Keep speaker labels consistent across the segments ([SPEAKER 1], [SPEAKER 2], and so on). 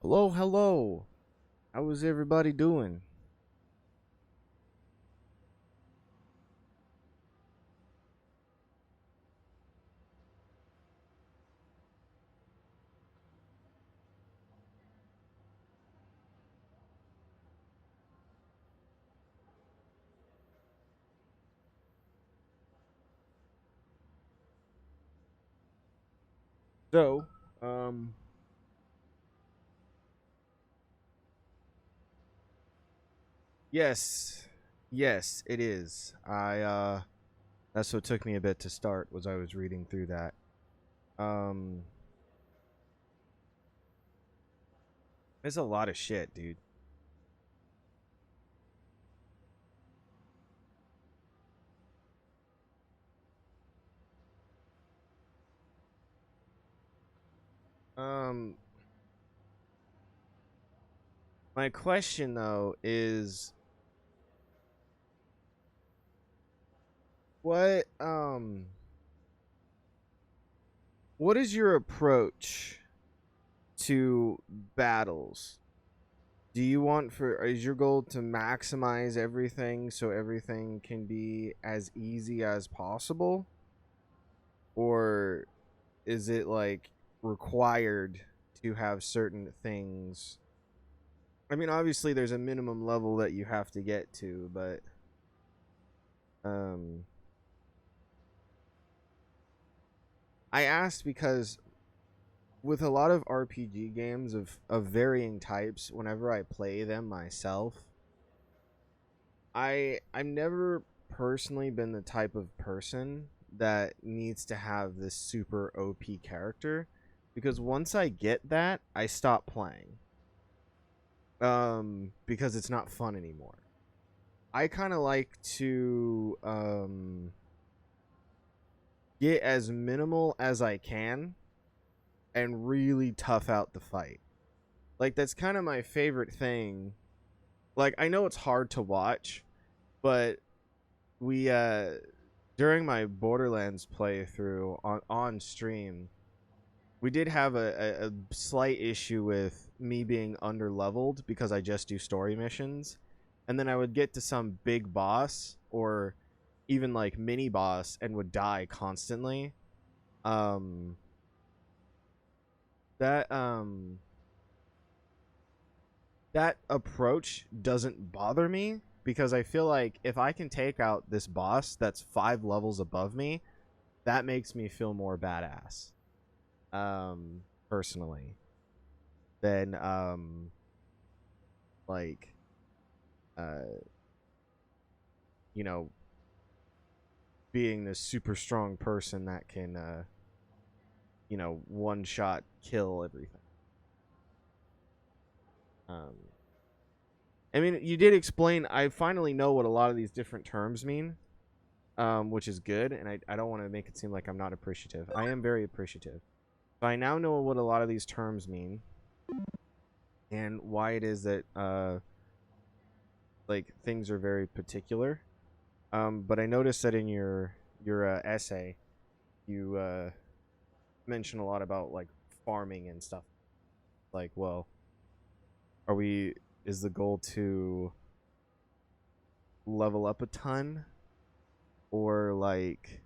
[SPEAKER 1] Hello, hello. How is everybody doing? So, um, yes, yes, it is. That's what took me a bit to start. Was I was reading through that. Um, there's a lot of shit, dude. Um, my question though is, what, what is your approach to battles? Do you want for is your goal to maximize everything so everything can be as easy as possible, or is it like required to have certain things? I mean, obviously there's a minimum level that you have to get to, but um I asked because with a lot of RPG games of varying types, whenever I play them myself, I've never personally been the type of person that needs to have this super OP character, because once I get that, I stop playing. Because it's not fun anymore. I kind of like to get as minimal as I can and really tough out the fight. Like that's kind of my favorite thing. Like I know it's hard to watch, but we during my Borderlands playthrough on stream, we did have a slight issue with me being under leveled because I just do story missions, and then I would get to some big boss or even like mini boss and would die constantly. Um, that that approach doesn't bother me because I feel like if I can take out this boss that's 5 levels above me, that makes me feel more badass. Personally, than like uh you know, being this super strong person that can one shot kill everything. Um I mean, you did explain. I finally know what a lot of these different terms mean, which is good, and I don't want to make it seem like I'm not appreciative. I am very appreciative. So I now know what a lot of these terms mean and why it is that like things are very particular. But I noticed that in your essay, you mention a lot about like farming and stuff. Like, well, are we? Is the goal to level up a ton, or like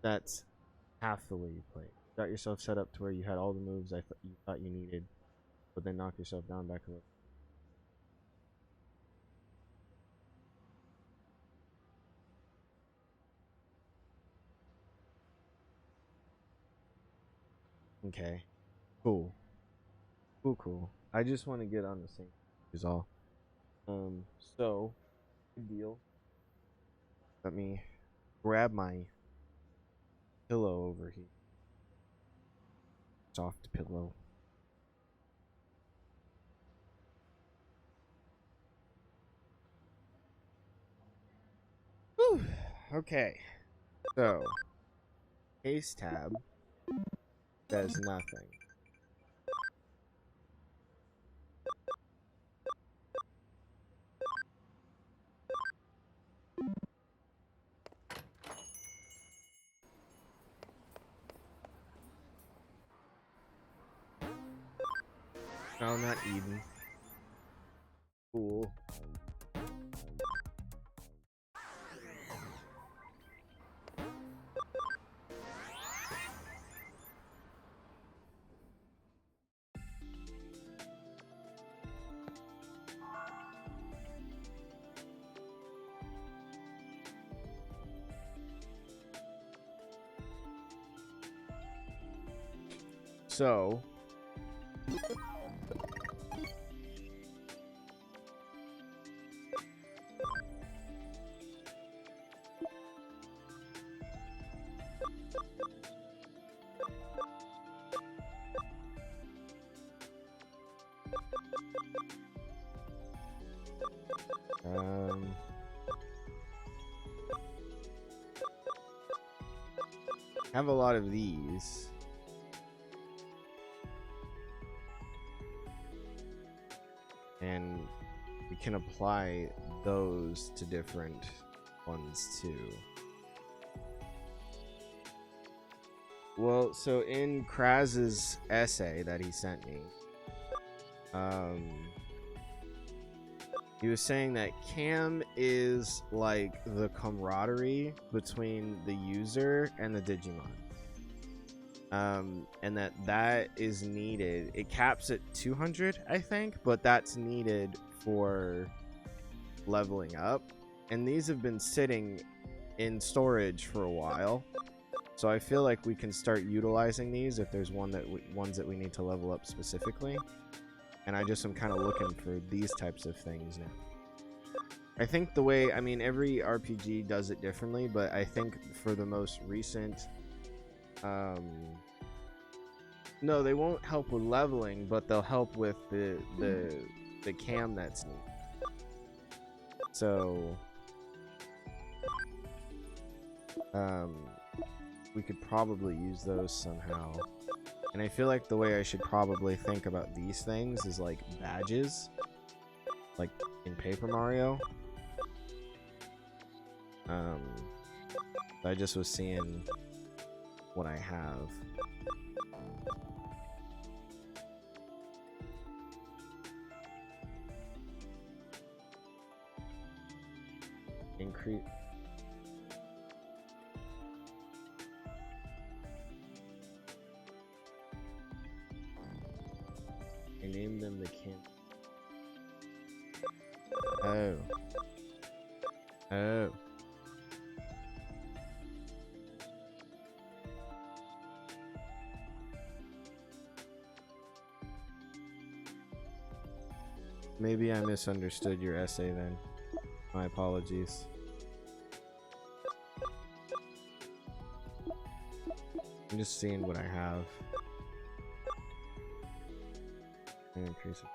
[SPEAKER 1] that's half the way you play? Got yourself set up to where you had all the moves you thought you needed, but then knock yourself down back a little. Okay, cool, cool, cool. I just want to get on the same. Is all. So good deal. Let me grab my pillow over here. Soft pillow. Whew. Okay. So, case tab says nothing. No, not Eden. Cool. So, have a lot of these. And we can apply those to different ones too. Well, so in Kraz's essay that he sent me, he was saying that Cam is like the camaraderie between the user and the Digimon. And that is needed. It caps at 200, I think, but that's needed for leveling up. And these have been sitting in storage for a while, so I feel like we can start utilizing these if there's ones that we need to level up specifically. And I just am kind of looking for these types of things now. I think the way, I mean, every RPG does it differently, but I think for the most recent, no, they won't help with leveling, but they'll help with the cam that's needed. So, we could probably use those somehow. And I feel like the way I should probably think about these things is like badges, like in Paper Mario. I just was seeing what I have. Increase. I named them the camp. Oh. Oh. Maybe I misunderstood your essay then. My apologies. I'm just seeing what I have. Increase it.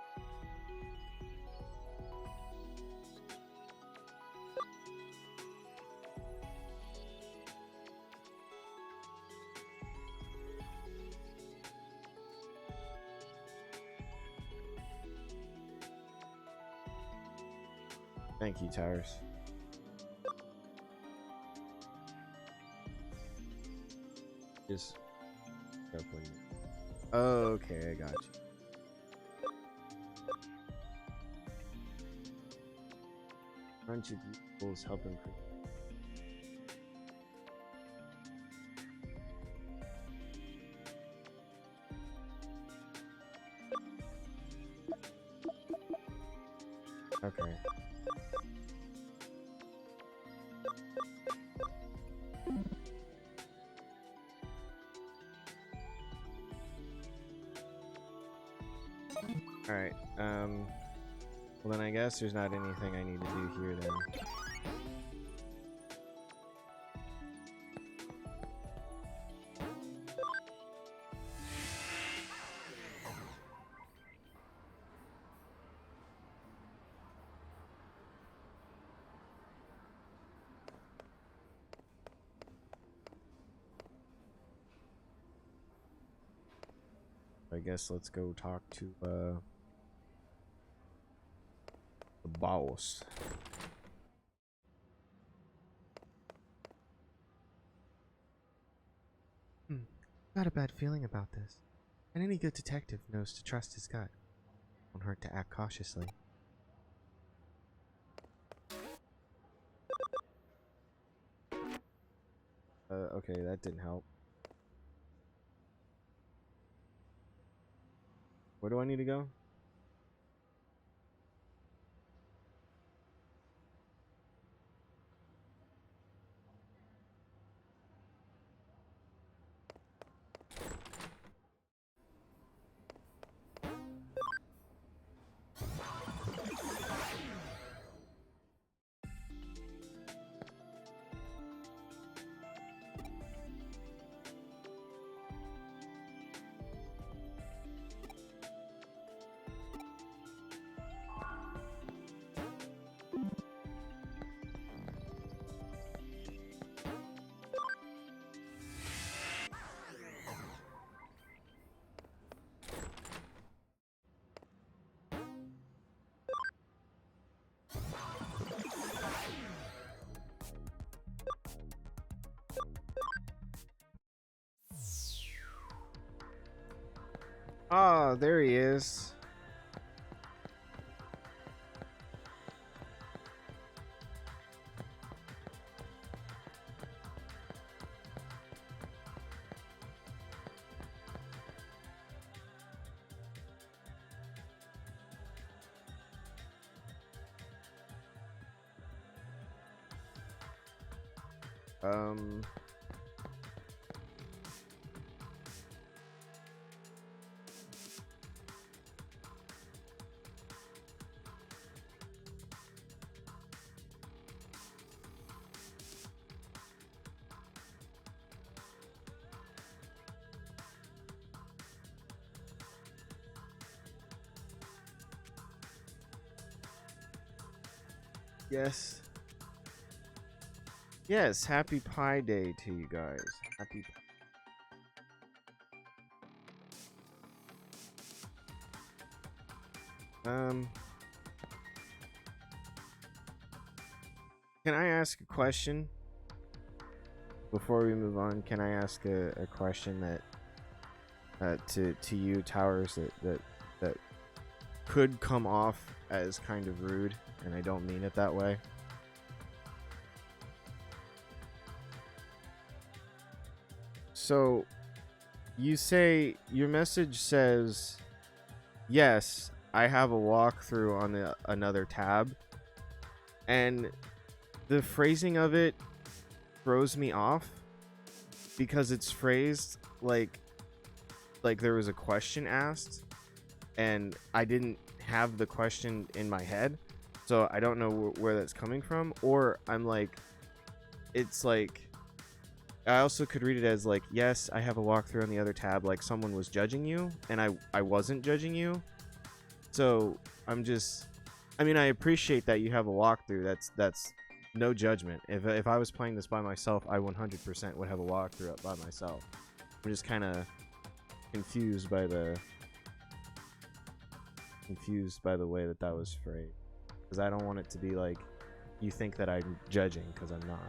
[SPEAKER 1] Thank you, Towers. Just oh, okay, I got you. Bunch of equals help improve. Okay. Alright, well then I guess there's not anything I need to do here then. I guess let's go talk to the boss. Got a bad feeling about this. And any good detective knows to trust his gut. Don't hurt to act cautiously. Okay, that didn't help. Where do I need to go? Ah, there he is. Um... Yes. Yes, happy Pi Day to you guys. Happy Can I ask a question? Before we move on, can I ask a question that to you, Towers, that could come off as kind of rude, and I don't mean it that way. So, you say your message says, "Yes, I have a walkthrough on another tab," and the phrasing of it throws me off because it's phrased like there was a question asked, and I didn't have the question in my head, so I don't know where that's coming from. Or I'm like, it's like, I also could read it as like, yes, I have a walkthrough on the other tab, like someone was judging you, and I wasn't judging you. So I'm just, I mean, I appreciate that you have a walkthrough. That's no judgment. If I was playing this by myself, I 100% would have a walkthrough up by myself. I'm just kind of confused by the way that was phrased, because I don't want it to be like you think that I'm judging, because I'm not.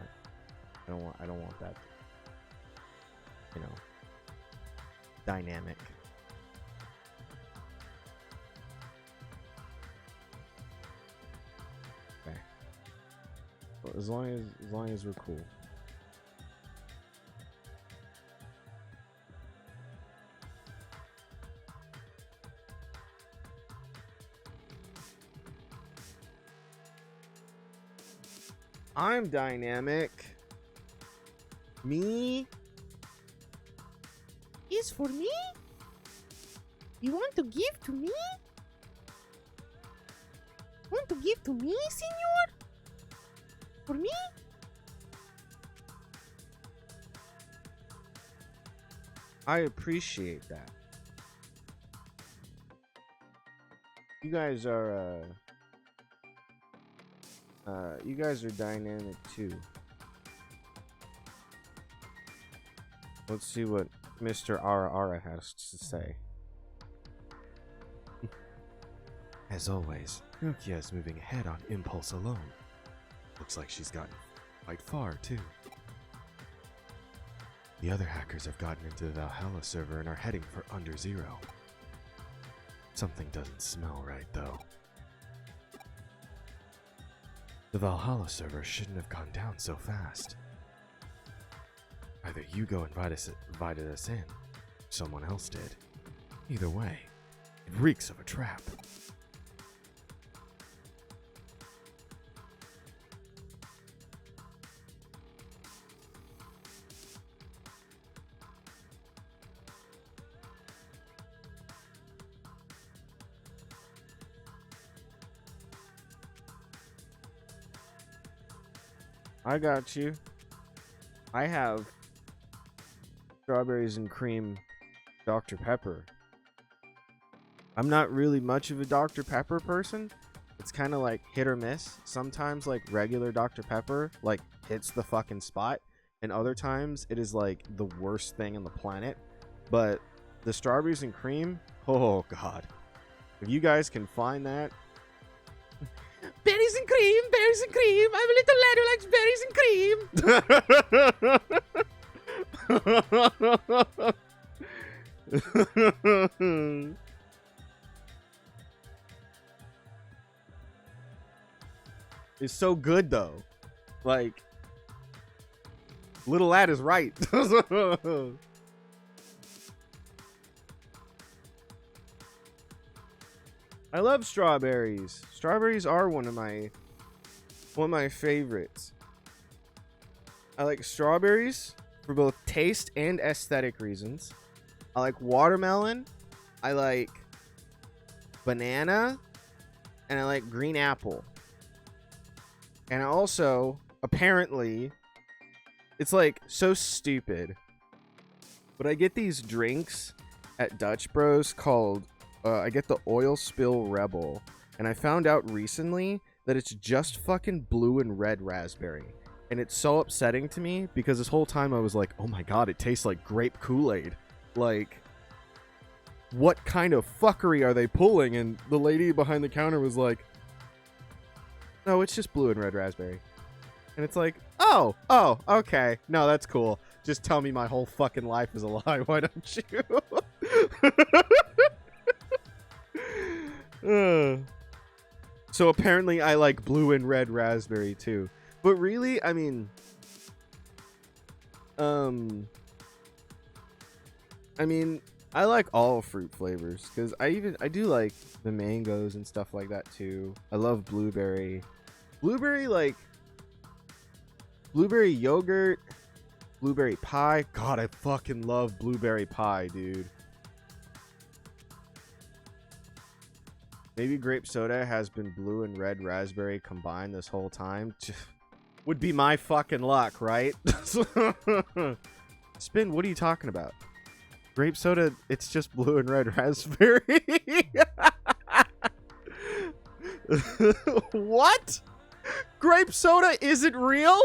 [SPEAKER 1] I don't want that, you know, dynamic. Okay. Well, as long as we're cool. I'm dynamic. Me? Is for me? You want to give to me? Want to give to me, senor? For me? I appreciate that. You guys are dynamic too. Let's see what Mr. Ara Ara has to say. As always, Nokia is moving ahead on impulse alone. Looks like she's gotten quite far too. The other hackers have gotten into the Valhalla server and are heading for Under Zero. Something doesn't smell right, though. The Valhalla server shouldn't have gone down so fast. Either Hugo invited us in, or someone else did. Either way, it reeks of a trap. I got you. I have strawberries and cream Dr. Pepper. I'm not really much of a Dr. Pepper person. It's kind of like hit or miss. Sometimes like regular Dr. Pepper like hits the fucking spot, and other times it is like the worst thing on the planet. But the strawberries and cream, oh god. If you guys can find that, berries and cream, berries and cream. I'm a little lad who likes berries and cream. It's so good though. Like, little lad is right. I love strawberries. Strawberries are one of my favorites. I like strawberries for both taste and aesthetic reasons. I like watermelon. I like banana, and I like green apple. And I also, apparently, it's like so stupid, but I get these drinks at Dutch Bros called I get the Oil Spill Rebel, and I found out recently that it's just fucking blue and red raspberry, and it's so upsetting to me because this whole time I was like, oh my god, it tastes like grape Kool-Aid. Like, what kind of fuckery are they pulling? And the lady behind the counter was like, no, it's just blue and red raspberry. And it's like, oh, okay, no, that's cool. Just tell me my whole fucking life is a lie, why don't you? So apparently I like blue and red raspberry too. But really, I mean, I like all fruit flavors because I do like the mangoes and stuff like that too. I love blueberry, like blueberry yogurt, blueberry pie. God, I fucking love blueberry pie, dude. Maybe grape soda has been blue and red raspberry combined this whole time. Would be my fucking luck, right? Spin, what are you talking about? Grape soda, it's just blue and red raspberry. What? Grape soda isn't real?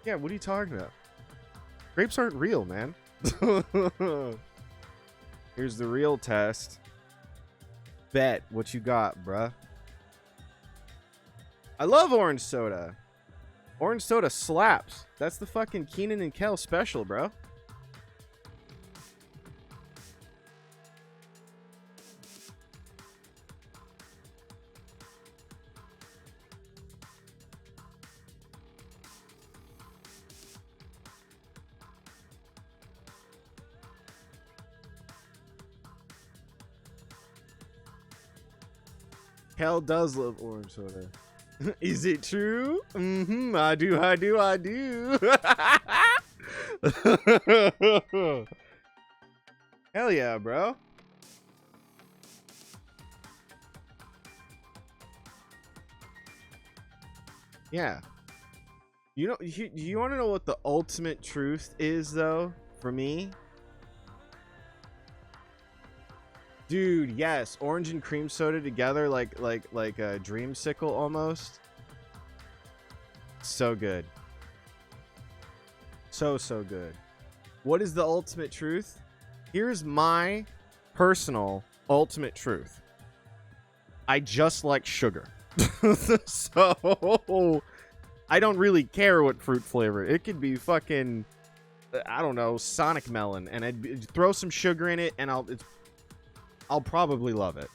[SPEAKER 1] Yeah, what are you talking about? Grapes aren't real, man. Here's the real test. Bet what you got, bruh. I love orange soda. Orange soda slaps. That's the fucking Keenan and Kel special, bro. Kel does love orange soda. Is it true? Mm-hmm. I do. Hell yeah, bro. Yeah. You know, you want to know what the ultimate truth is, though, for me? Dude, yes, orange and cream soda together, like a dreamsicle almost. So good. So good. What is the ultimate truth? Here's my personal ultimate truth. I just like sugar. So I don't really care what fruit flavor. It could be fucking I don't know, Sonic Melon, and throw some sugar in it, and I'll probably love it.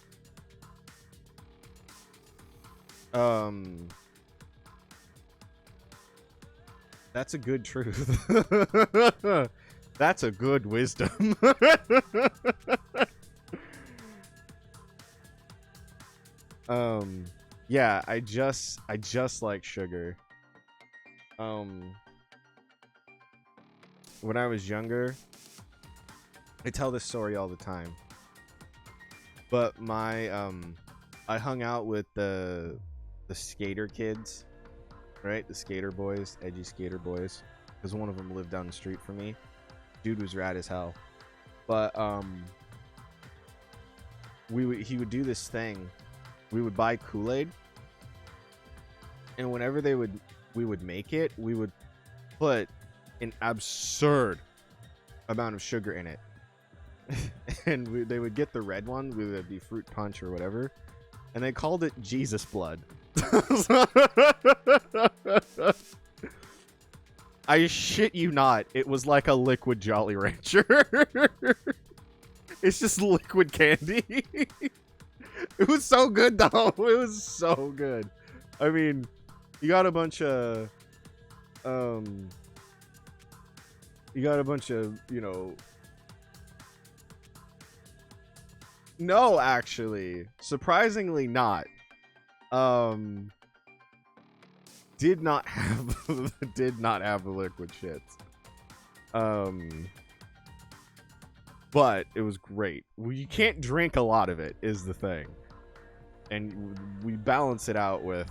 [SPEAKER 1] That's a good truth. That's a good wisdom. Yeah, I just like sugar. When I was younger, I tell this story all the time. But I hung out with the skater kids, right? The skater boys, edgy skater boys, because one of them lived down the street from me. Dude was rad as hell. But he would do this thing. We would buy Kool-Aid, and whenever we would make it, we would put an absurd amount of sugar in it. And they would get the red one, whether it be fruit punch or whatever, and they called it Jesus blood. I shit you not, it was like a liquid Jolly Rancher. It's just liquid candy. It was so good though. It was so good. I mean, you got a bunch of you know. No, actually, surprisingly not. Did not have the liquid shits. But it was great. Well, you can't drink a lot of it, is the thing, and we balance it out with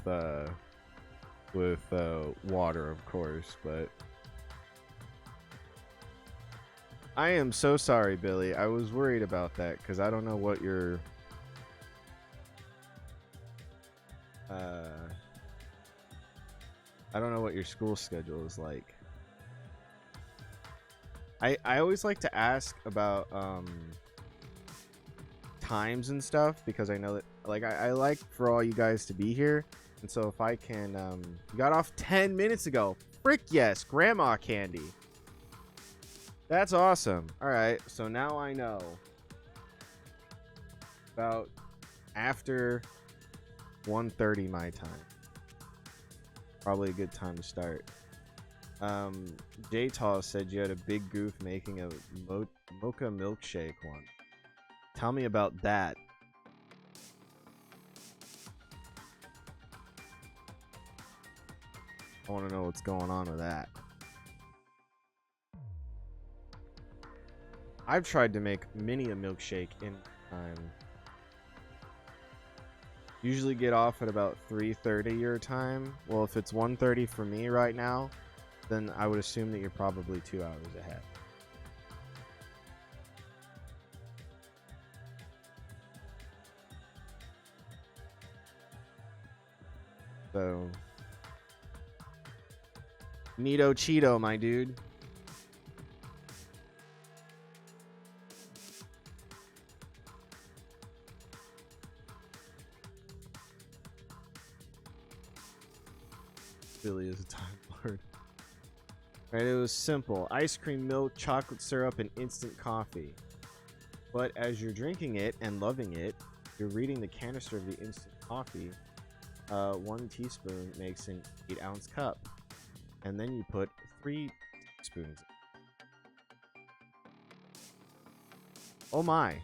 [SPEAKER 1] water, of course. But I am so sorry, Billy. I was worried about that because I don't know what your school schedule is like. I always like to ask about times and stuff because I know that, like, I like for all you guys to be here, and so if I can, you got off 10 minutes ago. Frick yes, grandma candy. That's awesome. All right, so now I know about after 1:30 my time. Probably a good time to start. J-Tall said you had a big goof making a mocha milkshake one. Tell me about that. I want to know what's going on with that. I've tried to make many a milkshake in time. Usually get off at about 3:30 your time. Well, if it's 1:30 for me right now, then I would assume that you're probably 2 hours ahead. So, Neato Cheeto, my dude. Billy is a time lord. Right, it was simple. Ice cream, milk, chocolate syrup, and instant coffee. But as you're drinking it and loving it, you're reading the canister of the instant coffee. 1 teaspoon makes an 8-ounce cup. And then you put 3 spoons. Oh my.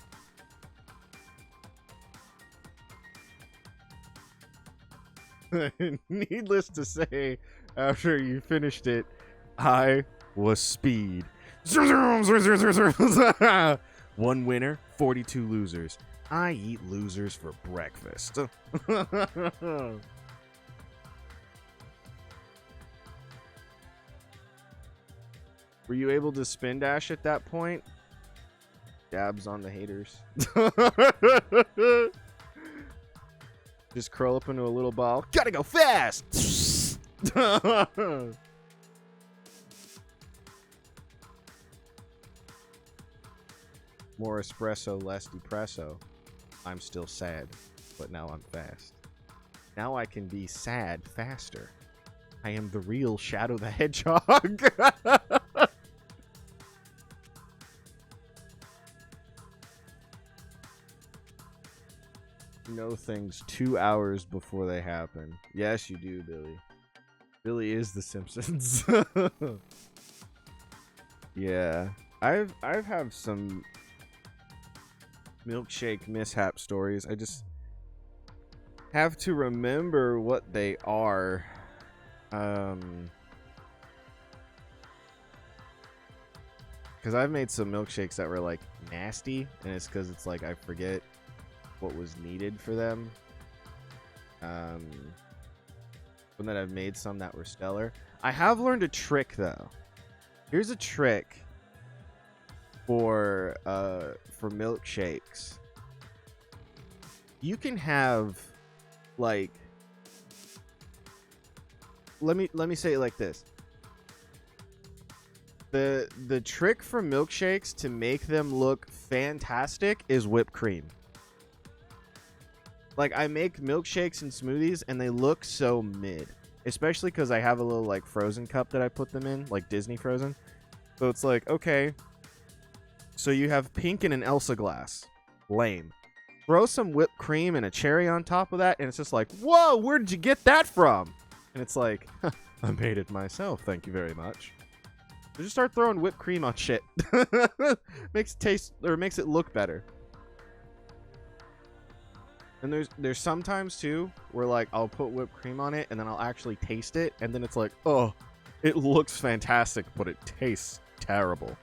[SPEAKER 1] Needless to say, after you finished it, I was speed. 1 winner, 42 losers. I eat losers for breakfast. Were you able to spin dash at that point? Dabs on the haters. Just curl up into a little ball. Gotta go fast! More espresso, less depresso. I'm still sad, but now I'm fast. Now I can be sad faster. I am the real Shadow the Hedgehog. know things 2 hours before they happen. Yes, you do, Billy. Billy is the Simpsons. Yeah. I've have some milkshake mishap stories. I just have to remember what they are. Because I've made some milkshakes that were like nasty, and it's because it's like I forget what was needed for them. And then I've made some that were stellar. I have learned a trick though. Here's a trick for milkshakes. You can have like, let me say it like this. The trick for milkshakes to make them look fantastic is whipped cream. Like, I make milkshakes and smoothies and they look so mid, especially because I have a little like frozen cup that I put them in, like Disney frozen. So it's like, okay, so you have pink in an Elsa glass, lame. Throw some whipped cream and a cherry on top of that, and it's just like, whoa, where did you get that from? And it's like, I made it myself, thank you very much. So just start throwing whipped cream on shit. Makes it taste, or makes it look better. And there's sometimes too where like I'll put whipped cream on it and then I'll actually taste it, and then it's like, oh, it looks fantastic, but it tastes terrible.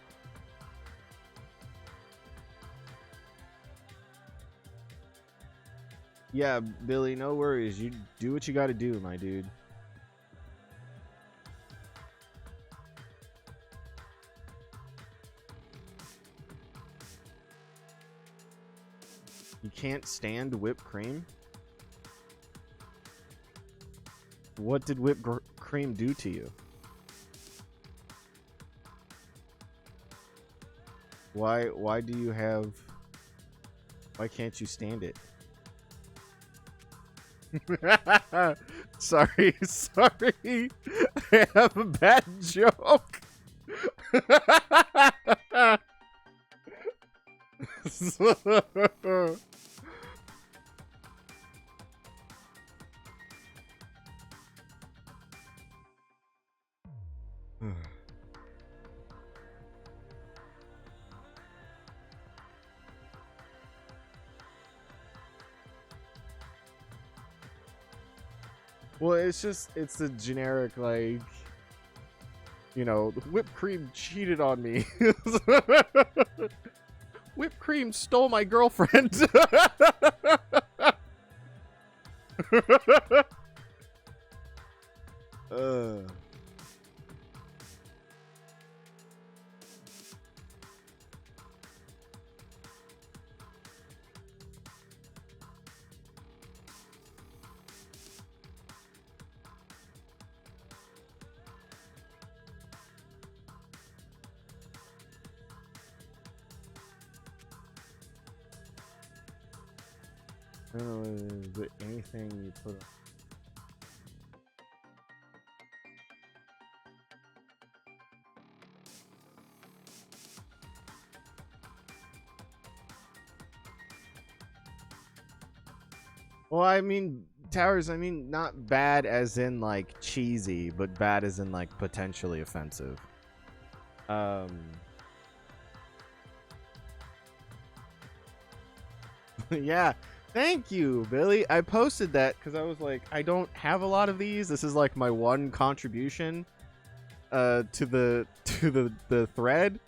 [SPEAKER 1] Yeah, Billy, no worries. You do what you gotta do, my dude. You can't stand whipped cream? What did whipped cream do to you? Why do you have... Why can't you stand it? Sorry. I have a bad joke. Well, it's a generic, like, you know, whipped cream cheated on me. Whipped cream stole my girlfriend. I don't know what it is, but anything you put on. Well, I mean, Towers, I mean, not bad as in, like, cheesy, but bad as in, like, potentially offensive. Yeah, thank you, Billy. I posted that because I was like, I don't have a lot of these. This is, like, my one contribution to the thread.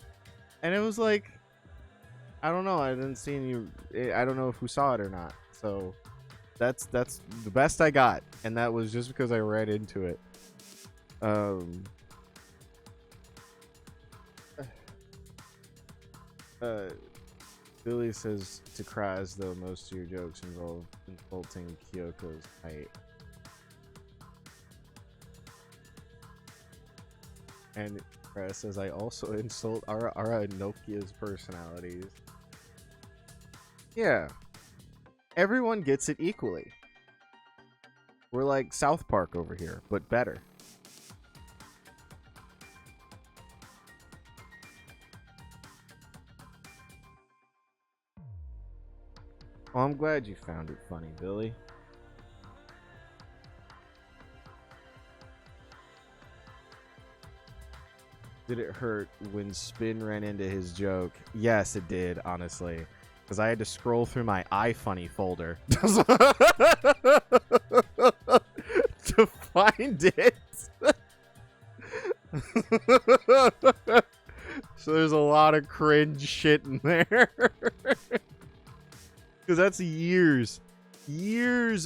[SPEAKER 1] And it was like, I don't know, I didn't see any, I don't know who saw it or not. So... That's the best I got, and that was just because I read into it. Billy says to Kraz, though most of your jokes involve insulting Kyoko's height. And Kraz says, I also insult Ara Nokia's personalities. Yeah. Everyone gets it equally. We're like South Park over here, but better. Oh, I'm glad you found it funny, Billy. Did it hurt when Spin ran into his joke? Yes, it did, honestly. Because I had to scroll through my iFunny folder to find it. So there's a lot of cringe shit in there. Because that's years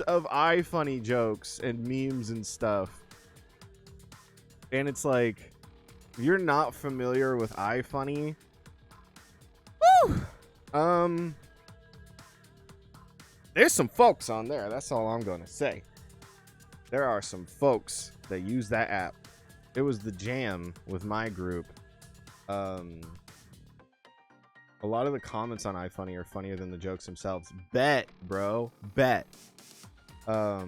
[SPEAKER 1] of iFunny jokes and memes and stuff. And it's like, if you're not familiar with iFunny, woo! There's some folks on there. That's all I'm gonna say. There are some folks that use that app. It was the jam with my group. A lot of the comments on iFunny are funnier than the jokes themselves. Bet, bro. Bet. That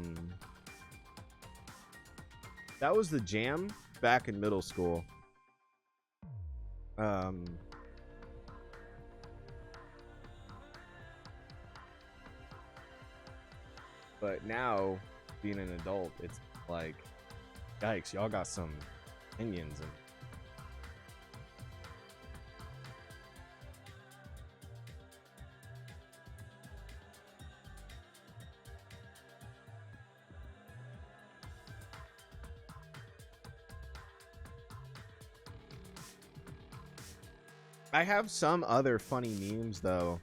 [SPEAKER 1] was the jam back in middle school. But now, being an adult, it's like, yikes, y'all got some opinions. And I have some other funny memes, though,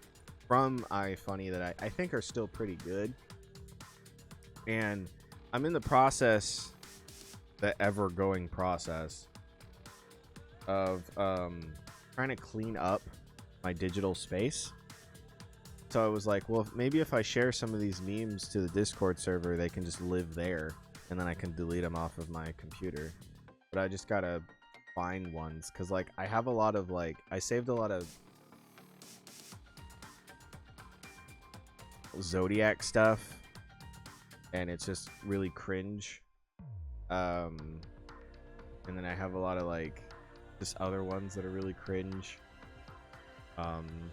[SPEAKER 1] from iFunny that I think are still pretty good. And I'm in the process, the ever-going process, of trying to clean up my digital space. So I was like, well, maybe if I share some of these memes to the Discord server, they can just live there, and then I can delete them off of my computer. But I just gotta find ones, because like I have a lot of like, I saved a lot of Zodiac stuff, and it's just really cringe. And then I have a lot of like just other ones that are really cringe. And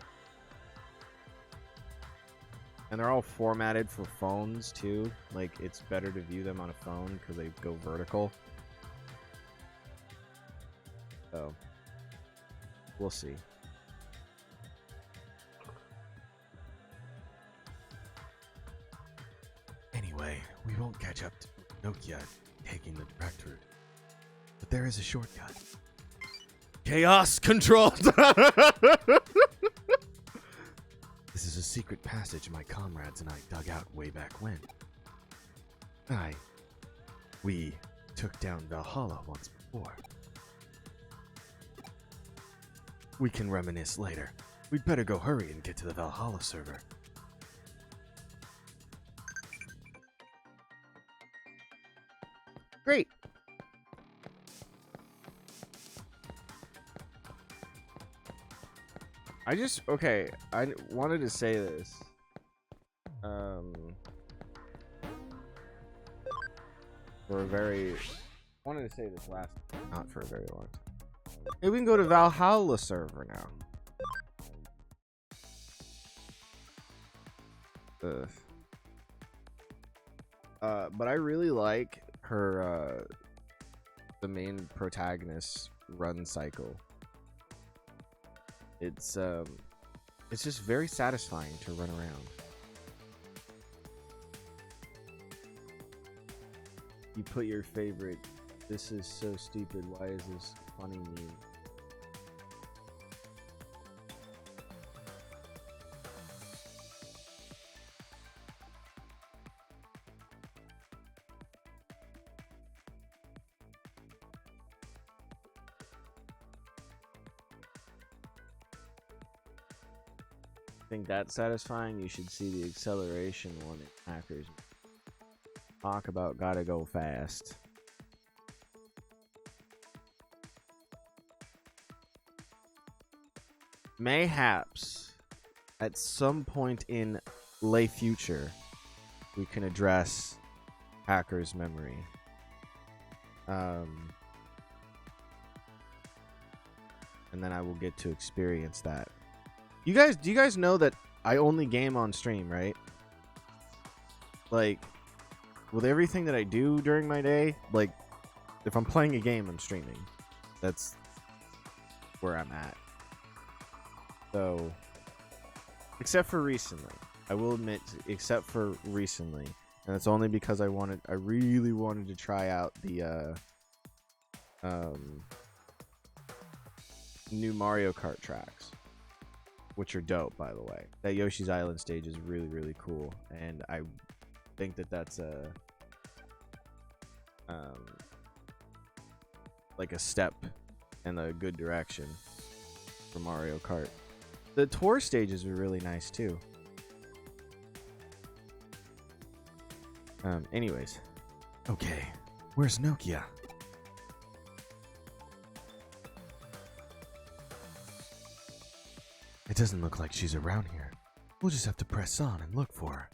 [SPEAKER 1] they're all formatted for phones too. Like, it's better to view them on a phone because they go vertical. So we'll see. Anyway, we won't catch up to Nokia taking the direct route, but there is a shortcut. Chaos controlled. This is a secret passage my comrades and I dug out way back when. We took down Valhalla once before. We can reminisce later. We'd better go hurry and get to the Valhalla server. Great. I wanted to say this. Wanted to say this not for a very long time. Hey, we can go to Valhalla server now. But I really like her, the main protagonist's run cycle. It's just very satisfying to run around. You put your favorite, this is so stupid, why is this funny meme? Think that's satisfying? You should see the acceleration one in Hackers. Talk about gotta go fast. Mayhaps at some point in lay future we can address Hacker's memory. And then I will get to experience that. Do you guys know that I only game on stream, right? Like, with everything that I do during my day, like, if I'm playing a game, I'm streaming. That's where I'm at. So, except for recently. I will admit, except for recently. And it's only because I really wanted to try out the, new Mario Kart tracks. Which are dope, by the way. That Yoshi's Island stage is really, really cool. And I think that that's a like a step in a good direction for Mario Kart. The tour stages are really nice too. Anyways. Okay, where's Nokia? It doesn't look like she's around here. We'll just have to press on and look for her.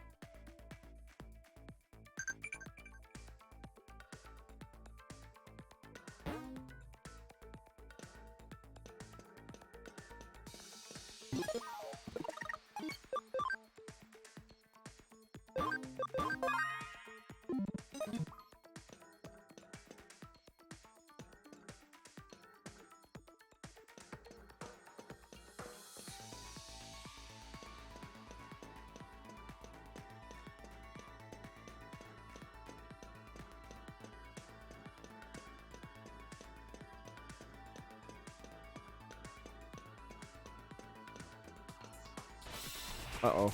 [SPEAKER 1] Uh-oh.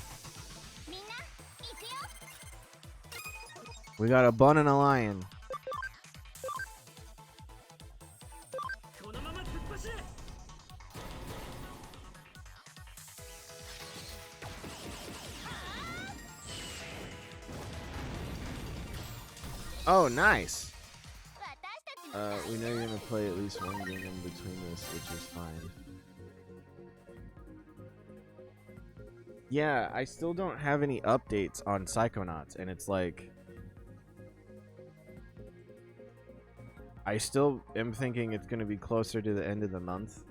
[SPEAKER 1] We got a bun and a lion. Oh, nice. We know you're gonna play at least one game in between this, which is fine. Yeah, I still don't have any updates on Psychonauts, and it's like... I still am thinking it's gonna be closer to the end of the month.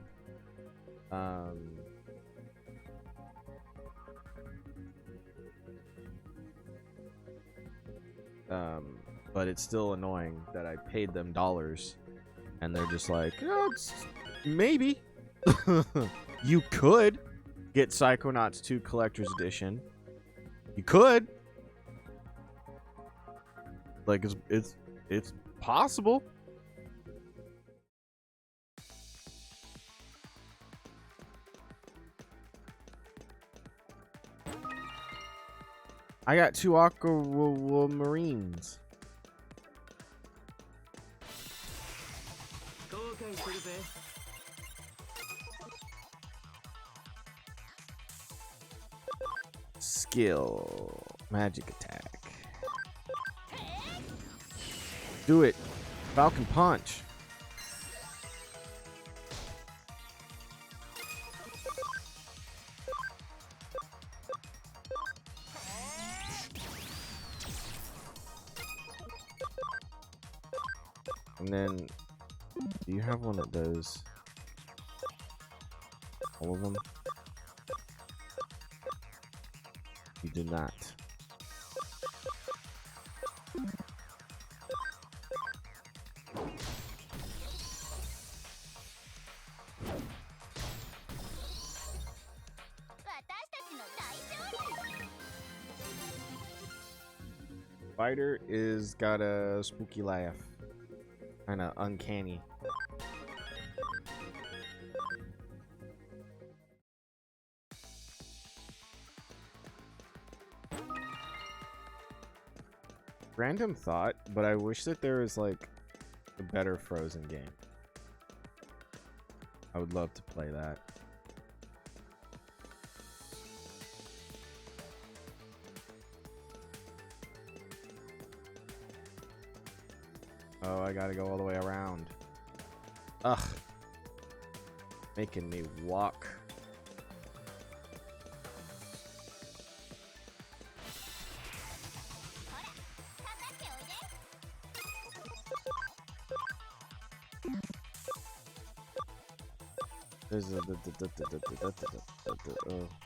[SPEAKER 1] But it's still annoying that I paid them dollars, and they're just like, oh, maybe. You could get Psychonauts 2 Collector's Edition. You could. Like, it's possible. I got 2 Aquamarines. Skill. Magic attack. Do it. Falcon Punch. And then, do you have one that does all of them? You do not. Spider is got a spooky laugh. Kinda uncanny. Random thought, but I wish that there was like a better Frozen game. I would love to play that. Oh, I gotta go all the way around. Ugh. Making me walk. There's a... Oh,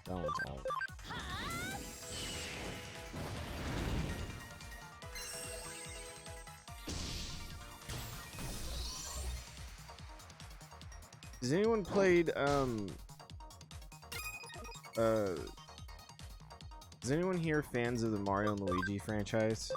[SPEAKER 1] that one's out. Has anyone played is anyone here fans of the Mario and Luigi franchise?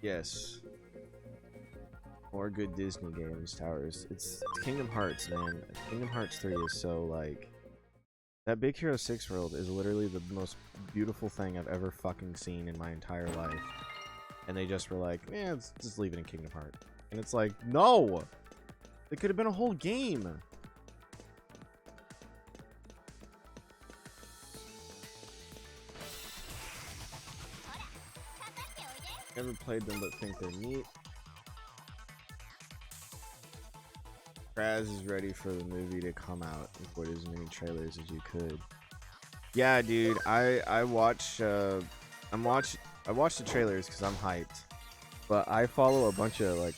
[SPEAKER 1] Yes. More good Disney games, Towers. It's Kingdom Hearts, man. Kingdom Hearts 3 is so, like... That Big Hero 6 world is literally the most beautiful thing I've ever fucking seen in my entire life. And they just were like, eh, let's just leave it in Kingdom Hearts. And it's like, no! It could have been a whole game! Never played them but think they're neat. Kraz is ready for the movie to come out and put as many trailers as you could. Yeah, dude, I watch the trailers because I'm hyped. But I follow a bunch of like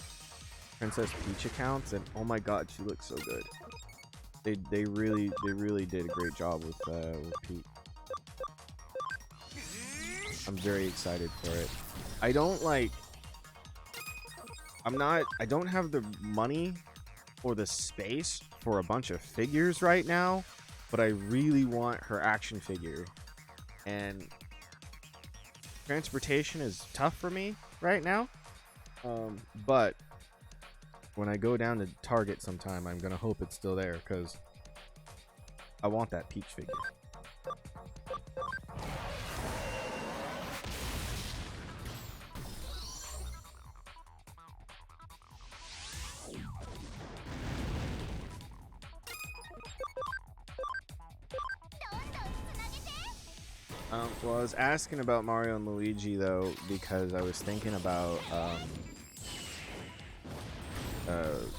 [SPEAKER 1] Princess Peach accounts, and oh my god, she looks so good. They really did a great job with Peach. I'm very excited for it. I don't have the money or the space for a bunch of figures right now, but I really want her action figure. And transportation is tough for me right now. But when I go down to Target sometime, I'm gonna hope it's still there because I want that Peach figure. Well, I was asking about Mario and Luigi though because I was thinking about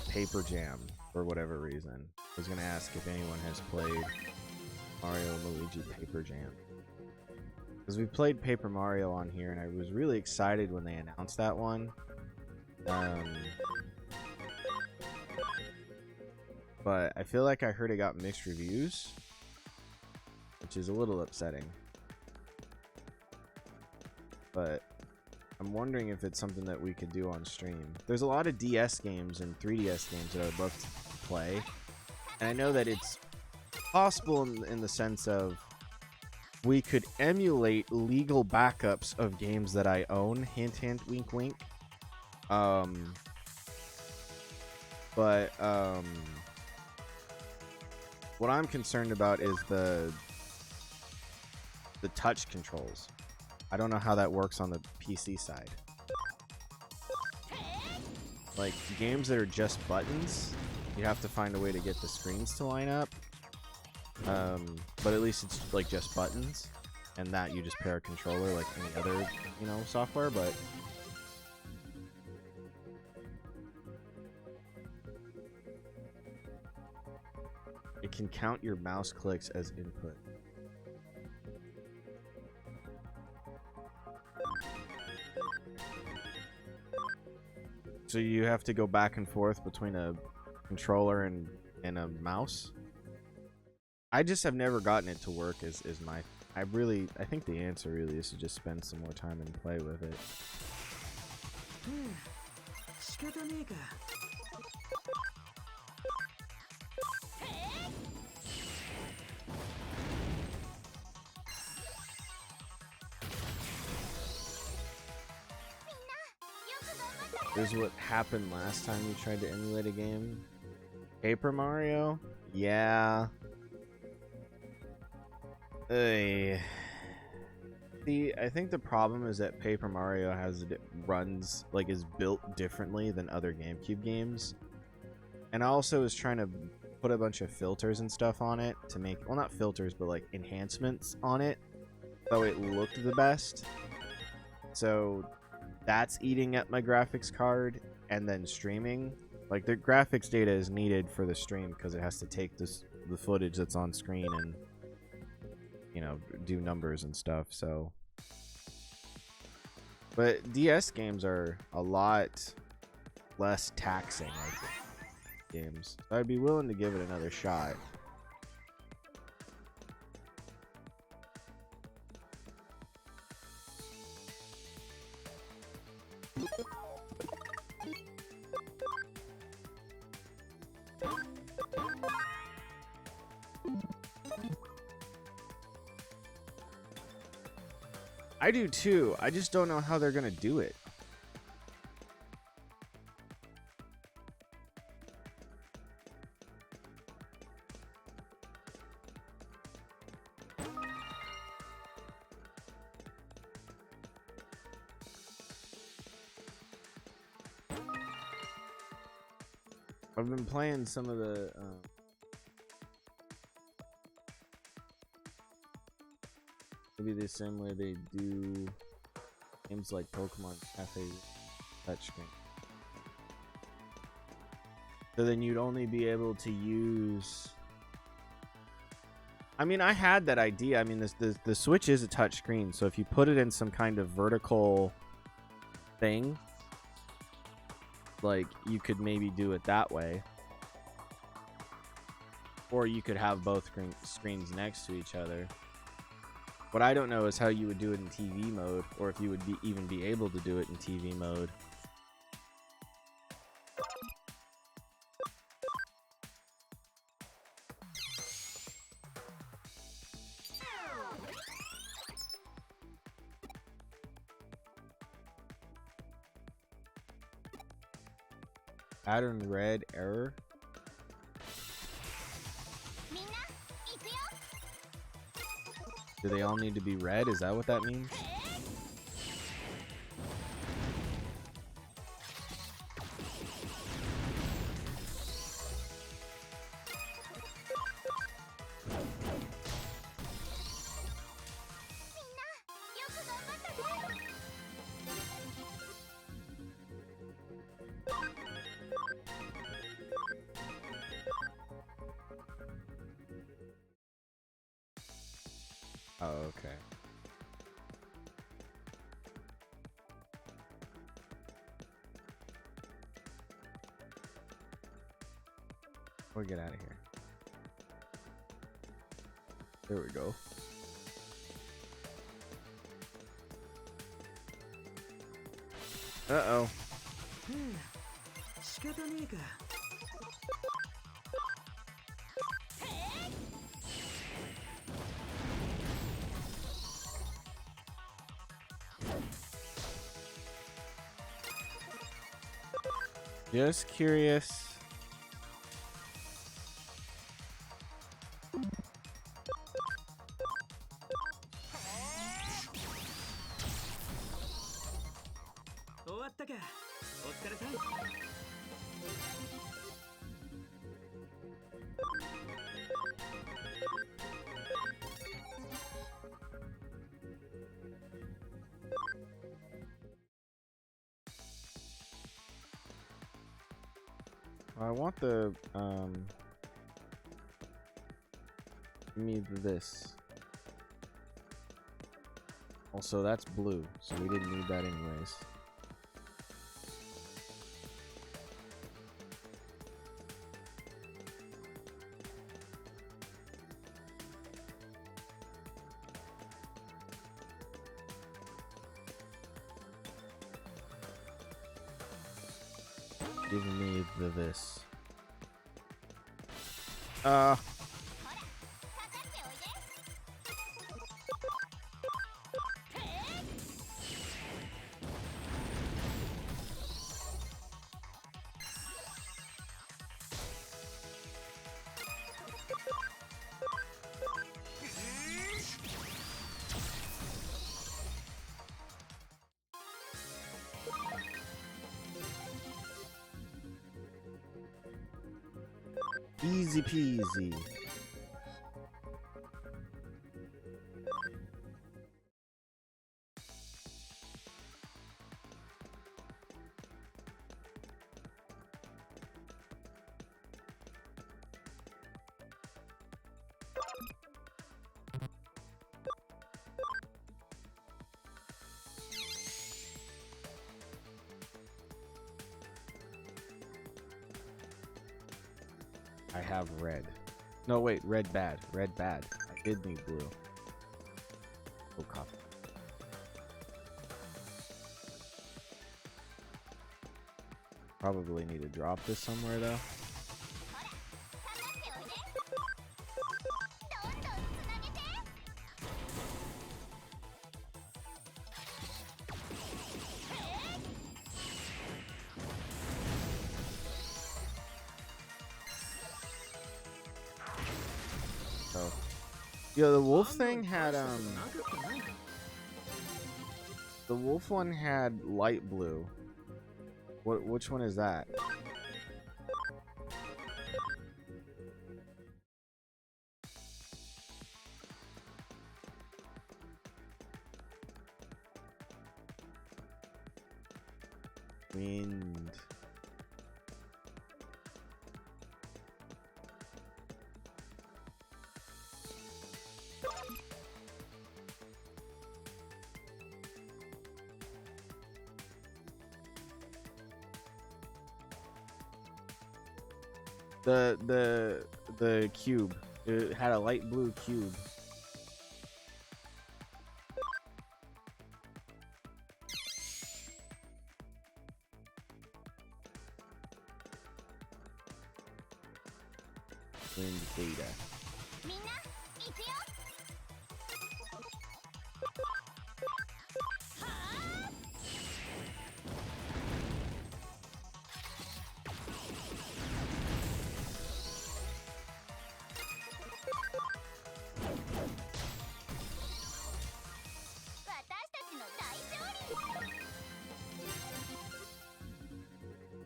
[SPEAKER 1] Paper Jam for whatever reason. I was gonna ask if anyone has played Mario and Luigi Paper Jam because we played Paper Mario on here, and I was really excited when they announced that one. But I feel like I heard it got mixed reviews, which is a little upsetting. But I'm wondering if it's something that we could do on stream. There's a lot of DS games and 3DS games that I would love to play. And I know that it's possible in the sense of we could emulate legal backups of games that I own. Hint, hint, wink, wink. What I'm concerned about is the touch controls. I don't know how that works on the PC side. Like, games that are just buttons, you have to find a way to get the screens to line up. But at least it's like just buttons, and that you just pair a controller like any other, software, but... It can count your mouse clicks as input. So you have to go back and forth between a controller and a mouse? I just have never gotten it to work is my... I think the answer really is to just spend some more time and play with it. This is what happened last time you tried to emulate a game. Paper Mario? Yeah. See, I think the problem is that Paper Mario is built differently than other GameCube games. And I also was trying to put a bunch of filters and stuff on it to make, well, not filters, but like enhancements on it so it looked the best. So that's eating at my graphics card, and then streaming. Like, the graphics data is needed for the stream because it has to take the footage that's on screen and, do numbers and stuff, so. But DS games are a lot less taxing, I think, games. So I'd be willing to give it another shot. I do too. I just don't know how they're gonna do it. I've been playing some of the maybe the same way they do games like Pokemon Cafe touchscreen. So then you'd only be able to use. I mean, I had that idea. I mean, the Switch is a touchscreen, so if you put it in some kind of vertical thing, like you could maybe do it that way, or you could have both screens next to each other. What I don't know is how you would do it in TV mode, or if you would even be able to do it in TV mode. Pattern red error. Do they all need to be red? Is that what that means? Oh, okay. We'll get out of here. There we go. Uh-oh. Just curious. I want the give me this. Also, that's blue, so we didn't need that anyways. Give me this. Easy peasy. I have red. No, wait, red bad. Red bad. I did need blue. Oh, copy. Probably need to drop this somewhere, though. Yeah, the wolf thing had the wolf one had light blue. Which one is that? Wind. The cube. It had a light blue cube. Wind beta.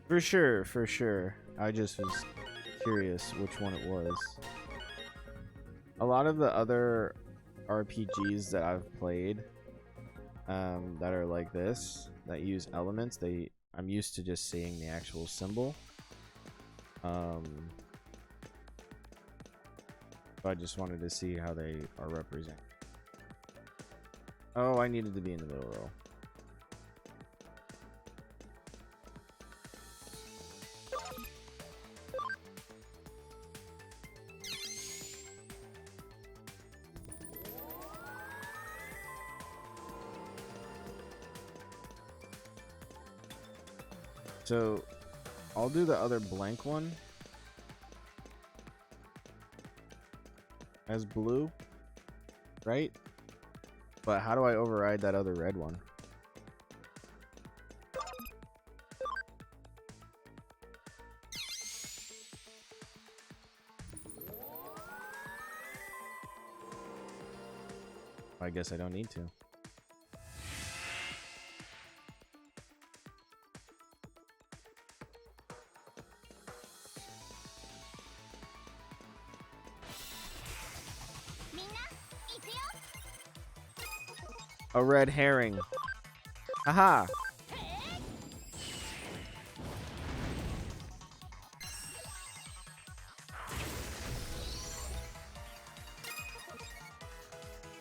[SPEAKER 1] For sure, for sure. I just was curious which one it was. A lot of the other RPGs that I've played that are like this, that use elements, I'm used to just seeing the actual symbol. So I just wanted to see how they are represented. Oh, I needed to be in the middle row. So I'll do the other blank one as blue, right? But how do I override that other red one? I guess I don't need to. A red herring. Aha!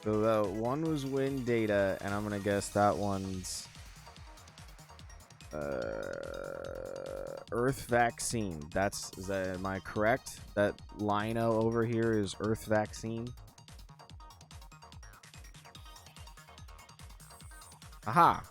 [SPEAKER 1] So that one was wind data, and I'm gonna guess that one's Earth vaccine. Am I correct? That lino over here is Earth vaccine. Aha!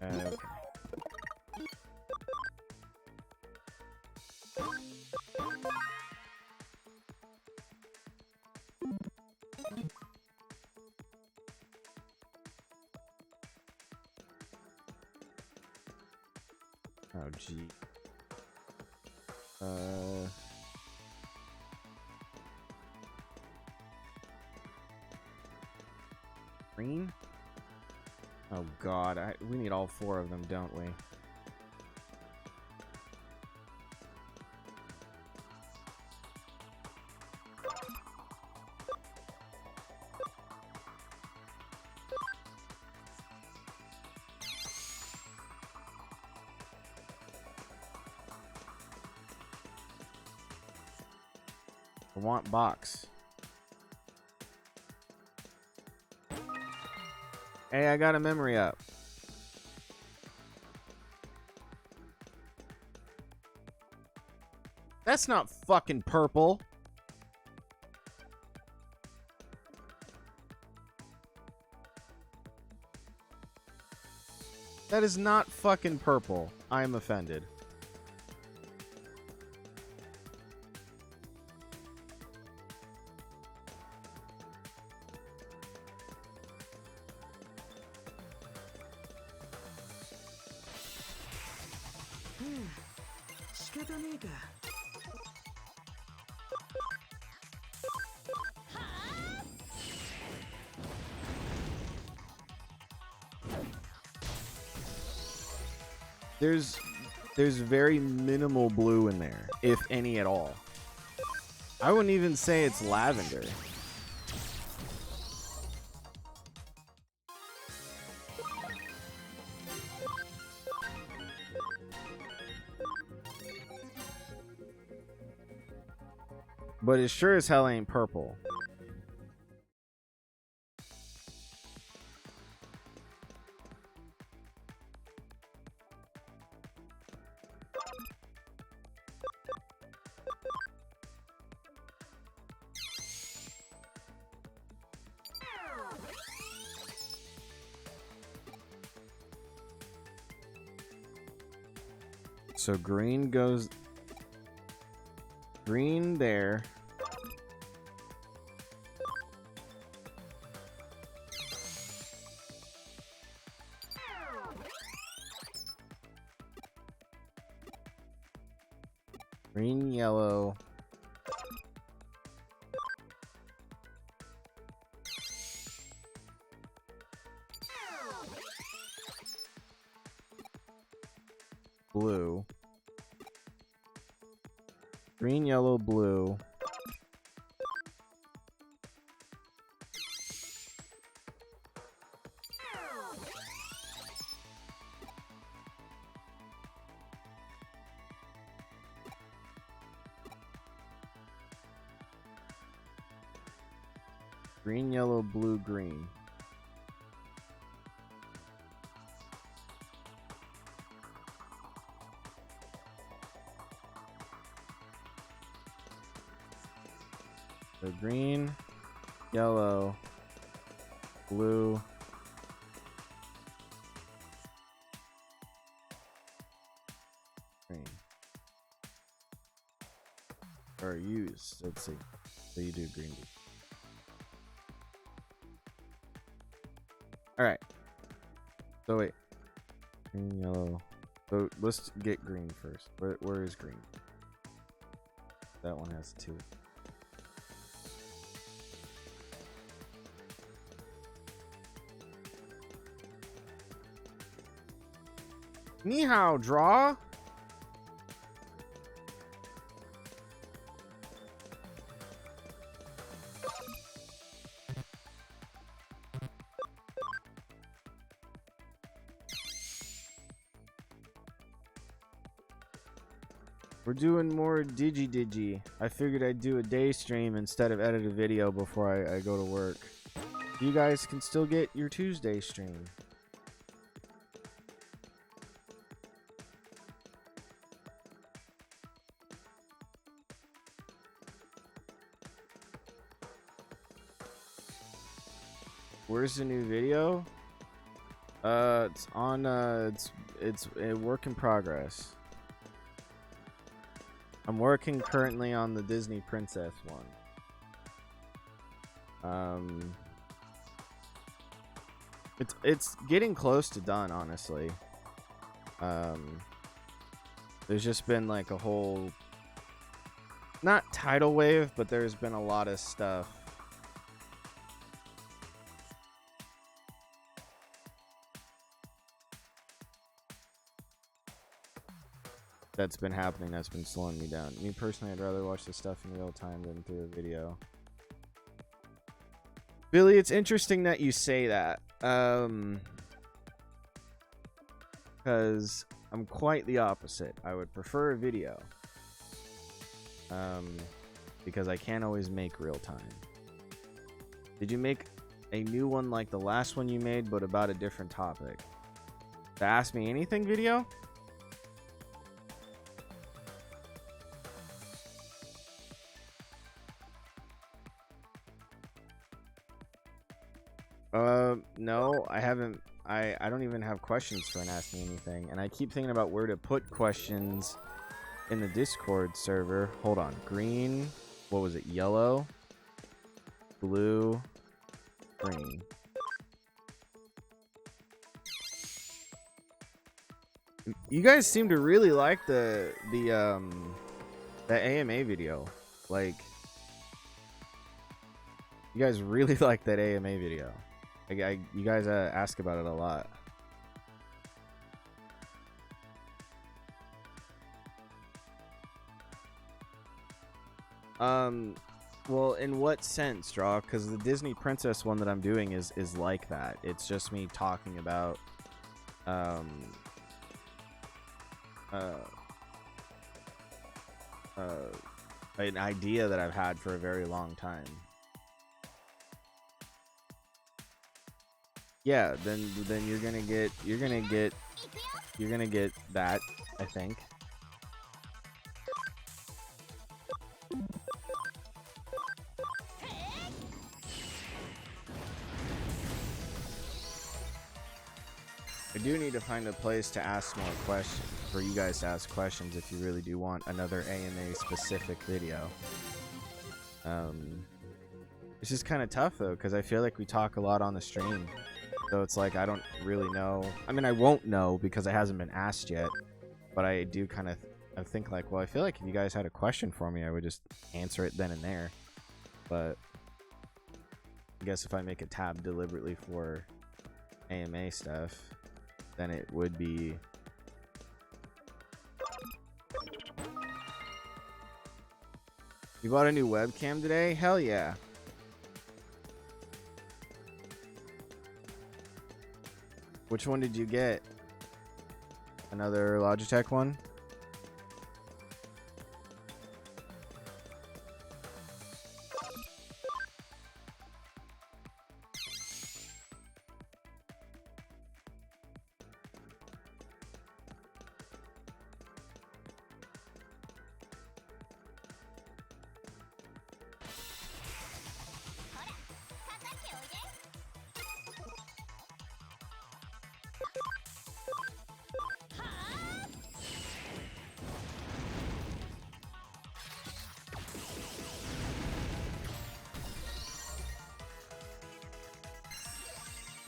[SPEAKER 1] Okay. Oh, gee. Green? Oh, Oh god, we need all 4 of them, don't we? I want box. Hey, I got a memory up. That's not fucking purple. That is not fucking purple. I am offended. There's very minimal blue in there, if any at all. I wouldn't even say it's lavender. But it sure as hell ain't purple. So green goes... Green there. Green, yellow. Blue. Green, yellow, blue. Green, yellow, blue, green. So green, yellow, blue, green. Or use, let's see. So you do green. Alright. So wait. Green, yellow. So let's get green first. Where is green? That one has 2. Ni hao, draw. We're doing more Digi. I figured I'd do a day stream instead of edit a video before I go to work. You guys can still get your Tuesday stream. Where's the new video? It's on it's a work in progress. I'm working currently on the Disney Princess one. It's getting close to done, honestly. There's just been like a whole, not tidal wave, but there's been a lot of stuff. that's been happening that's been slowing me down. Me personally, I'd rather watch the stuff in real time than through a video. Billy, it's interesting that you say that. Because I'm quite the opposite. I would prefer a video. Because I can't always make real time. Did you make a new one like the last one you made, but about a different topic? The Ask Me Anything video? No, I haven't. I don't even have questions for an Ask Me Anything, and I keep thinking about where to put questions in the Discord server. Hold on. Green. What was it? Yellow. Blue. Green. You guys seem to really like the AMA video. Like, you guys really like that AMA video. You guys ask about it a lot. Well, in what sense, Draw? Because the Disney Princess one that I'm doing is like that. It's just me talking about an idea that I've had for a very long time. Yeah, then you're gonna get that, I think. I do need to find a place to ask more questions, for you guys to ask questions if you really do want another AMA specific video. It's just kind of tough though, because I feel like we talk a lot on the stream. So it's like, I don't really know. I mean, I won't know because it hasn't been asked yet. But I do kind of think like, well, I feel like if you guys had a question for me, I would just answer it then and there. But I guess if I make a tab deliberately for AMA stuff, then it would be... You bought a new webcam today? Hell yeah. Which one did you get? Another Logitech one?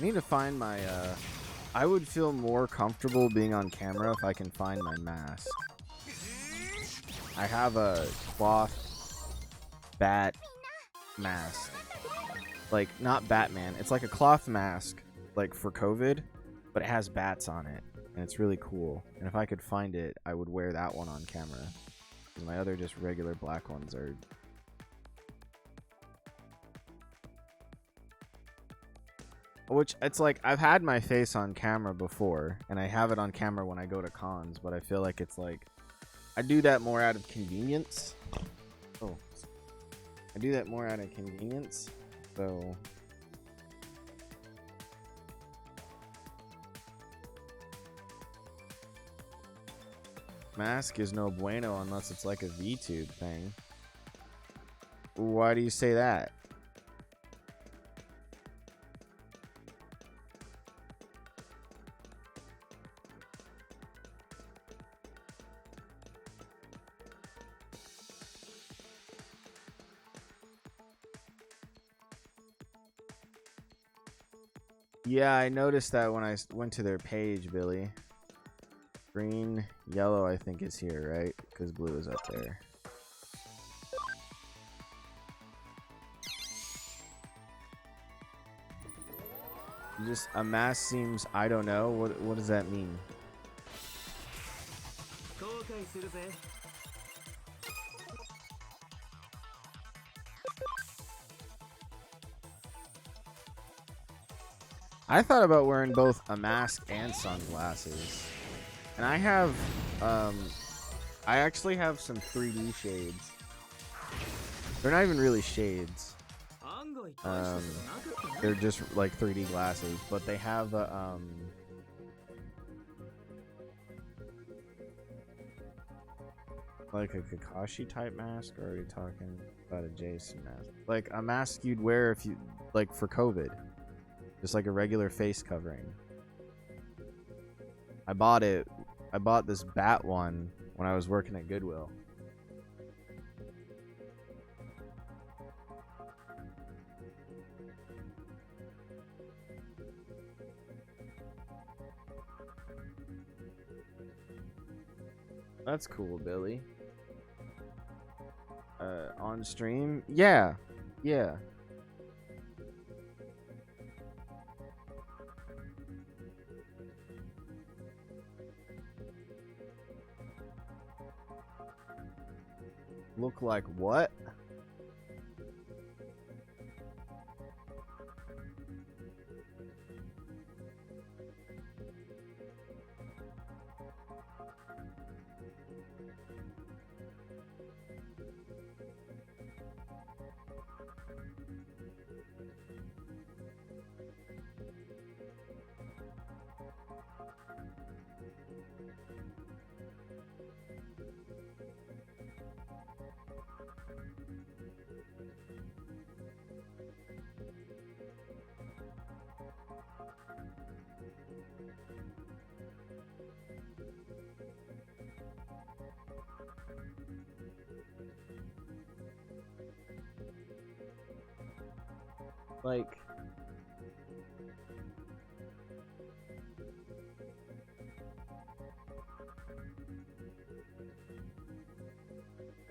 [SPEAKER 1] I need to find my, I would feel more comfortable being on camera if I can find my mask. I have a cloth bat mask. Like, not Batman. It's like a cloth mask, like, for COVID, but it has bats on it, and it's really cool. And if I could find it, I would wear that one on camera. And my other just regular black ones are... Which, it's like, I've had my face on camera before, and I have it on camera when I go to cons, but I feel like it's like, I do that more out of convenience. Oh. I do that more out of convenience, so... Mask is no bueno unless it's like a VTube thing. Why do you say that? Yeah, I noticed that when I went to their page, Billy. Green, yellow, I think is here, right? Because blue is up there. Just a mask seems, I don't know. What does that mean? I thought about wearing both a mask and sunglasses. And I have, I actually have some 3D shades. They're not even really shades. They're just like 3D glasses, but they have a, like a Kakashi type mask, or are you talking about a Jason mask? Like a mask you'd wear if you, like for COVID. Just like a regular face covering. I bought this bat one when I was working at Goodwill. That's cool, Billy. On stream? Yeah. Yeah. Look like what?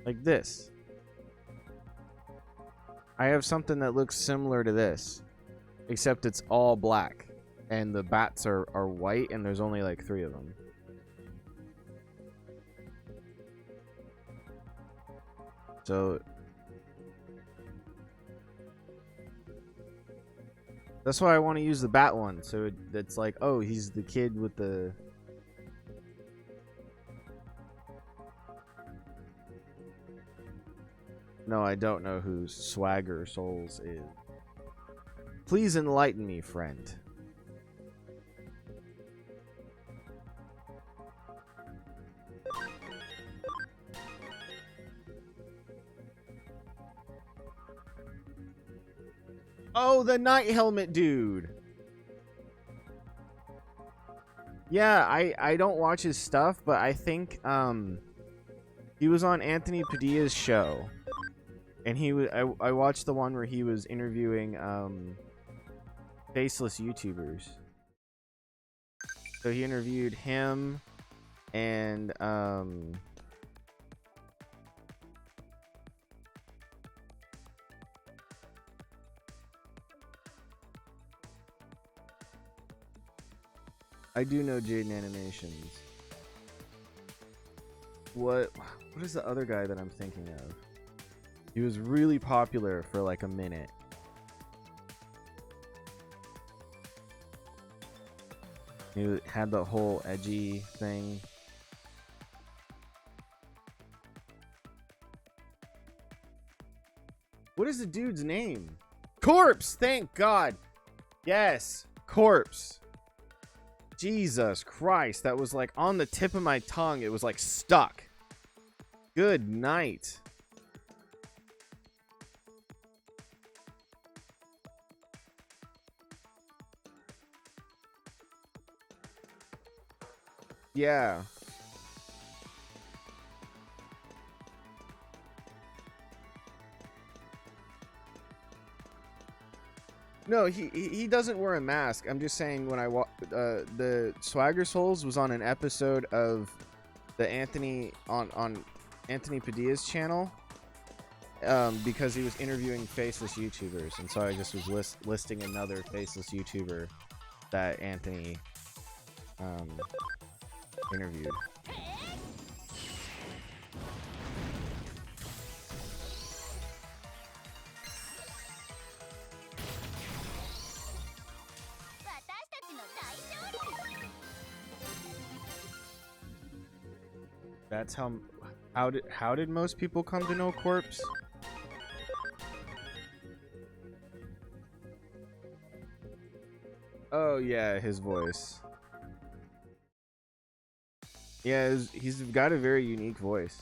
[SPEAKER 1] Like this. I have something that looks similar to this, except it's all black, and the bats are white, and there's only like 3 of them. So that's why I want to use the bat one. So it's like, oh, he's the kid with the... No, I don't know who Swagger Souls is. Please enlighten me, friend. Oh, the Night Helmet dude. Yeah, I don't watch his stuff, but I think he was on Anthony Padilla's show. And I watched the one where he was interviewing faceless YouTubers. So he interviewed him and I do know Jaden Animations. What is the other guy that I'm thinking of? He was really popular for like a minute. He had the whole edgy thing. What is the dude's name? Corpse! Thank God! Yes! Corpse! Jesus Christ, that was like on the tip of my tongue. It was like stuck. Good night. Yeah. No, he doesn't wear a mask. I'm just saying when I the Swagger Souls was on an episode of the Anthony on Anthony Padilla's channel because he was interviewing faceless YouTubers, and so I just was listing another faceless YouTuber that Anthony interviewed. That's how did most people come to know Corpse? Oh yeah, his voice. Yeah, he's got a very unique voice.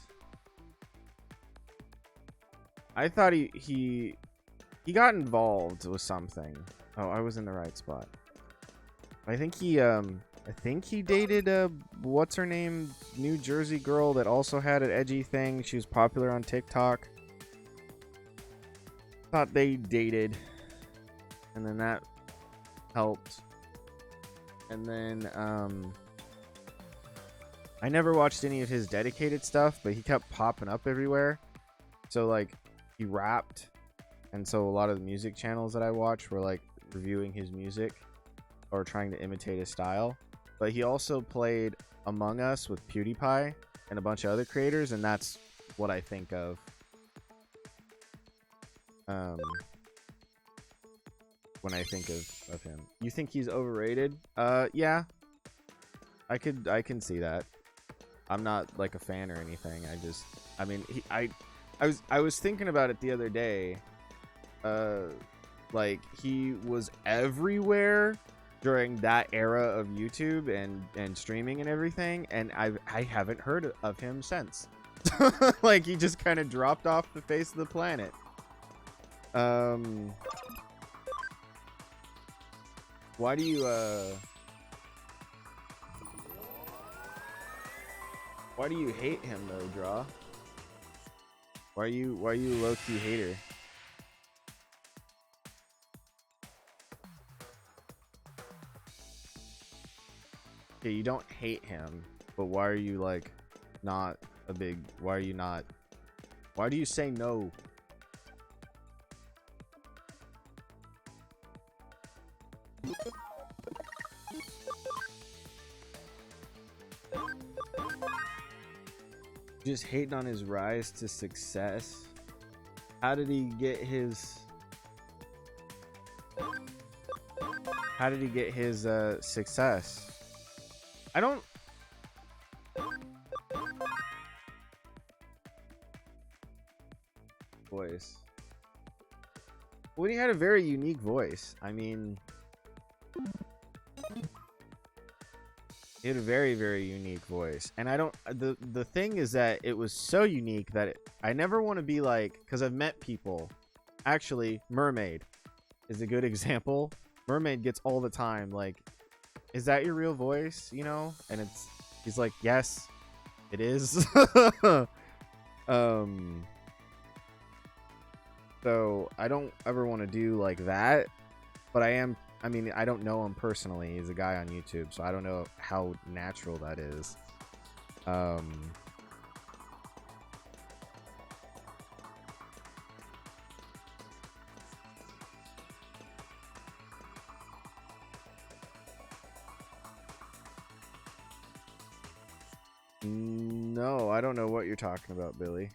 [SPEAKER 1] I thought he got involved with something. Oh, I was in the right spot. I think he dated what's her name, New Jersey girl that also had an edgy thing. She was popular on TikTok. Thought they dated, and then that helped. And then I never watched any of his dedicated stuff, but he kept popping up everywhere. So like he rapped, and so a lot of the music channels that I watch were like reviewing his music or trying to imitate his style. But he also played Among Us with PewDiePie and a bunch of other creators, and that's what I think of when I think of him. You think he's overrated? Yeah, I can see that. I'm not like a fan or anything. I mean, I was thinking about it the other day. Like he was everywhere during that era of YouTube and streaming and everything, and I haven't heard of him since. Like he just kind of dropped off the face of the planet. Why do you hate him though, Draw? Why are you a low-key hater? Okay, you don't hate him, but why are you like not a big? Why do you say no? Just hating on his rise to success. How did he get his success? I don't voice. Well, he had a very unique voice. I mean, he had a very, very unique voice. And I don't, the thing is that it was so unique that I never want to be like, because I've met people. Actually, Mermaid is a good example. Mermaid gets all the time like, is that your real voice? You know? And he's like, yes, it is. So I don't ever want to do like that, but I mean, I don't know him personally. He's a guy on YouTube, so I don't know how natural that is. No, I don't know what you're talking about, Billy.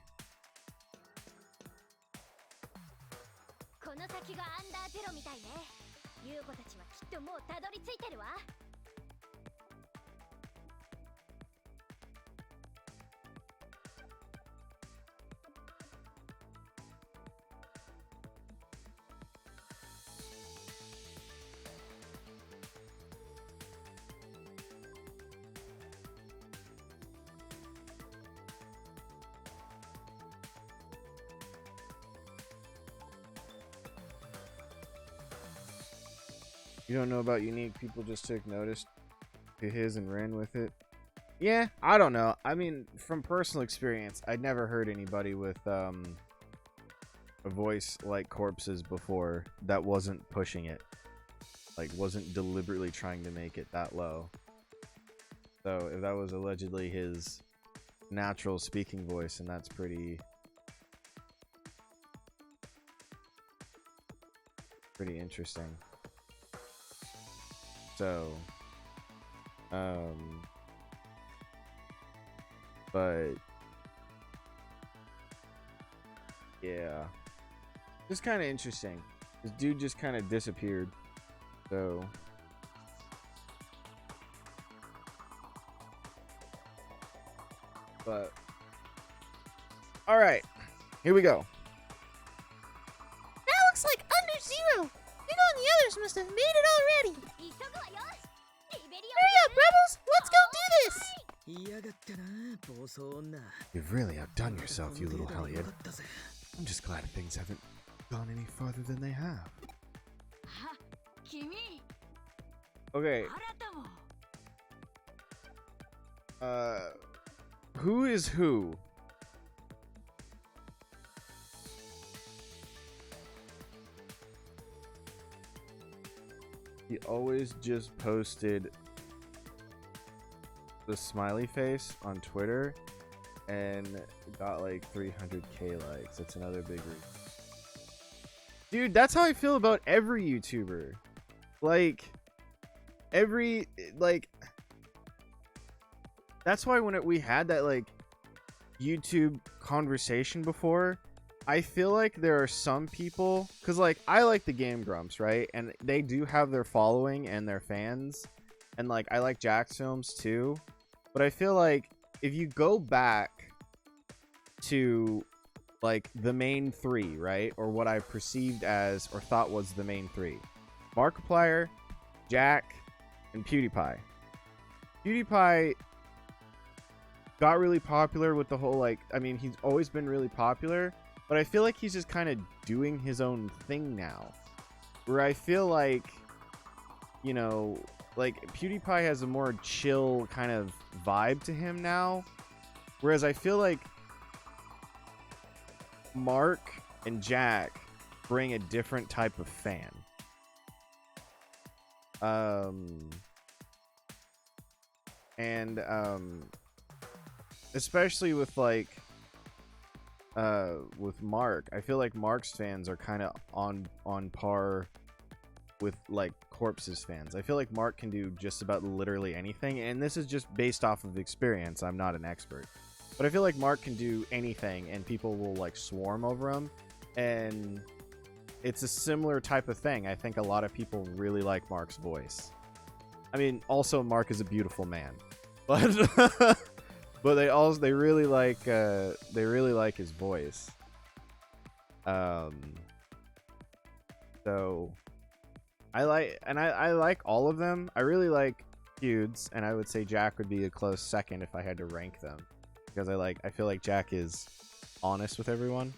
[SPEAKER 1] You don't know about unique people just took notice to his and ran with it? Yeah, I don't know. I mean, from personal experience, I'd never heard anybody with a voice like Corpse's before that wasn't pushing it. Like, wasn't deliberately trying to make it that low. So, if that was allegedly his natural speaking voice, and that's pretty interesting. So, but yeah, it's kind of interesting. This dude just kind of disappeared. So But all right, here we go.
[SPEAKER 2] That looks like under zero. Diggle and the others must have made it already. Hurry up, rebels! Let's go do this!
[SPEAKER 1] You've really outdone yourself, you little hellion. I'm just glad things haven't gone any farther than they have. Okay. Who is who? He always just posted the smiley face on Twitter and got like 300k likes. That's another big reason. Dude, that's how I feel about every YouTuber. Like, that's why when we had that like YouTube conversation before, I feel like there are some people, because like I like the Game Grumps, right? And they do have their following and their fans, and like I like Jack's films too, but I feel like if you go back to like the main three, right, or what I perceived as or thought was the main three: Markiplier, Jack, and PewDiePie. PewDiePie got really popular with the whole, like, I mean, he's always been really popular, but I feel like he's just kind of doing his own thing now. Where I feel like, you know, like PewDiePie has a more chill kind of vibe to him now. Whereas I feel like Mark and Jack bring a different type of fan. Especially with like with Mark, I feel like Mark's fans are kind of on par with like Corpse's fans. I feel like Mark can do just about literally anything, and this is just based off of experience. I'm not an expert, but I feel like Mark can do anything and people will like swarm over him, and it's a similar type of thing. I think a lot of people really like Mark's voice. I mean, also Mark is a beautiful man, but but they really like his voice. So I like all of them. I really like Feuds, and I would say Jack would be a close second if I had to rank them, because I feel like Jack is honest with everyone,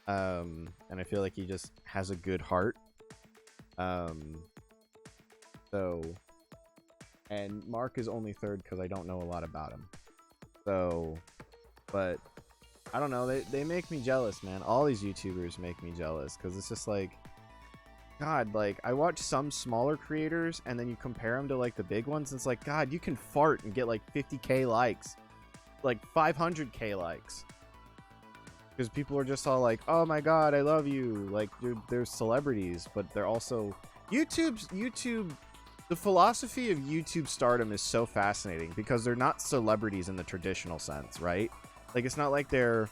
[SPEAKER 1] and I feel like he just has a good heart. So, and Mark is only third because I don't know a lot about him. So, but I don't know. They make me jealous, man. All these YouTubers make me jealous, because it's just like, God, like I watch some smaller creators and then you compare them to like the big ones. And it's like, God, you can fart and get like 50k likes, like 500k likes, because people are just all like, oh my God, I love you. Like they're celebrities, but they're also YouTube. The philosophy of YouTube stardom is so fascinating, because they're not celebrities in the traditional sense, right? Like it's not like they're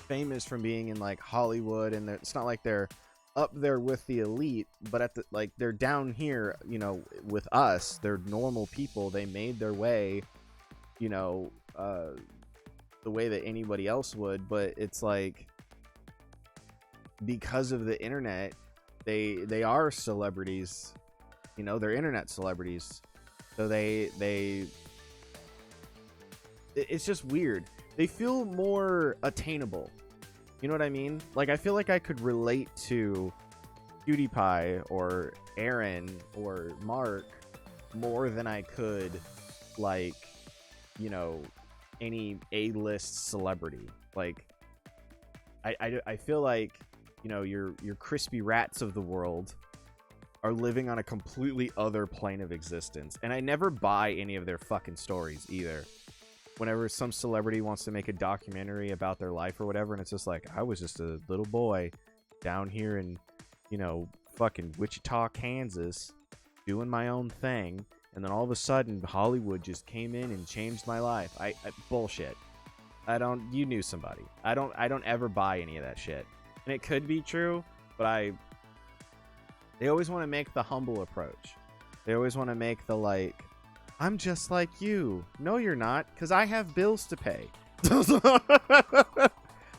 [SPEAKER 1] famous from being in like Hollywood, and it's not like they're up there with the elite, but at the like they're down here, you know, with us. They're normal people. They made their way, you know, the way that anybody else would, but it's like because of the internet, they are celebrities. You know, they're internet celebrities, so it's just weird. They feel more attainable. You know what I mean? Like, I feel like I could relate to PewDiePie or Aaron or Mark more than I could, like, you know, any A-list celebrity. Like, I feel like, you know, your crispy rats of the world are living on a completely other plane of existence. And I never buy any of their fucking stories either. Whenever some celebrity wants to make a documentary about their life or whatever, and it's just like, I was just a little boy down here in, you know, fucking Wichita, Kansas, doing my own thing, and then all of a sudden Hollywood just came in and changed my life. I bullshit. You knew somebody. I don't ever buy any of that shit. And it could be true, but they always want to make the humble approach. They always want to make the like, I'm just like you. No, you're not, because I have bills to pay.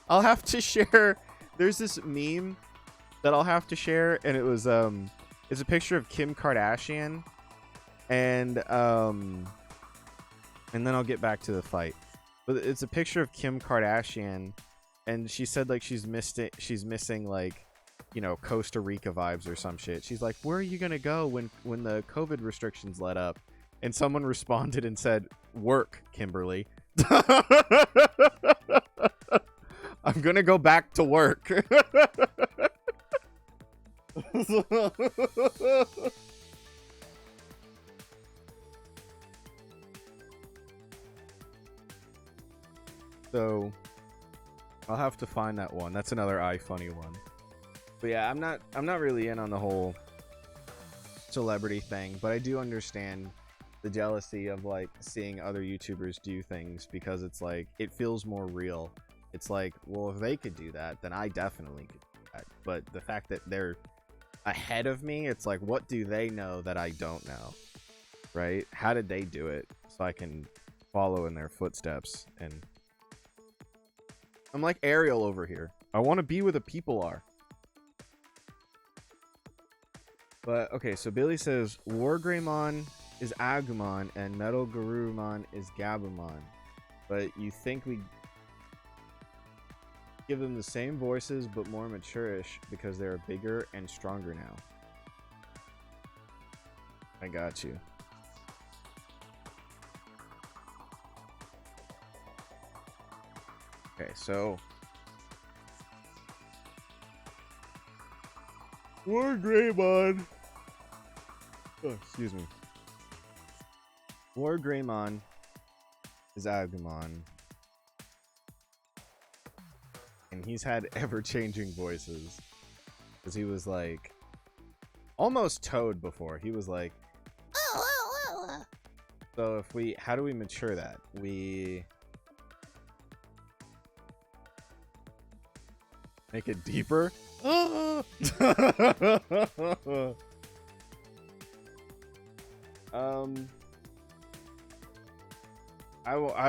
[SPEAKER 1] I'll have to share. There's this meme that I'll have to share, and it's a picture of Kim Kardashian, and then I'll get back to the fight. But it's a picture of Kim Kardashian, and she said like she's missing like, you know, Costa Rica vibes or some shit. She's like, where are you gonna go when the COVID restrictions let up? And someone responded and said, work, Kimberly. I'm gonna go back to work. So I'll have to find that one. That's another iFunny one. But yeah, I'm not really in on the whole celebrity thing, but I do understand the jealousy of like seeing other YouTubers do things, because it's like it feels more real. It's like, well, if they could do that, then I definitely could do that. But the fact that they're ahead of me, it's like, what do they know that I don't know? Right? How did they do it so I can follow in their footsteps? And I'm like Ariel over here. I want to be where the people are. But okay, so Billy says Wargreymon is Agumon and Metal Garurumon is Gabumon. But you think we give them the same voices but more mature-ish because they're bigger and stronger now. I got you. Okay, so Wargreymon. Oh, excuse me. Wargreymon is Agumon. And he's had ever-changing voices. Because he was like almost Toad before. He was like,
[SPEAKER 2] Oh.
[SPEAKER 1] so if we, how do we mature that? We make it deeper? I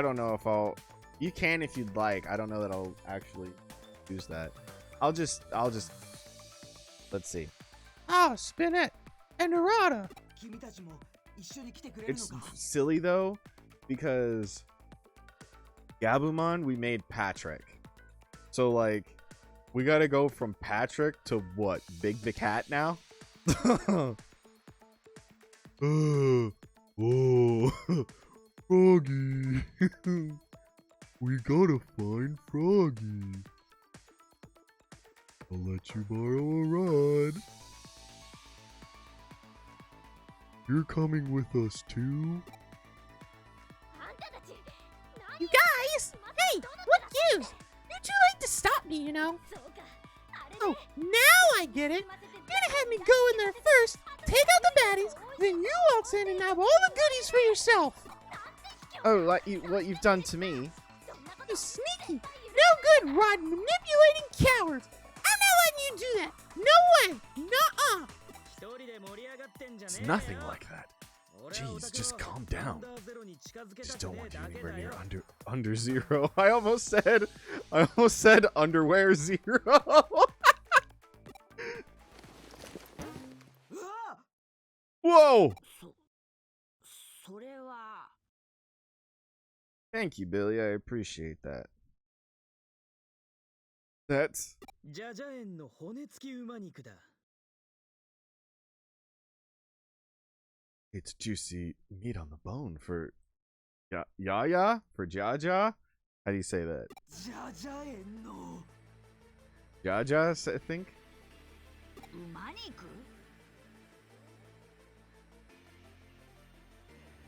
[SPEAKER 1] don't know if I'll, you can if you'd like. I don't know that I'll actually use that. I'll just let's see.
[SPEAKER 2] Oh, Spinette and Narada.
[SPEAKER 1] It's silly though, because Gabumon we made Patrick. So like we gotta go from Patrick to what? Big the Cat now? Oh, Froggy. We gotta find Froggy. I'll let you borrow a rod. You're coming with us too?
[SPEAKER 2] You guys! Hey, what gives? You two like to stop me, you know. Oh, now I get it. You're gonna have me go in there first, take out the baddies, then you waltz in and have all the goodies for yourself.
[SPEAKER 1] Oh, like what you've done to me?
[SPEAKER 2] You sneaky, no good rod manipulating cowards. I'm not letting you do that. No way. Nuh-uh.
[SPEAKER 1] It's nothing like that. Jeez, just calm down. Just don't want you anywhere near under zero. I almost said underwear zero. Whoa! Thank you, Billy. I appreciate that. That's it's juicy meat on the bone for ya for Jaja. How do you say that? Jaja, I think.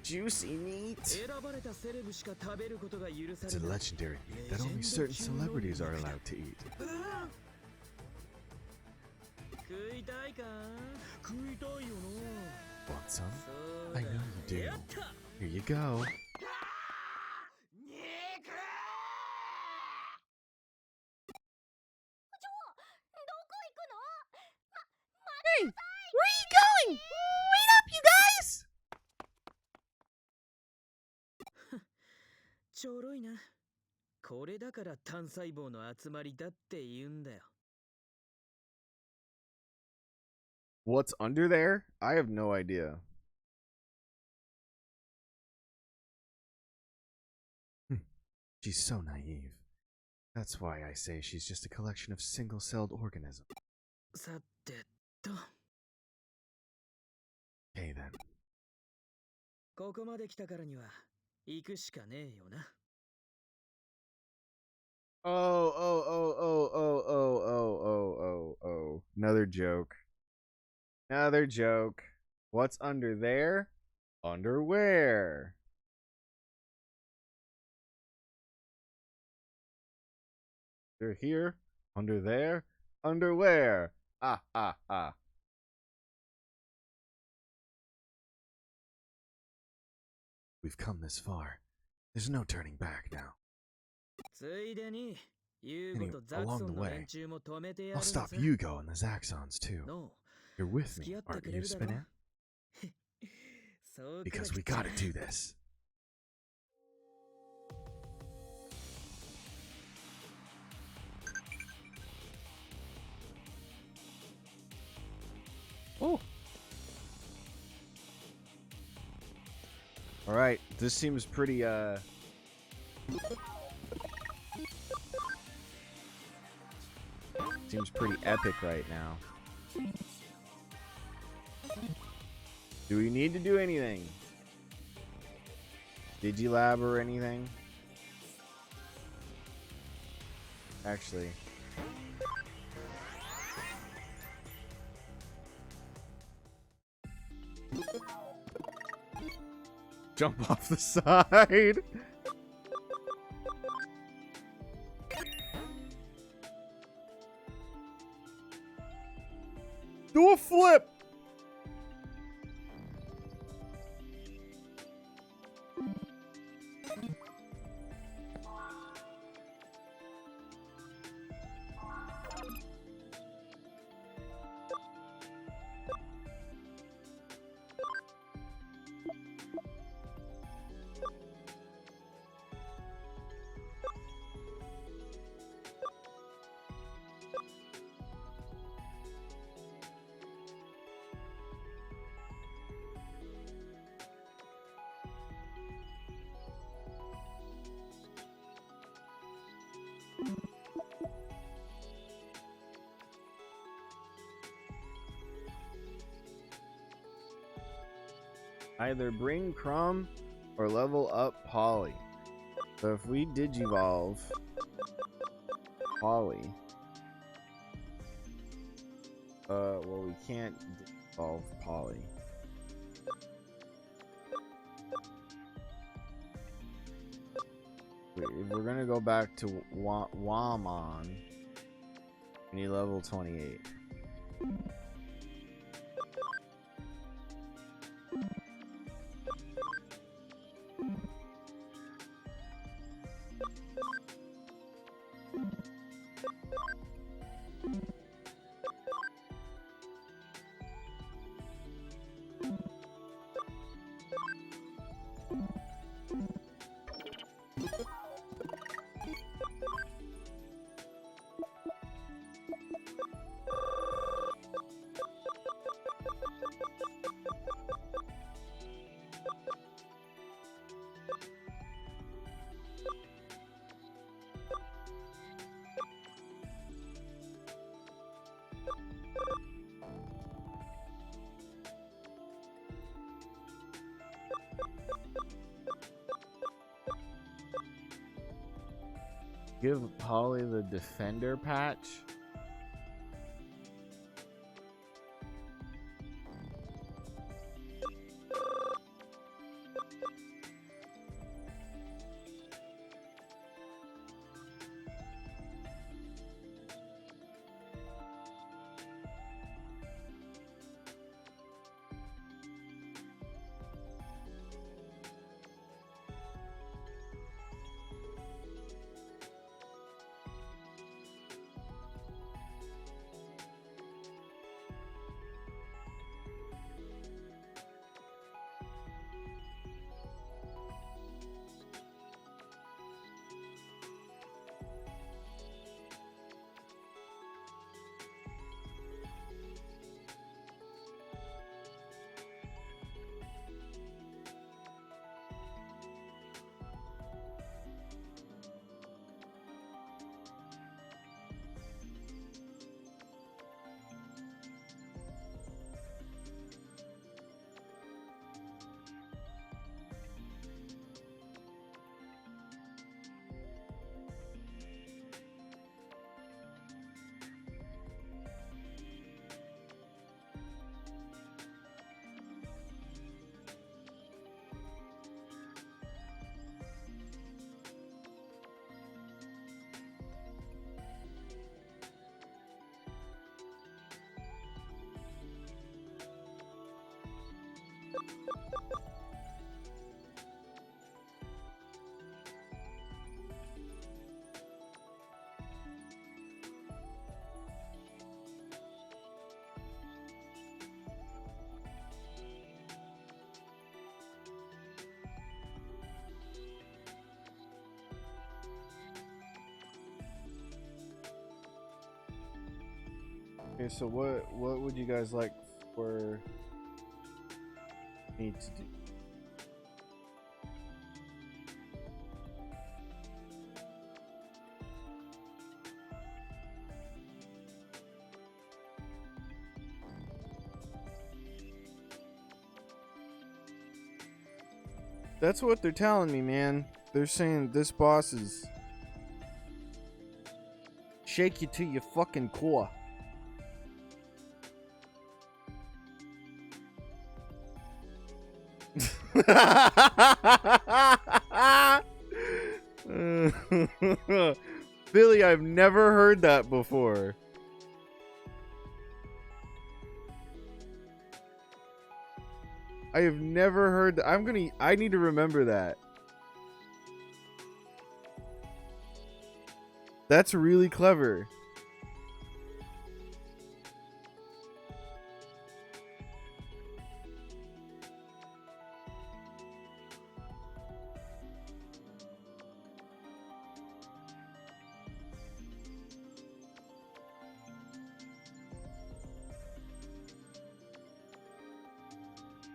[SPEAKER 1] Juicy meat. It's a legendary meat that only certain celebrities are allowed to eat. Want some? I know you do. Here you go.
[SPEAKER 2] Hey, where are you going? Wait up, you guys!
[SPEAKER 3] ちょろいな。これだから単細胞の集まりだって言うんだよ。
[SPEAKER 1] What's under there? I have no idea. She's so naive. That's why I say she's just a collection of single-celled organisms.
[SPEAKER 3] さてと。
[SPEAKER 1] Okay then.
[SPEAKER 3] ここまで来たからには行くしかねえよな。
[SPEAKER 1] Oh, oh, oh, oh, oh, oh, oh, oh, oh, oh. Another joke. Another joke. What's under there? Underwear. They're here. Under there. Underwear. Ah, ah, ah. We've come this far. There's no turning back now.
[SPEAKER 3] ついでに、ユーゴとザク
[SPEAKER 1] Along
[SPEAKER 3] ソ
[SPEAKER 1] the
[SPEAKER 3] ンの
[SPEAKER 1] way,
[SPEAKER 3] 連中も止めてや
[SPEAKER 1] I'll
[SPEAKER 3] るの
[SPEAKER 1] stop
[SPEAKER 3] さ。
[SPEAKER 1] Yugo and the Zaxxons too.
[SPEAKER 3] の
[SPEAKER 1] You're with
[SPEAKER 3] 付き
[SPEAKER 1] me,
[SPEAKER 3] 合って
[SPEAKER 1] aren't
[SPEAKER 3] くれ
[SPEAKER 1] you,
[SPEAKER 3] るだろ
[SPEAKER 1] Spinette?
[SPEAKER 3] そうくら
[SPEAKER 1] Because
[SPEAKER 3] い
[SPEAKER 1] we gotta do this. Oh. All right, this seems pretty seems pretty epic right now. Do we need to do anything? Digilab or anything? Actually. Jump off the side. Do a flip. Either bring Crumb or level up Polly. So if we Digivolve Polly, well, we can't Digivolve Polly. If we're gonna go back to Wamon, we need level 28. Give Polly the defender patch. Okay, so what would you guys like for me to do? That's what they're telling me, man. They're saying this boss is shake you to your fucking core. Billy, I've never heard that before. I have never heard that. I need to remember that. That's really clever.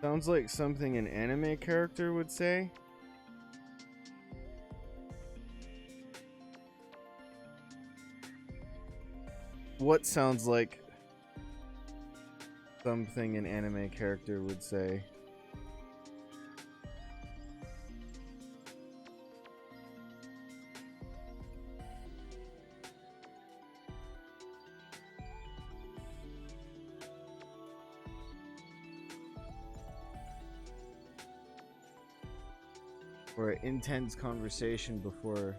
[SPEAKER 1] Sounds like something an anime character would say. What sounds like something an anime character would say? Or an intense conversation before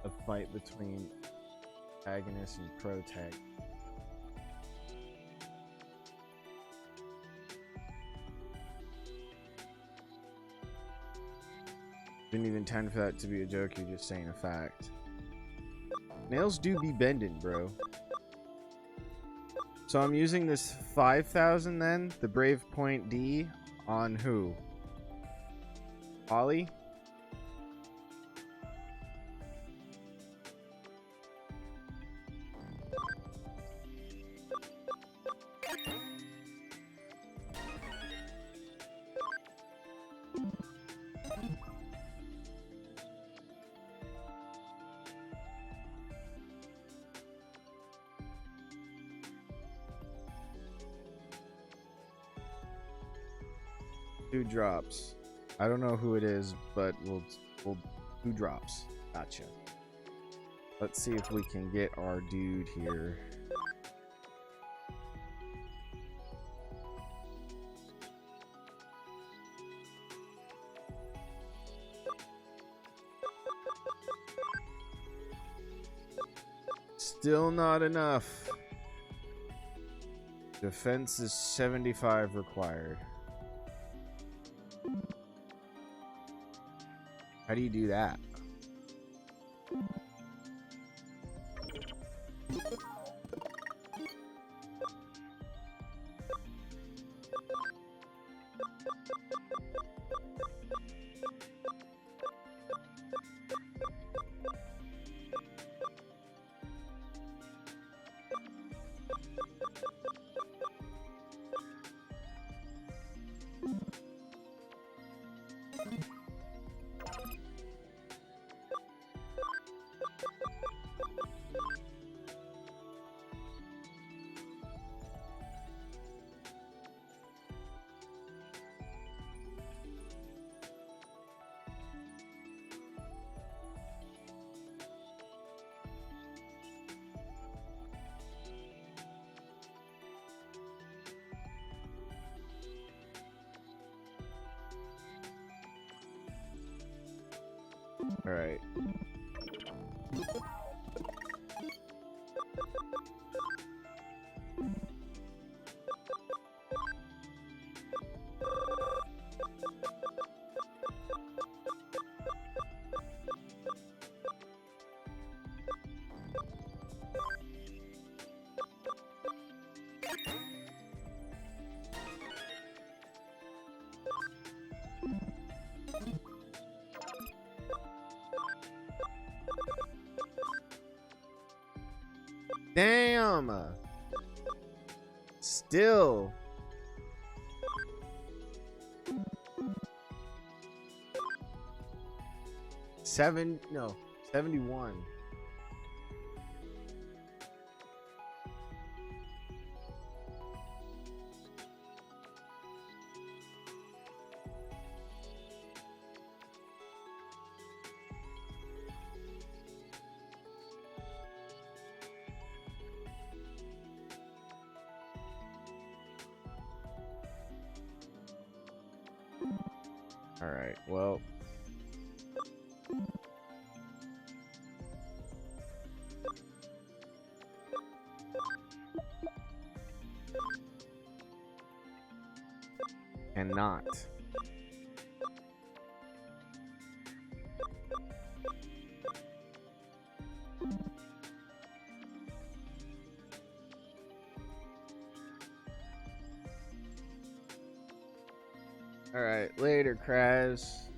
[SPEAKER 1] a fight between protagonist and protagonist. Didn't even intend for that to be a joke, you're just saying a fact. Nails do be bending, bro. So I'm using this 5,000 then, the Brave Point D, on who? Ollie? Two drops. I don't know who it is, but we'll 2 drops. Gotcha. Let's see if we can get our dude here. Still not enough. Defense is 75 required. How do you do that? All right. Damn. Still. 71. All right, well. Cannot. All right, later, Kraz.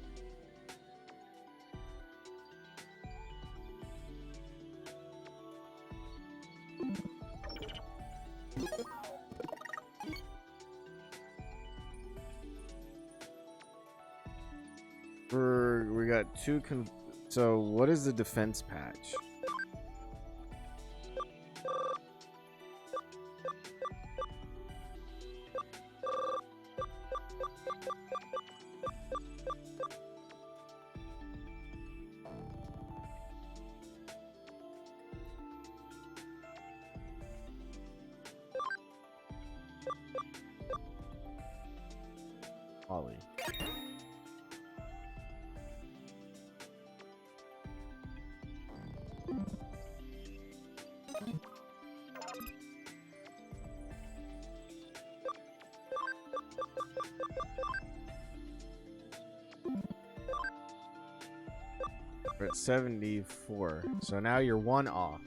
[SPEAKER 1] We got two. So, what is the defense patch? Ollie. We're at 74. So now you're one off.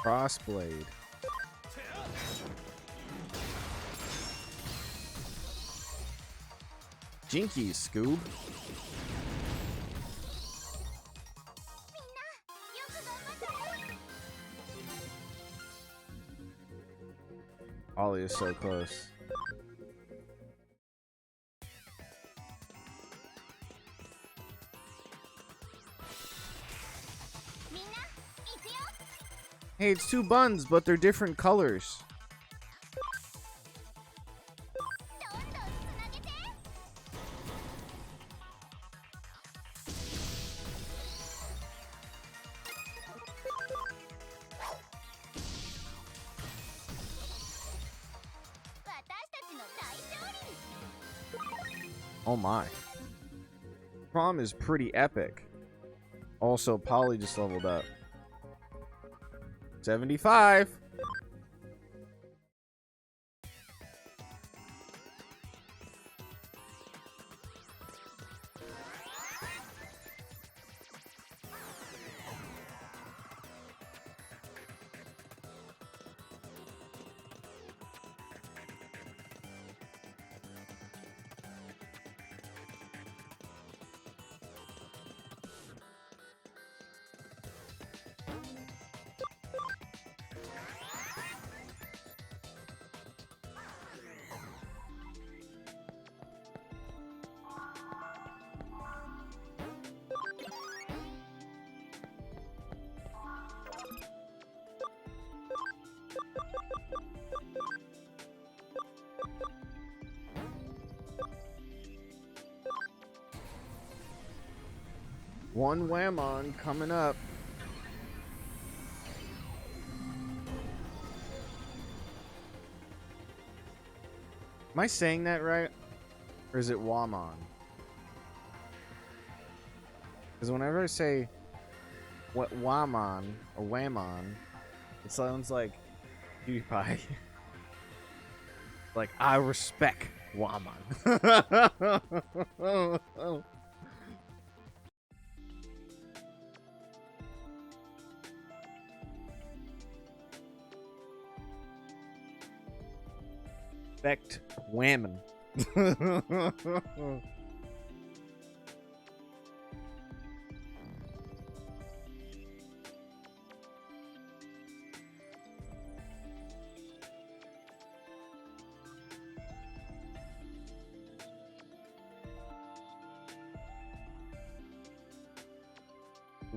[SPEAKER 1] Crossblade. Jinkies, Scoob. Ollie is so close. Hey, it's two buns, but they're different colors. Oh my. Prom is pretty epic. Also, Polly just leveled up. 75. One Whammon coming up. Am I saying that right? Or is it Whammon? Because whenever I say what Whammon or Whammon, it sounds like PewDiePie. Like, I respect Whammon. Respect Whammon.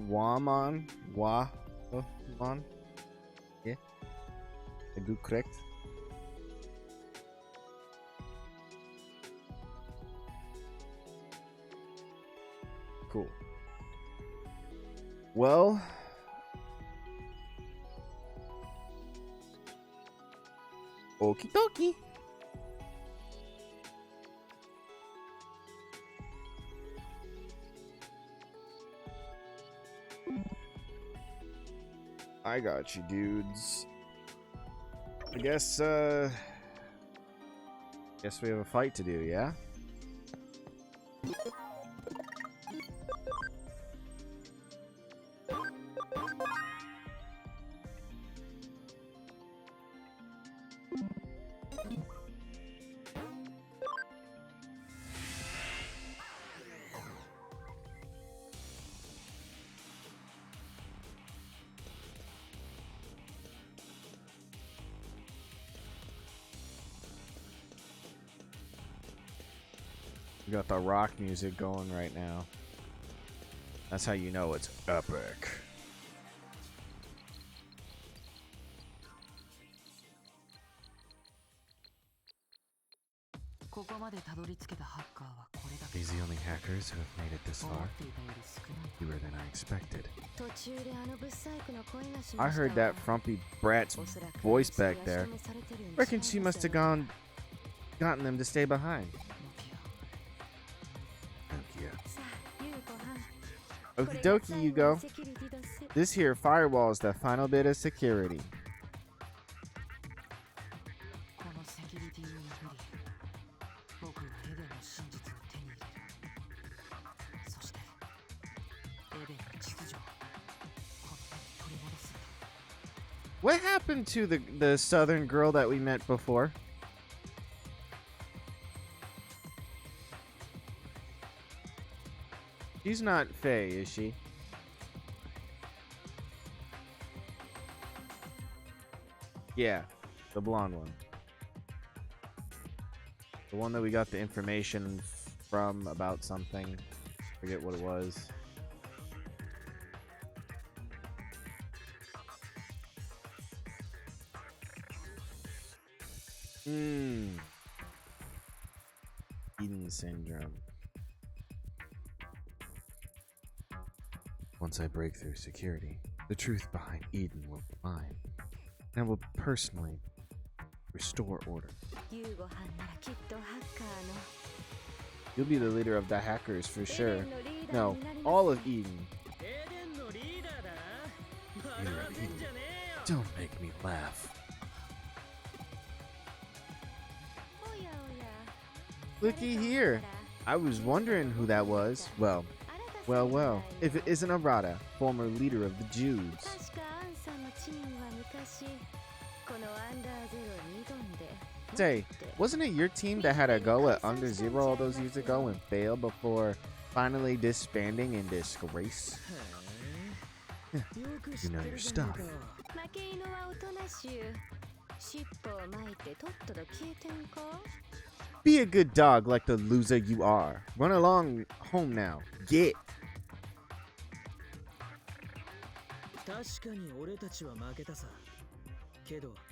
[SPEAKER 1] Whammon. Whammon. Yeah. I do correct. Cool. Well, okie dokie. I got you, dudes. I guess we have a fight to do, yeah? We got the rock music going right now. That's how you know it's epic. These are the only hackers who have made it this far. Fewer than I expected. I heard that frumpy brat's voice back there. Reckon she must have gotten them to stay behind. Okie dokie, you go. This here firewall is the final bit of security. What happened to the southern girl that we met before? She's not Faye, is she? Yeah, the blonde one. The one that we got the information from about something. Forget what it was. Eden syndrome. Once I break through security, the truth behind Eden will be mine. And I will personally restore order. You'll be the leader of the hackers for sure. No, all of Eden. Leader of Eden. Don't make me laugh. Looky here. I was wondering who that was. Well. If it isn't Arata, former leader of the Jews. Say, wasn't it your team that had a go at Under Zero all those years ago and failed before finally disbanding in disgrace? You know your stuff. Be a good dog like the loser you are. Run along home now. Get.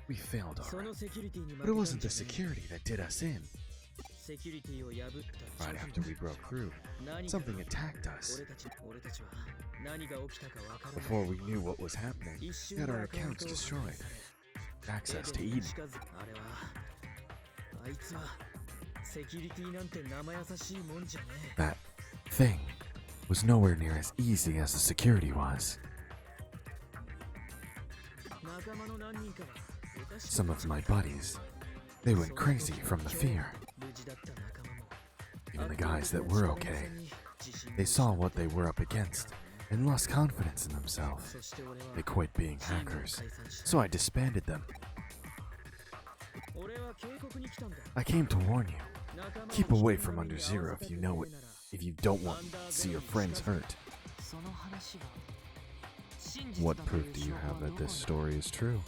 [SPEAKER 1] We failed already, but it wasn't the security that did us in. Right after we broke through, something attacked us. Before we knew what was happening, we had our accounts destroyed. Access to Eden. That thing was nowhere near as easy as the security was. Some of my buddies, they went crazy from the fear. Even the guys that were okay, they saw what they were up against and lost confidence in themselves. They quit being hackers, so I disbanded them. I came to warn you. Keep away from Under Zero if you know it, if you don't want to see your friends hurt. What proof do you have that this story is true?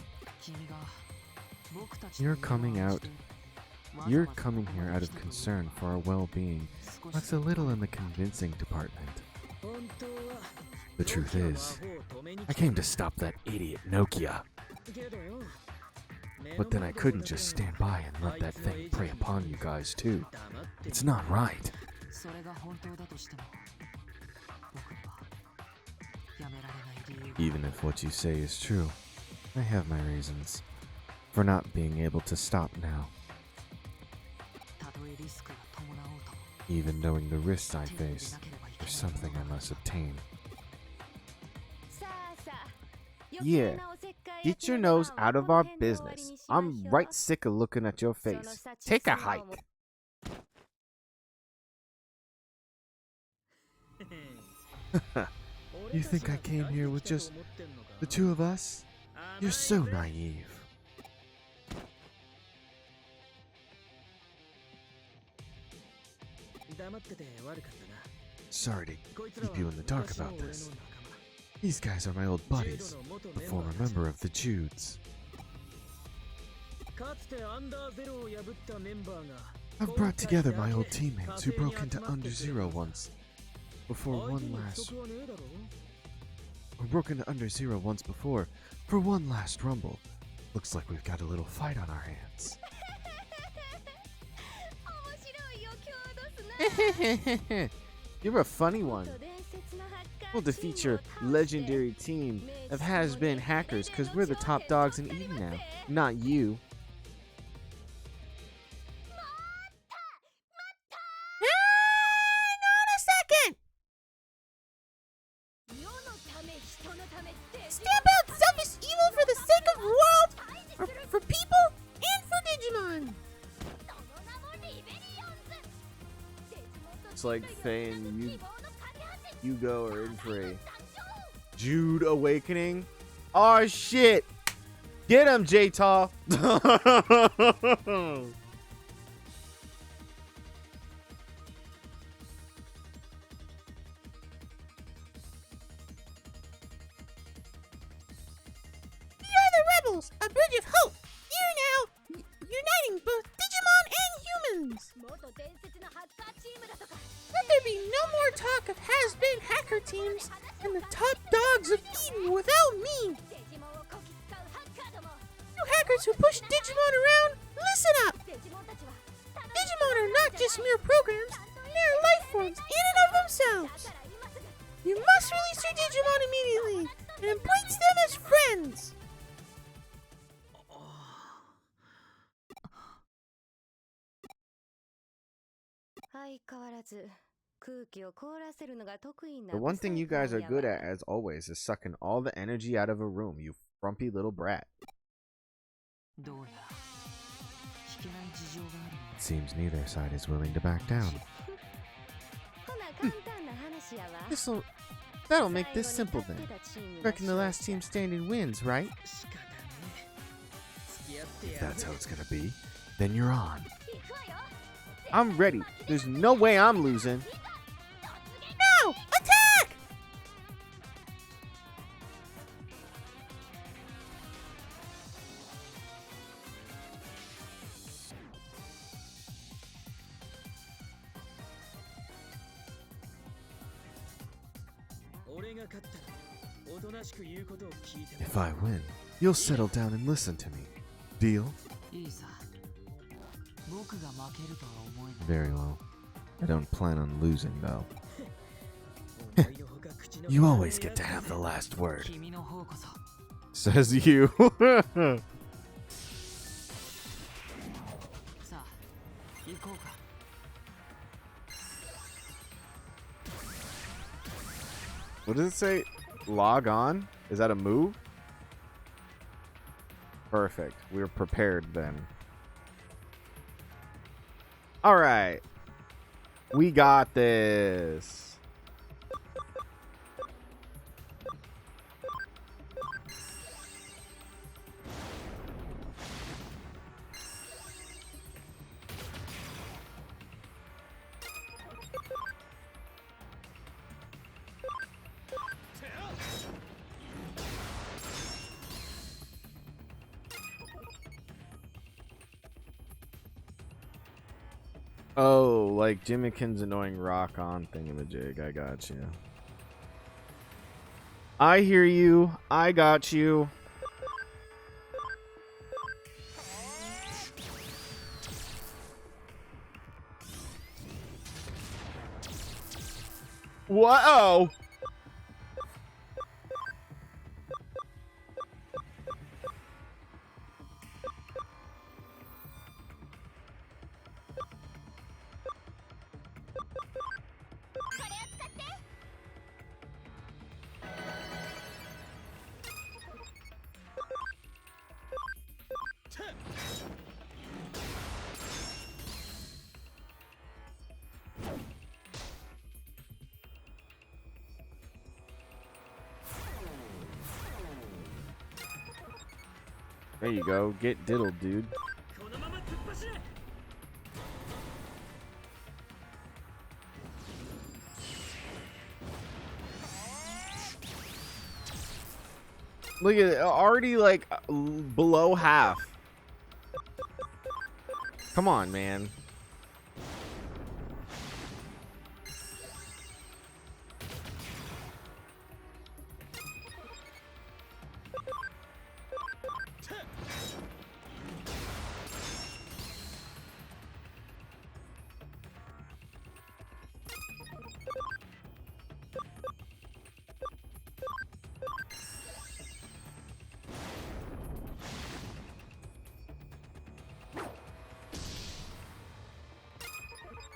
[SPEAKER 1] You're coming here out of concern for our well-being. That's a little in the convincing department. The truth is, I came to stop that idiot Nokia. But then I couldn't just stand by and let that thing prey upon you guys too. It's not right. Even if what you say is true, I have my reasons for not being able to stop now. Even knowing the risks I face, there's something I must obtain. Yeah, get your nose out of our business. I'm right sick of looking at your face. Take a hike. You think I came here with just the two of us? You're so naive. Sorry to keep you in the dark about this. These guys are my old buddies, the former member of the Judes. I've brought together my old teammates who broke into Under Zero once before for one last rumble. Looks like we've got a little fight on our hands. You're a funny one. We'll defeat your legendary team of has-been hackers because we're the top dogs in Eden now, not you.
[SPEAKER 2] Hang on a second! Stamp out selfish evil for the sake of the world, for people, and for Digimon!
[SPEAKER 1] It's like Faye and Yugo are in for a Jude awakening. Oh shit! Get him, J-Taw!
[SPEAKER 2] Eagles, a bridge of hope. You're now uniting both Digimon and humans. Let there be no more talk of has-been hacker teams and the top dogs of Eden without me. You hackers who push Digimon around, listen up. Digimon are not just mere programs, they are life forms in and of themselves. You must release your Digimon immediately and embrace them as friends.
[SPEAKER 1] The one thing you guys are good at, as always, is sucking all the energy out of a room, you frumpy little brat. It seems neither side is willing to back down. That'll make this simple then. Reckon the last team standing wins, right? If that's how it's gonna be, then you're on. I'm ready. There's no way I'm losing.
[SPEAKER 2] Now, attack!
[SPEAKER 1] If I win, you'll settle down and listen to me. Deal? Very well. I don't plan on losing, though. You always get to have the last word. Says you. What does it say? Log on? Is that a move? Perfect. We're prepared then. Alright. We got this. Oh, like Jimmykin's annoying rock on thingamajig. I got you. I hear you. I got you. Whoa! There you go. Get diddled, dude. Look at it. Already, like, below half. Come on, man.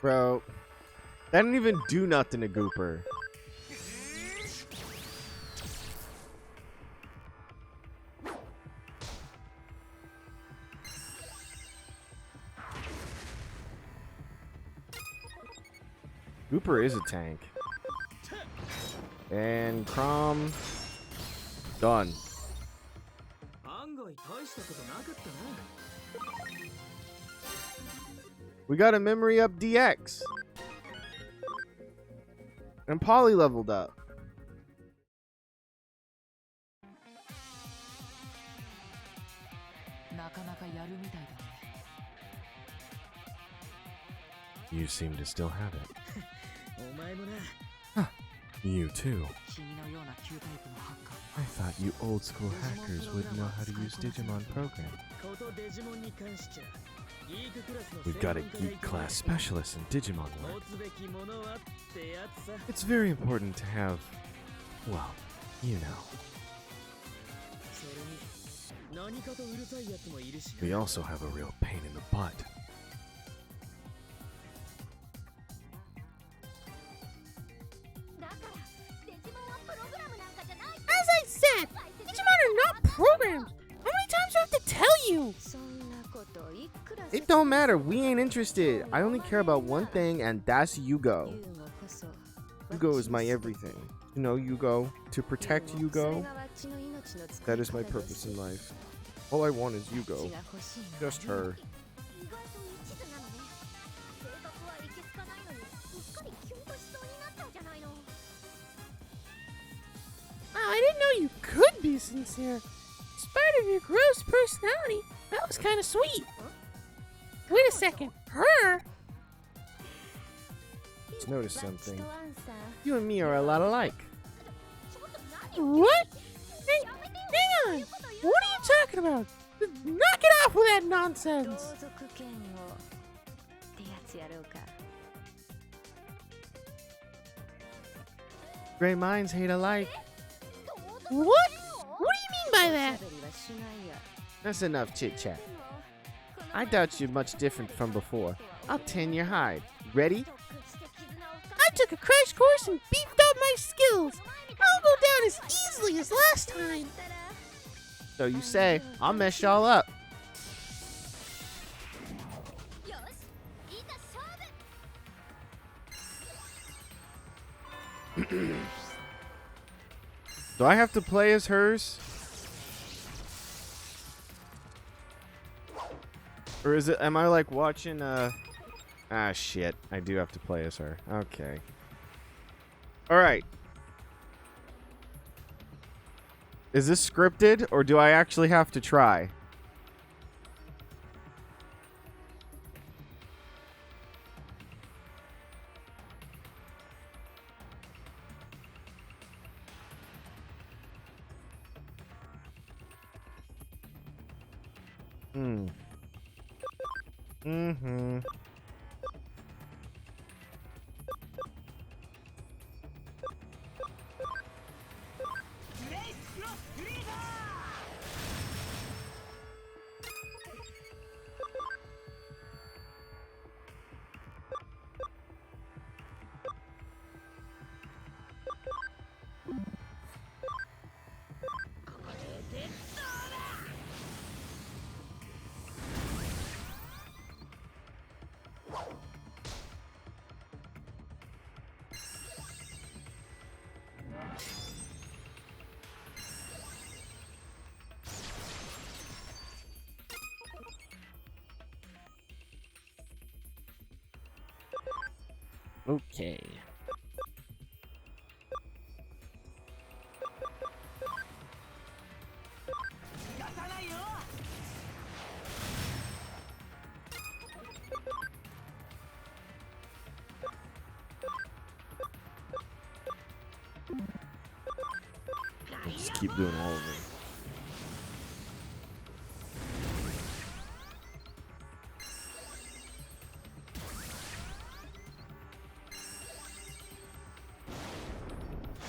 [SPEAKER 1] Bro, that didn't even do nothing to Gooper. Gooper is a tank. And Crom. Done. We got a memory up DX. And Polly leveled up. You seem to still have it.
[SPEAKER 3] お前もな。
[SPEAKER 1] You too. I thought you old school hackers would know how to use Digimon program.
[SPEAKER 3] ことデジモンに関しちゃ、ギーククラスの
[SPEAKER 1] We've got a geek class specialist in Digimon
[SPEAKER 3] 持
[SPEAKER 1] work.
[SPEAKER 3] つべきものはってやつさ。
[SPEAKER 1] It's very important to have, well, you know.
[SPEAKER 3] それに何かとうるさいやつもいるしな。
[SPEAKER 1] We also have a real pain in the butt.
[SPEAKER 2] As I said, Digimon are not programs. How many times do I have to tell you?
[SPEAKER 1] It don't matter. We ain't interested. I only care about one thing, and that's Yugo. Yugo is my everything. You know, Yugo. To protect Yugo. That is my purpose in life. All I want is Yugo. Just her.
[SPEAKER 2] Wow, I didn't know you could be sincere. In spite of your gross personality, that was kind of sweet. Wait a second. Her?
[SPEAKER 1] Just noticed something. You and me are a lot alike.
[SPEAKER 2] What? Hey, hang on. What are you talking about? Knock it off with that nonsense.
[SPEAKER 1] Great minds hate alike.
[SPEAKER 2] What? What do you mean by that?
[SPEAKER 1] That's enough chit-chat. I doubt you're much different from before. I'll tan your hide. Ready?
[SPEAKER 2] I took a crash course and beefed up my skills. I'll go down as easily as last time.
[SPEAKER 1] So you say. I'll mess y'all up. Do I have to play as hers? Or is it, am I like watching, ah, shit. I do have to play as her. Okay. Alright. Is this scripted, or do I actually have to try? Mm-hmm. Okay. Just keep doing all of them.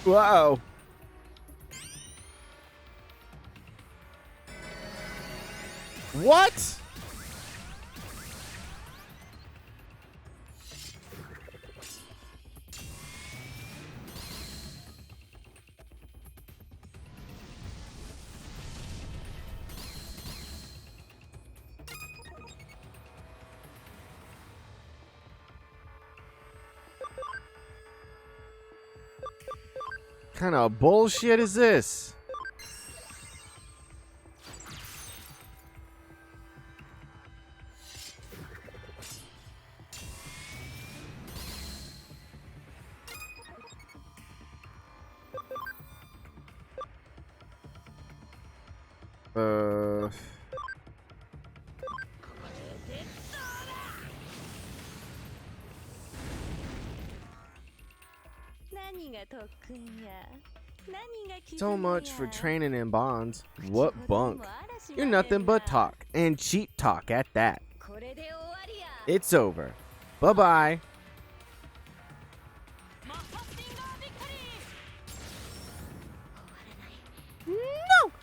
[SPEAKER 1] Wow. What? Kind of bullshit is this? So much for training in bonds. What bunk. You're nothing but talk, and cheap talk at that. It's over. Bye-bye.
[SPEAKER 2] No! No,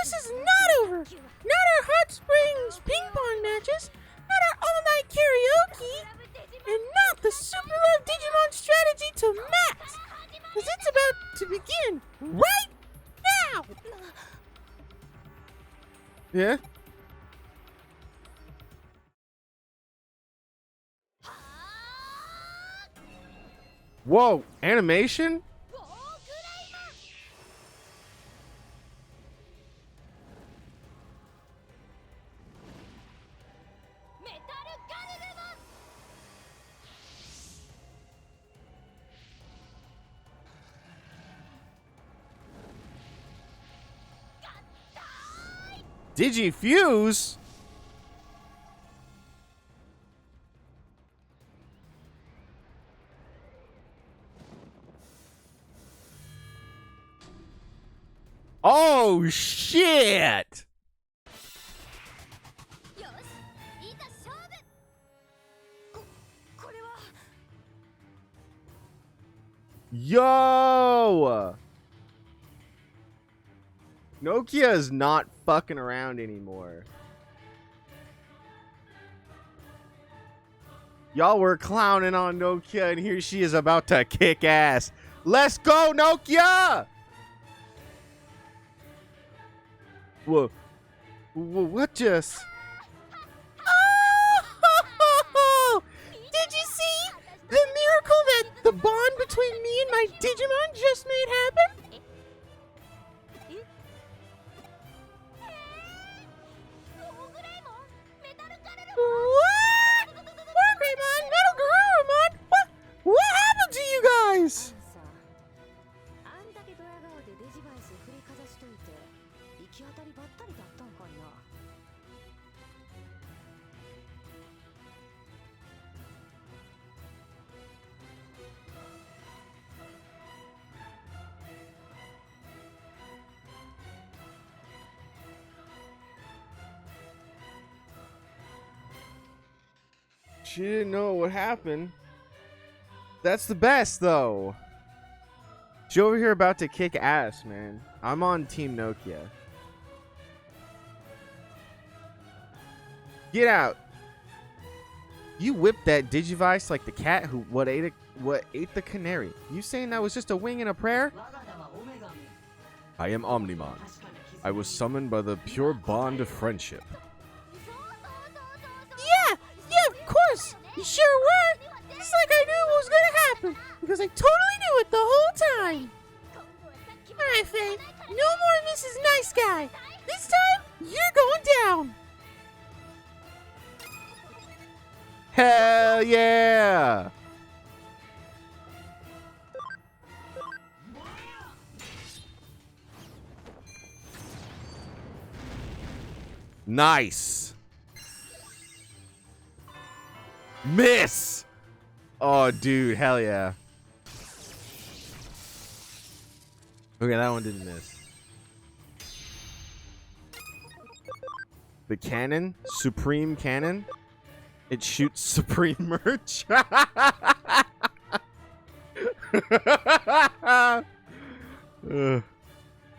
[SPEAKER 2] this is not over! Not our hot springs ping pong matches, not our all-night karaoke, and not the Super Love Digimon strategy to max! Because it's about to begin right now!
[SPEAKER 1] Yeah? Whoa, animation? Digifuse? Oh, shit! Yo! Nokia is not fucking around anymore. Y'all were clowning on Nokia, and here she is about to kick ass. Let's go, Nokia! Whoa. What just...
[SPEAKER 2] Oh! Did you see the miracle that the bond between me and my Digimon just made happen? What? Wargreymon, Metal Garurumon, what happened to you guys?
[SPEAKER 1] She didn't know what happened. That's the best, though. She over here about to kick ass, man. I'm on Team Nokia. Get out. You whipped that Digivice like the cat who ate the canary. You saying that was just a wing and a prayer? I am Omnimon. I was summoned by the pure bond of friendship.
[SPEAKER 2] Yeah, of course. You sure were. Just like I knew what was gonna happen, because I totally knew it the whole time. Alright, Faye. No more Mrs. Nice Guy. This time, you're going down.
[SPEAKER 1] Hell yeah! Nice. Miss. Oh, dude, hell yeah. Okay, that one didn't miss. The cannon, Supreme Cannon. It shoots Supreme merch.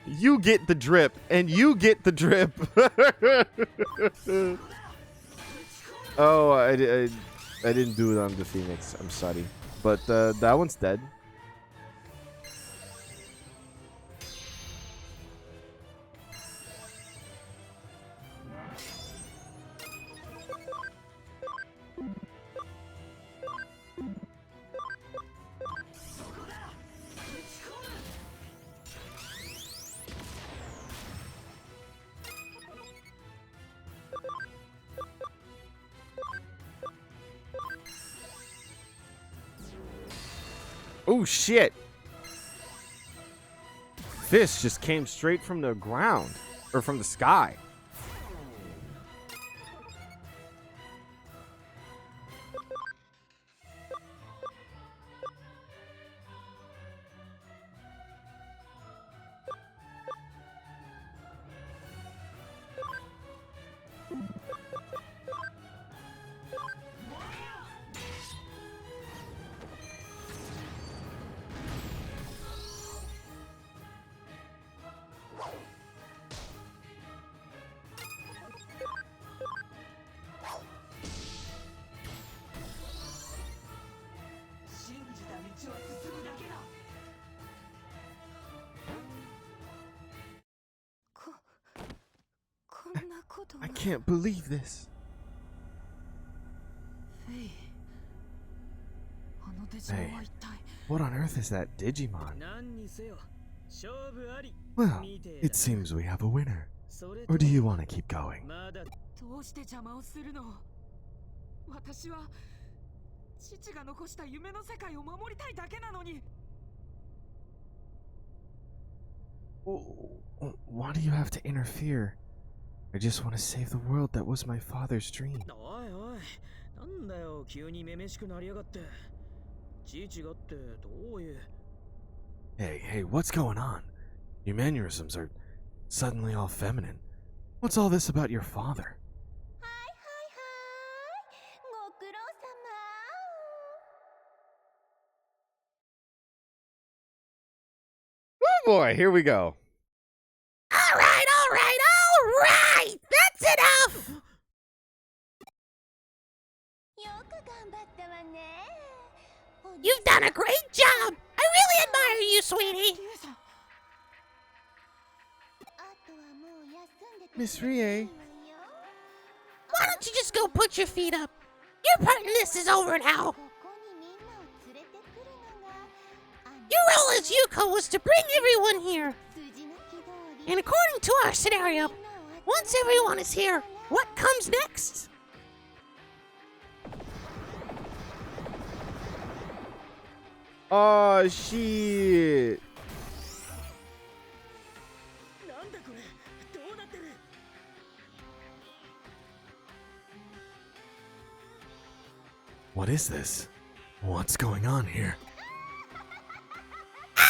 [SPEAKER 1] You get the drip, and you get the drip. Oh, I didn't do it on the Phoenix. I'm sorry, but that one's dead. Oh shit! Fist just came straight from the ground, or from the sky. I can't believe this. Hey, what on earth is that Digimon? Well, it seems we have a winner. Or do you want to keep going? Why do you have to interfere? I just want to save the world that was my father's dream. Hey, what's going on? Your mannerisms are suddenly all feminine. What's all this about your father? Oh boy, here we go.
[SPEAKER 2] All right. That's enough. You've done a great job. I really admire you, sweetie.
[SPEAKER 1] Miss Rie.
[SPEAKER 2] Why don't you just go put your feet up? Your part in this is over now. Your role as Yuko was to bring everyone here. And according to our scenario, once everyone is here, what comes next?
[SPEAKER 1] Oh shit. What is this? What's going on here?
[SPEAKER 2] You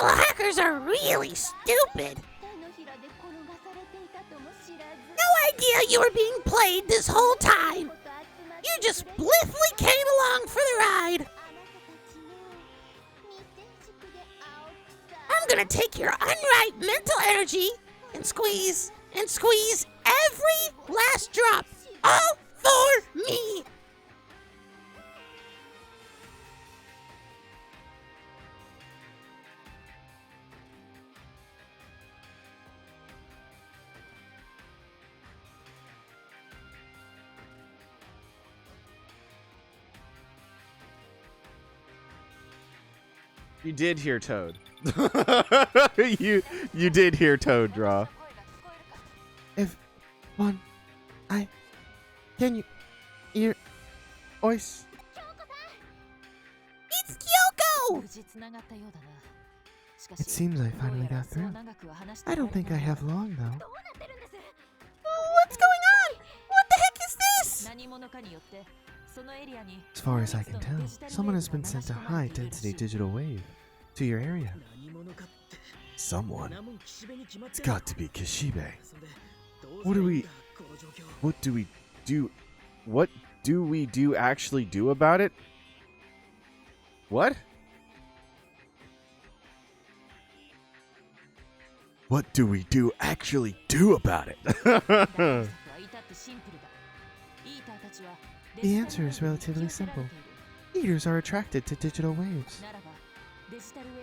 [SPEAKER 2] little hackers are really stupid. No idea you were being played this whole time. You just blithely came along for the ride. I'm gonna take your unripe mental energy and squeeze every last drop, all for me.
[SPEAKER 1] You did hear Toad. you did hear Toad draw. If one can you hear voice?
[SPEAKER 2] It's Kyoko!
[SPEAKER 1] It seems I finally got through. I don't think I have long though.
[SPEAKER 2] What's going on? What the heck is this?
[SPEAKER 1] As far as I can tell, someone has been sent a high-density digital wave to your area. Someone? It's got to be Kishibe. What do we actually do about it? What? What do we actually do about it? The answer is relatively simple. Eaters are attracted to digital waves.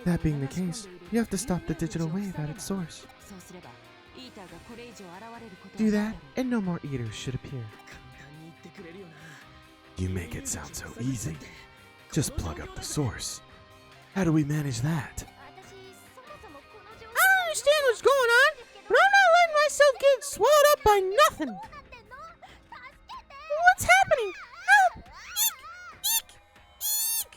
[SPEAKER 1] That being the case, you have to stop the digital wave at its source. Do that, and no more eaters should appear. You make it sound so easy. Just plug up the source. How do we manage that?
[SPEAKER 2] I don't understand what's going on, but I'm not letting myself get swallowed up by nothing. What's happening? Help! Eek! Eek!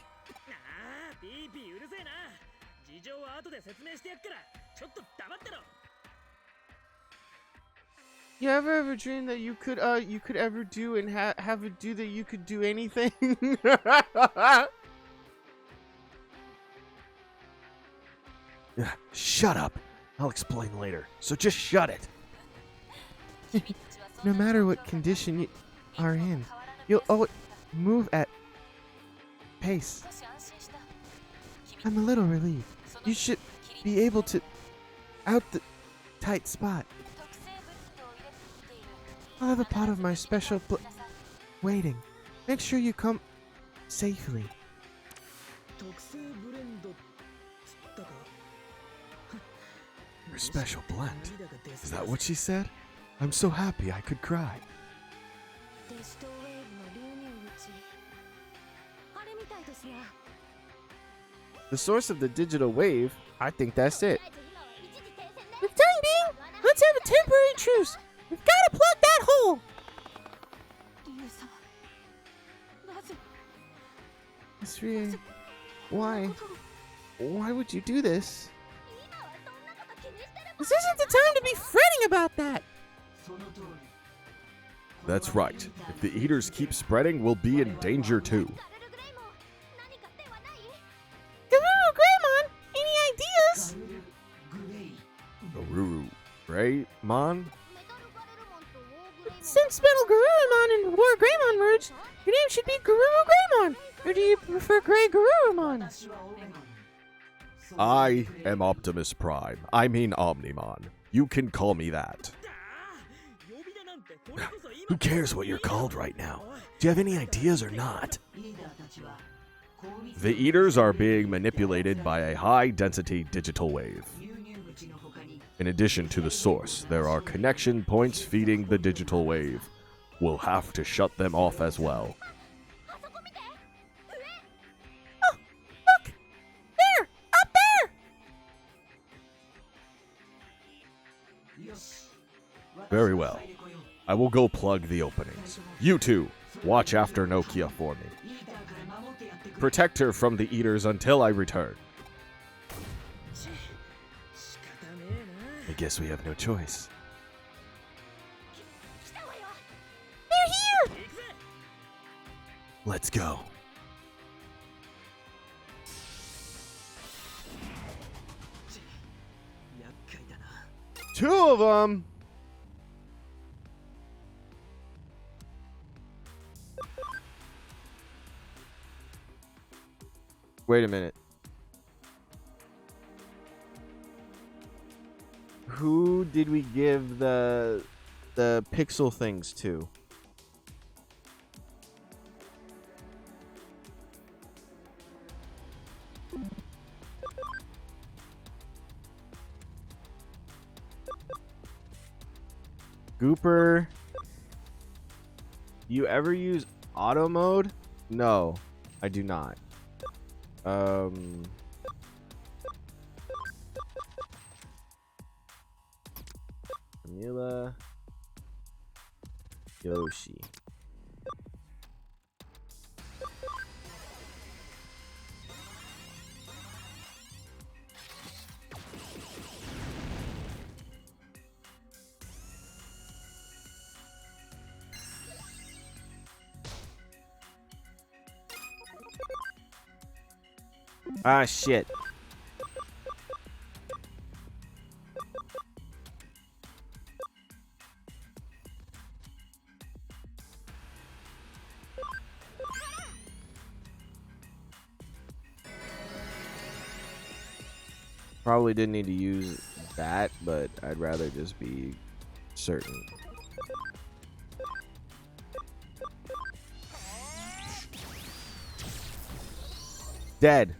[SPEAKER 1] You ever dream that you could ever do and have it do that you could do anything? Shut up. I'll explain later. So just shut it. No matter what condition you are in, you'll always move at pace. I'm a little relieved. You should be able to out the tight spot. I'll have a pot of my special waiting. Make sure you come safely. Your special blend. Is that what she said? I'm so happy I could cry. The source of the digital wave? I think that's it.
[SPEAKER 2] For the time being, let's have a temporary truce. We've got to plug that hole.
[SPEAKER 1] Miss Rie, why? Why would you do this?
[SPEAKER 2] This isn't the time to be fretting about that.
[SPEAKER 1] That's right. If the eaters keep spreading, we'll be in danger too.
[SPEAKER 2] Garuru Greymon, any ideas?
[SPEAKER 1] Garuru Greymon?
[SPEAKER 2] Since Metal Garurumon and War Greymon merged, your name should be Garuru Greymon. Or do you prefer Grey Garurumon?
[SPEAKER 1] I am Optimus Prime. I mean Omnimon. You can call me that. Who cares what you're called right now? Do you have any ideas or not? The eaters are being manipulated by a high-density digital wave. In addition to the source, there are connection points feeding the digital wave. We'll have to shut them off as well.
[SPEAKER 2] Oh, look! There! Up there!
[SPEAKER 1] Very well. I will go plug the openings. You two, watch after Nokia for me. Protect her from the eaters until I return. I guess we have no choice.
[SPEAKER 2] They're here!
[SPEAKER 1] Let's go. Two of them! Wait a minute. Who did we give the pixel things to? Gooper. You ever use auto mode? No, I do not. Camila. Yoshi. Ah, shit. Probably didn't need to use that, but I'd rather just be certain. Dead.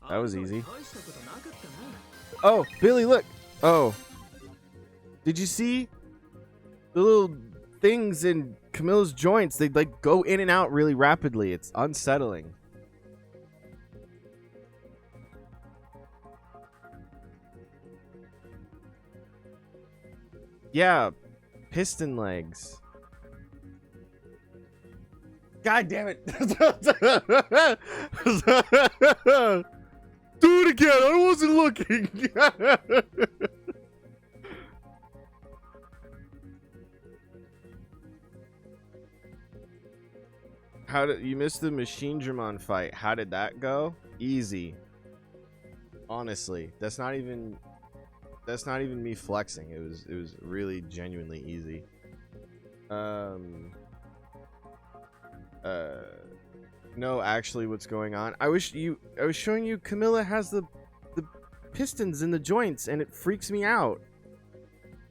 [SPEAKER 1] That was easy. Oh, Billy, look. Oh. Did you see the little things in Camilla's joints? They like go in and out really rapidly. It's unsettling. Yeah, piston legs. God damn it. Do it again. I wasn't looking. How did you miss the Machine Dramon fight? How did that go? Easy. Honestly, that's not even me flexing. It was really genuinely easy. No, actually, what's going on? I was showing you Camilla has the pistons in the joints, and it freaks me out.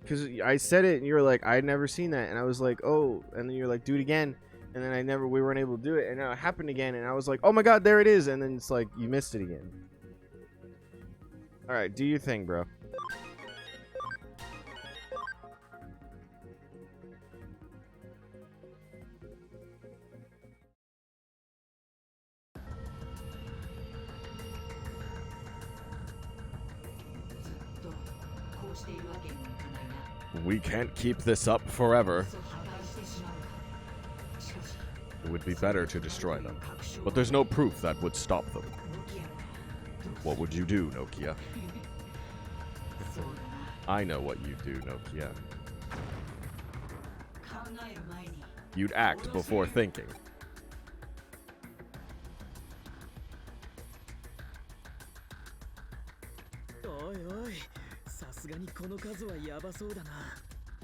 [SPEAKER 1] because I said it and you were like, I'd never seen that, and I was like, oh, and then you're like, do it again, and then we weren't able to do it, and now it happened again, and I was like, oh my god, there it is, and then it's like you missed it again. All right, do your thing, bro. We can't keep this up forever. It would be better to destroy them, but there's no proof that would stop them. What would you do, Nokia? I know what you'd do, Nokia. You'd act before thinking.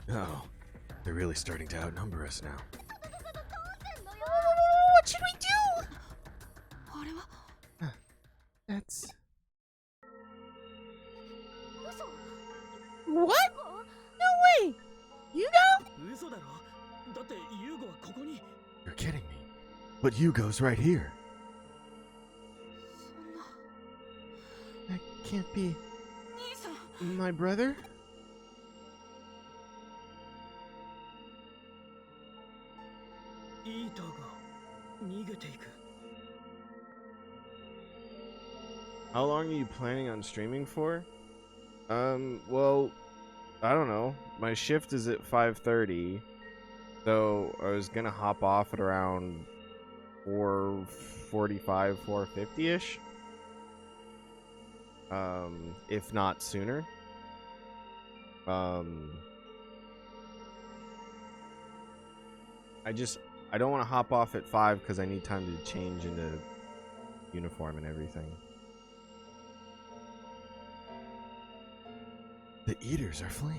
[SPEAKER 1] Oh, they're really starting to outnumber us now.
[SPEAKER 2] What should we do?
[SPEAKER 1] That's...
[SPEAKER 2] What? No way! Hugo?
[SPEAKER 1] You're kidding me. But Hugo's right here. That can't be... my brother? How long are you planning on streaming for? Well, I don't know. My shift is at 5:30, so I was gonna hop off at around 4:45, 4:50-ish. If not sooner. I don't want to hop off at 5 because I need time to change into uniform and everything. The eaters are fleeing.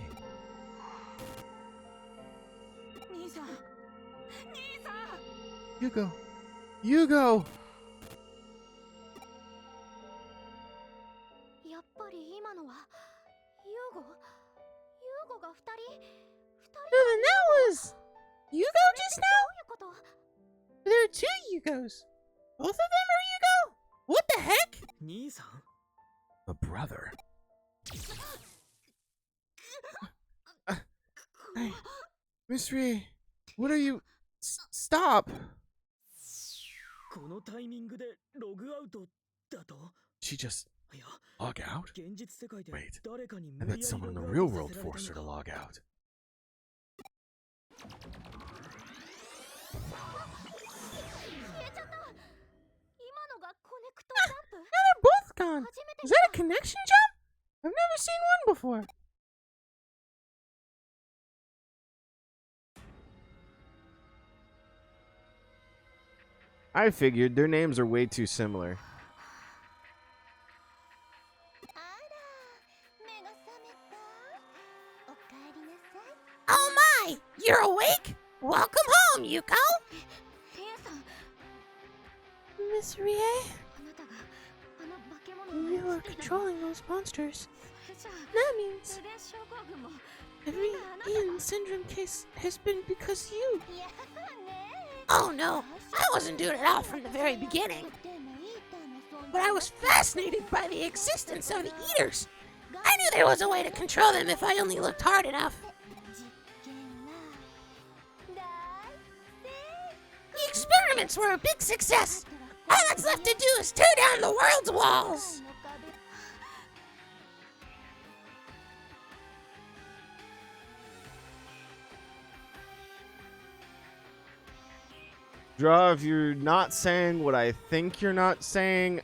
[SPEAKER 1] Hugo! Hugo!
[SPEAKER 2] No, then that was Hugo just now? There are two Hugos. Both of them are Hugo? What the heck?
[SPEAKER 1] A brother. Hey, Miss Rie, what are you... stop! She just... log out? Wait, I bet someone in the real world forced her to log out.
[SPEAKER 2] Now they're both gone. Is that a connection jump? I've never seen one before.
[SPEAKER 1] I figured their names are way too similar.
[SPEAKER 2] Oh my! You're awake? Welcome home, Yuko! Miss Rie? You are controlling those monsters. That means every Ian syndrome case has been because you. Oh no, I wasn't doing it all from the very beginning. But I was fascinated by the existence of the eaters. I knew there was a way to control them if I only looked hard enough. The experiments were a big success. All that's left to do is tear down the world's walls.
[SPEAKER 1] Draw, if you're not saying what I think you're not saying...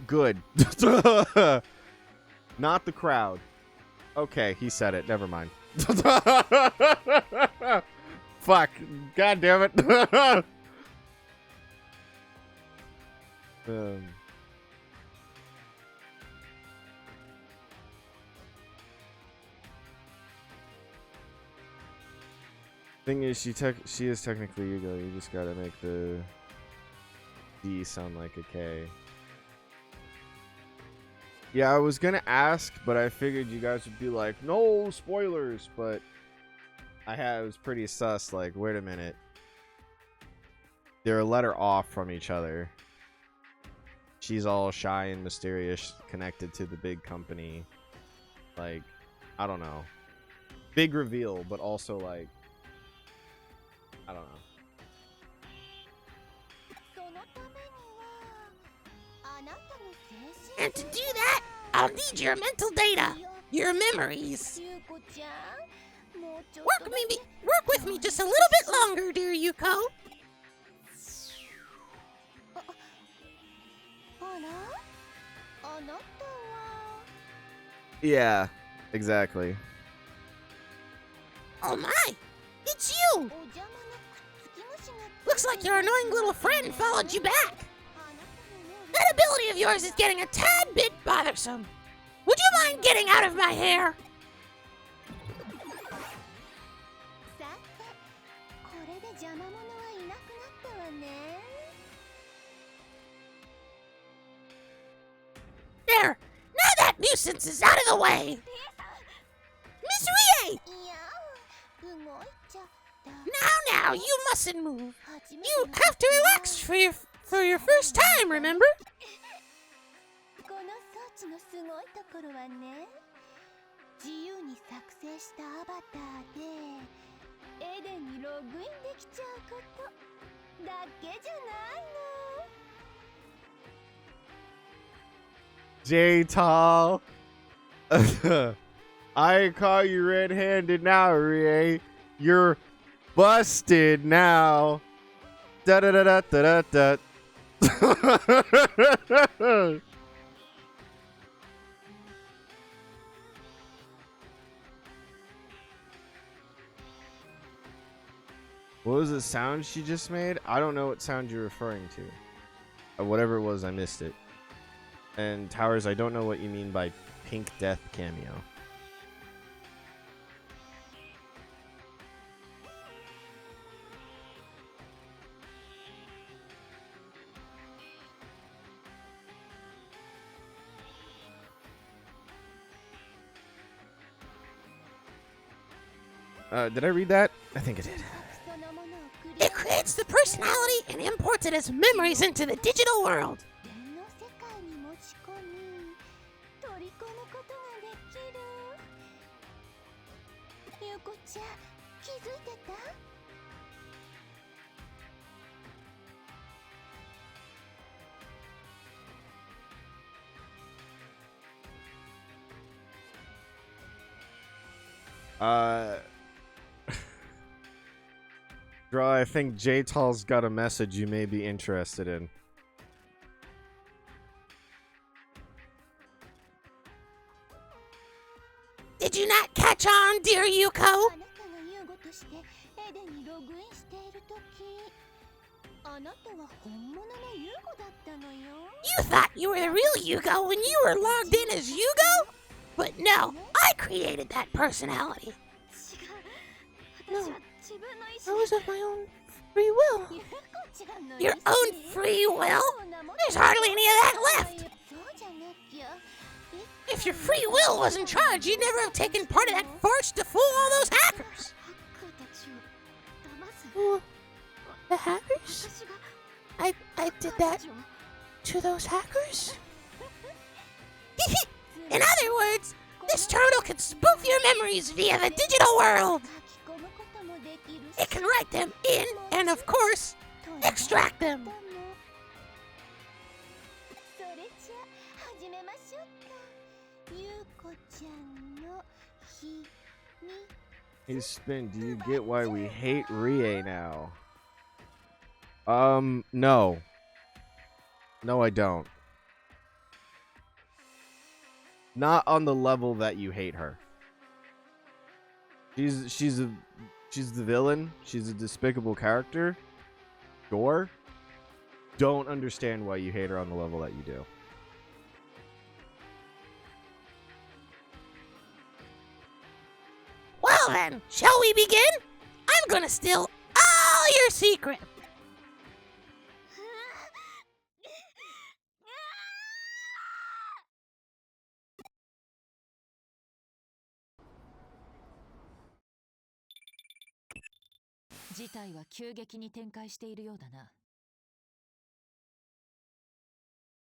[SPEAKER 1] Good. Not the crowd. Okay, he said it. Never mind. Fuck. God damn it. Thing is, she is technically Yugo. You just gotta make the D sound like a K. Yeah, I was gonna ask, but I figured you guys would be like, no spoilers, but it was pretty sus, like, wait a minute. They're a letter off from each other. She's all shy and mysterious, connected to the big company. Like, I don't know. Big reveal, but also, like, I don't know.
[SPEAKER 2] And to do that, I'll need your mental data, your memories. Work with me just a little bit longer, dear Yuko.
[SPEAKER 1] Yeah, exactly.
[SPEAKER 2] Oh my, it's you! Looks like your annoying little friend followed you back. That ability of yours is getting a tad bit bothersome. Would you mind getting out of my hair? There! Now that nuisance is out of the way! Miss Rie! Now, you mustn't move. You have to relax for your first time, remember?
[SPEAKER 1] J-Tall. I call you red-handed now, Rie. You're busted now. Da da da da da da. What was the sound she just made? I don't know what sound you're referring to. Whatever it was, I missed it. And Towers, I don't know what you mean by Pink Death cameo. Did I read that? I think I did.
[SPEAKER 2] It creates the personality and imports it as memories into the digital world.
[SPEAKER 1] Draw, I think J-Tall's got a message you may be interested in.
[SPEAKER 2] Did you not catch on, dear Yuko? You thought you were the real Yugo when you were logged in as Yugo? But no, I created that personality. No, I was of my own free will. Your own free will? There's hardly any of that left. If your free will was in charge, you'd never have taken part in that farce to fool all those hackers. The hackers? I did that to those hackers? In other words, this turtle can spoof your memories via the digital world. It can write them in and, of course, extract them.
[SPEAKER 1] Hey Spin, do you get why we hate Rie now? No. No, I don't. Not on the level that you hate her. She's the villain. She's a despicable character. Sure. Don't understand why you hate her on the level that you do.
[SPEAKER 2] Well then, shall we begin? I'm gonna steal all your secrets.
[SPEAKER 4] 事態は急激に展開しているようだな。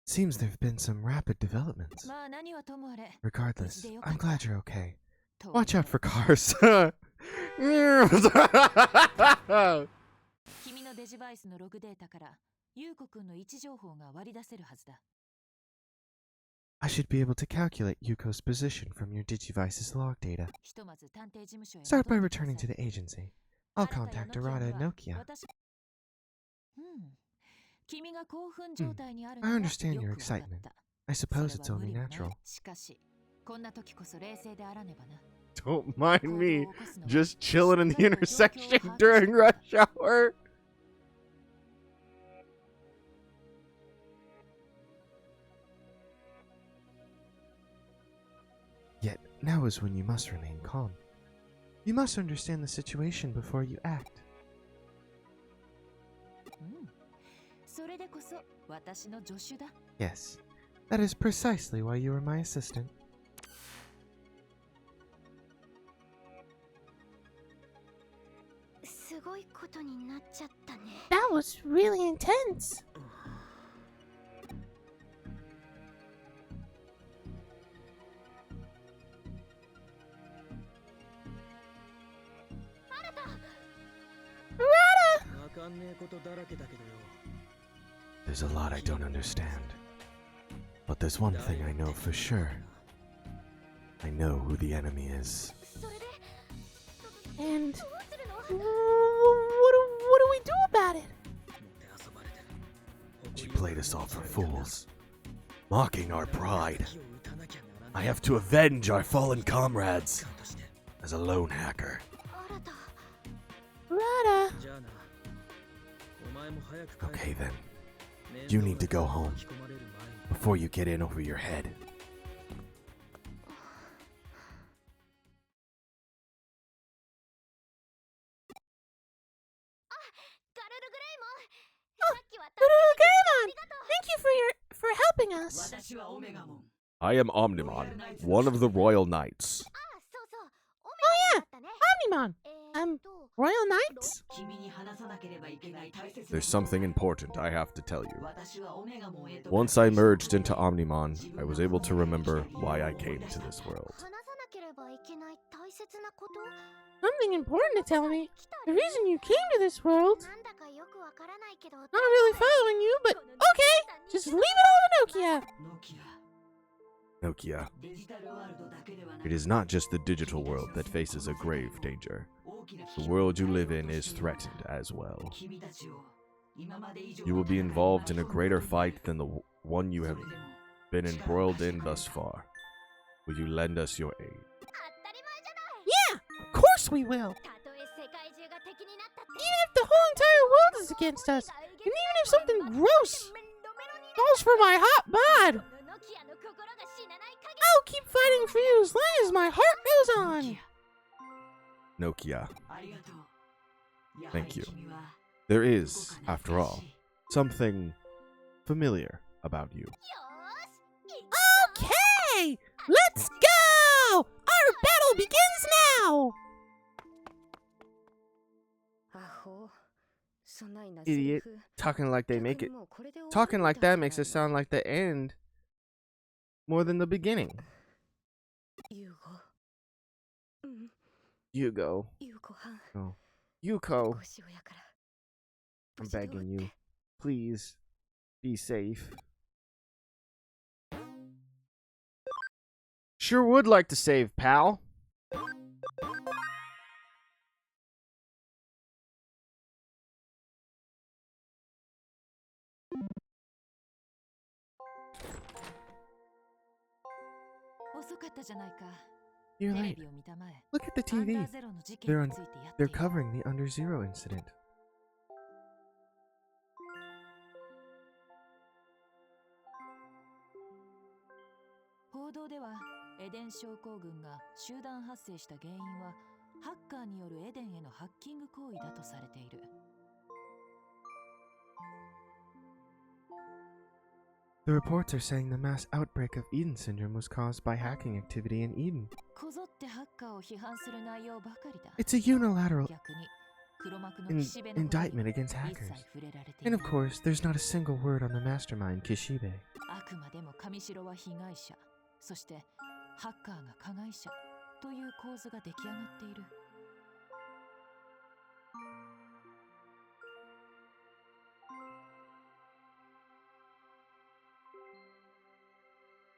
[SPEAKER 1] Seems there have been some rapid developments.
[SPEAKER 4] まあ何はともあれ、
[SPEAKER 1] Regardless,
[SPEAKER 4] 無事でよかっ
[SPEAKER 1] I'm
[SPEAKER 4] た。
[SPEAKER 1] glad you're okay.
[SPEAKER 4] と
[SPEAKER 1] Watch out for cars.
[SPEAKER 4] 君のデジバイスのログデータから優子くんの位置情報が割り出せるはずだ。
[SPEAKER 1] I should be able to calculate Yuko's position from your Digivice's log data.
[SPEAKER 4] ひとまず探偵事務所へ
[SPEAKER 1] Start by
[SPEAKER 4] 戻ってくだ
[SPEAKER 1] returning
[SPEAKER 4] さ
[SPEAKER 1] to
[SPEAKER 4] い。
[SPEAKER 1] the agency. I'll
[SPEAKER 4] あなたや
[SPEAKER 1] contact
[SPEAKER 4] ノキア
[SPEAKER 1] Arata
[SPEAKER 4] に
[SPEAKER 1] and
[SPEAKER 4] は
[SPEAKER 1] Nokia.
[SPEAKER 4] 私君が興奮状態にある
[SPEAKER 1] I
[SPEAKER 4] のが
[SPEAKER 1] understand
[SPEAKER 4] よ
[SPEAKER 1] your
[SPEAKER 4] くわかっ
[SPEAKER 1] excitement.
[SPEAKER 4] た。
[SPEAKER 1] I
[SPEAKER 4] そ
[SPEAKER 1] suppose
[SPEAKER 4] れ
[SPEAKER 1] it's
[SPEAKER 4] は無
[SPEAKER 1] only
[SPEAKER 4] 理もない。
[SPEAKER 1] natural.
[SPEAKER 4] しかし、こんな時こそ冷静であらねばな。
[SPEAKER 1] Don't mind
[SPEAKER 4] 行動を
[SPEAKER 1] me
[SPEAKER 4] 起こすのは
[SPEAKER 1] just chilling in the
[SPEAKER 4] しっかりと状況を
[SPEAKER 1] intersection
[SPEAKER 4] 把握
[SPEAKER 1] during
[SPEAKER 4] してから
[SPEAKER 1] rush hour. Yet now is when you must remain calm. You must understand the situation before you act.
[SPEAKER 4] うん。それでこそ私の助手だ。
[SPEAKER 1] Yes, that is precisely why you are my assistant.
[SPEAKER 5] すごいことになっちゃったね。
[SPEAKER 2] That was really intense. Arata!
[SPEAKER 3] わかんねえことだらけだけどよ。
[SPEAKER 1] There's a lot I don't understand. But there's one thing I know for sure. I know who the enemy is.
[SPEAKER 5] それで
[SPEAKER 2] And
[SPEAKER 5] どうするの？
[SPEAKER 2] what do we do about it?
[SPEAKER 3] もてあそばれてる。
[SPEAKER 1] She played us all for fools, mocking our pride.
[SPEAKER 3] 敵を撃たなきゃなら
[SPEAKER 1] I
[SPEAKER 3] ない
[SPEAKER 1] have to avenge our fallen comrades
[SPEAKER 3] として。
[SPEAKER 1] as a lone hacker.
[SPEAKER 5] 新た
[SPEAKER 2] Arata!
[SPEAKER 3] じゃあな。お前も早く帰れ。
[SPEAKER 1] Okay then,
[SPEAKER 3] 面
[SPEAKER 1] you
[SPEAKER 3] 倒
[SPEAKER 1] need to go
[SPEAKER 3] な
[SPEAKER 1] home
[SPEAKER 3] 巻き込まれる前に
[SPEAKER 1] before you get in over your head.
[SPEAKER 5] ガルルグレイモン。
[SPEAKER 2] Oh,
[SPEAKER 5] さっきは
[SPEAKER 2] Gurugurumon! Thank you for helping us.
[SPEAKER 4] 私はオメガモン。
[SPEAKER 1] I am Omnimon, one of the Royal Knights.
[SPEAKER 5] あ、そうそう。お
[SPEAKER 2] Oh
[SPEAKER 5] めでとうだったね。
[SPEAKER 2] Omnimon!
[SPEAKER 5] えーっと
[SPEAKER 2] Royal Knights?
[SPEAKER 4] 君に話さなければいけない大切な
[SPEAKER 1] There's something important I have to tell you.
[SPEAKER 4] 私はオメガモンへと
[SPEAKER 1] Once I merged into Omnimon, I was able to remember why I came to this world.
[SPEAKER 5] 話さなければいけない大切なこと。
[SPEAKER 2] Something important to tell me.
[SPEAKER 5] 来た
[SPEAKER 2] The reason you came to this world.
[SPEAKER 5] なんだかよくわからないけど。
[SPEAKER 2] Not really following you, but okay. Just leave it all to Nokia.
[SPEAKER 4] ノキア
[SPEAKER 1] Nokia,
[SPEAKER 4] デジタルワールドだけではな
[SPEAKER 1] it
[SPEAKER 4] く
[SPEAKER 1] is not just the digital world that faces a grave danger.
[SPEAKER 4] 大きな
[SPEAKER 1] The world you live in is threatened as well.
[SPEAKER 4] 君たちを今まで以上
[SPEAKER 1] You will be involved in a greater fight than the one you have been embroiled in thus far. Will you lend us your aid?
[SPEAKER 5] 当たり前じゃない。
[SPEAKER 2] Yeah, of course we will.
[SPEAKER 5] たとえ世界中が敵になったって
[SPEAKER 2] Even if the whole entire world is against us, and even if something gross falls for my hot bod,
[SPEAKER 5] このノキアの心が死なない限り
[SPEAKER 2] I'll keep fighting for you as long as my heart goes on.
[SPEAKER 1] Nokia,
[SPEAKER 4] ありがとう。やはり
[SPEAKER 1] Thank you.
[SPEAKER 4] 君は
[SPEAKER 1] there is, after all, something familiar about you.
[SPEAKER 5] よーし行くぞ
[SPEAKER 2] Okay, let's go. Our battle begins now.
[SPEAKER 5] アホそないな
[SPEAKER 1] Idiot. Talking like they make it. Talking like that makes it sound like the end more than the beginning.
[SPEAKER 5] ユーゴうん
[SPEAKER 1] Yugo.
[SPEAKER 5] ユーゴはん
[SPEAKER 1] Oh. Yuko,
[SPEAKER 5] ごしおやから
[SPEAKER 1] I'm
[SPEAKER 5] 無事でおっ
[SPEAKER 1] begging
[SPEAKER 5] て
[SPEAKER 1] you. Please, be safe. Sure would like to save, pal. You're late. Look at the TV. They're covering the Under Zero incident. The reports are saying the mass outbreak of Eden syndrome was caused by hacking activity in Eden.
[SPEAKER 4] こぞってハッカーを批判する内容ばかりだ。
[SPEAKER 1] It's a unilateral.
[SPEAKER 4] 逆に黒幕の
[SPEAKER 1] indictment against hackers. And of course, there's not a single word on the mastermind, Kishibe.
[SPEAKER 4] あくまでも上白は被害者、そしてハッカーが加害者という構図が出来上がっている。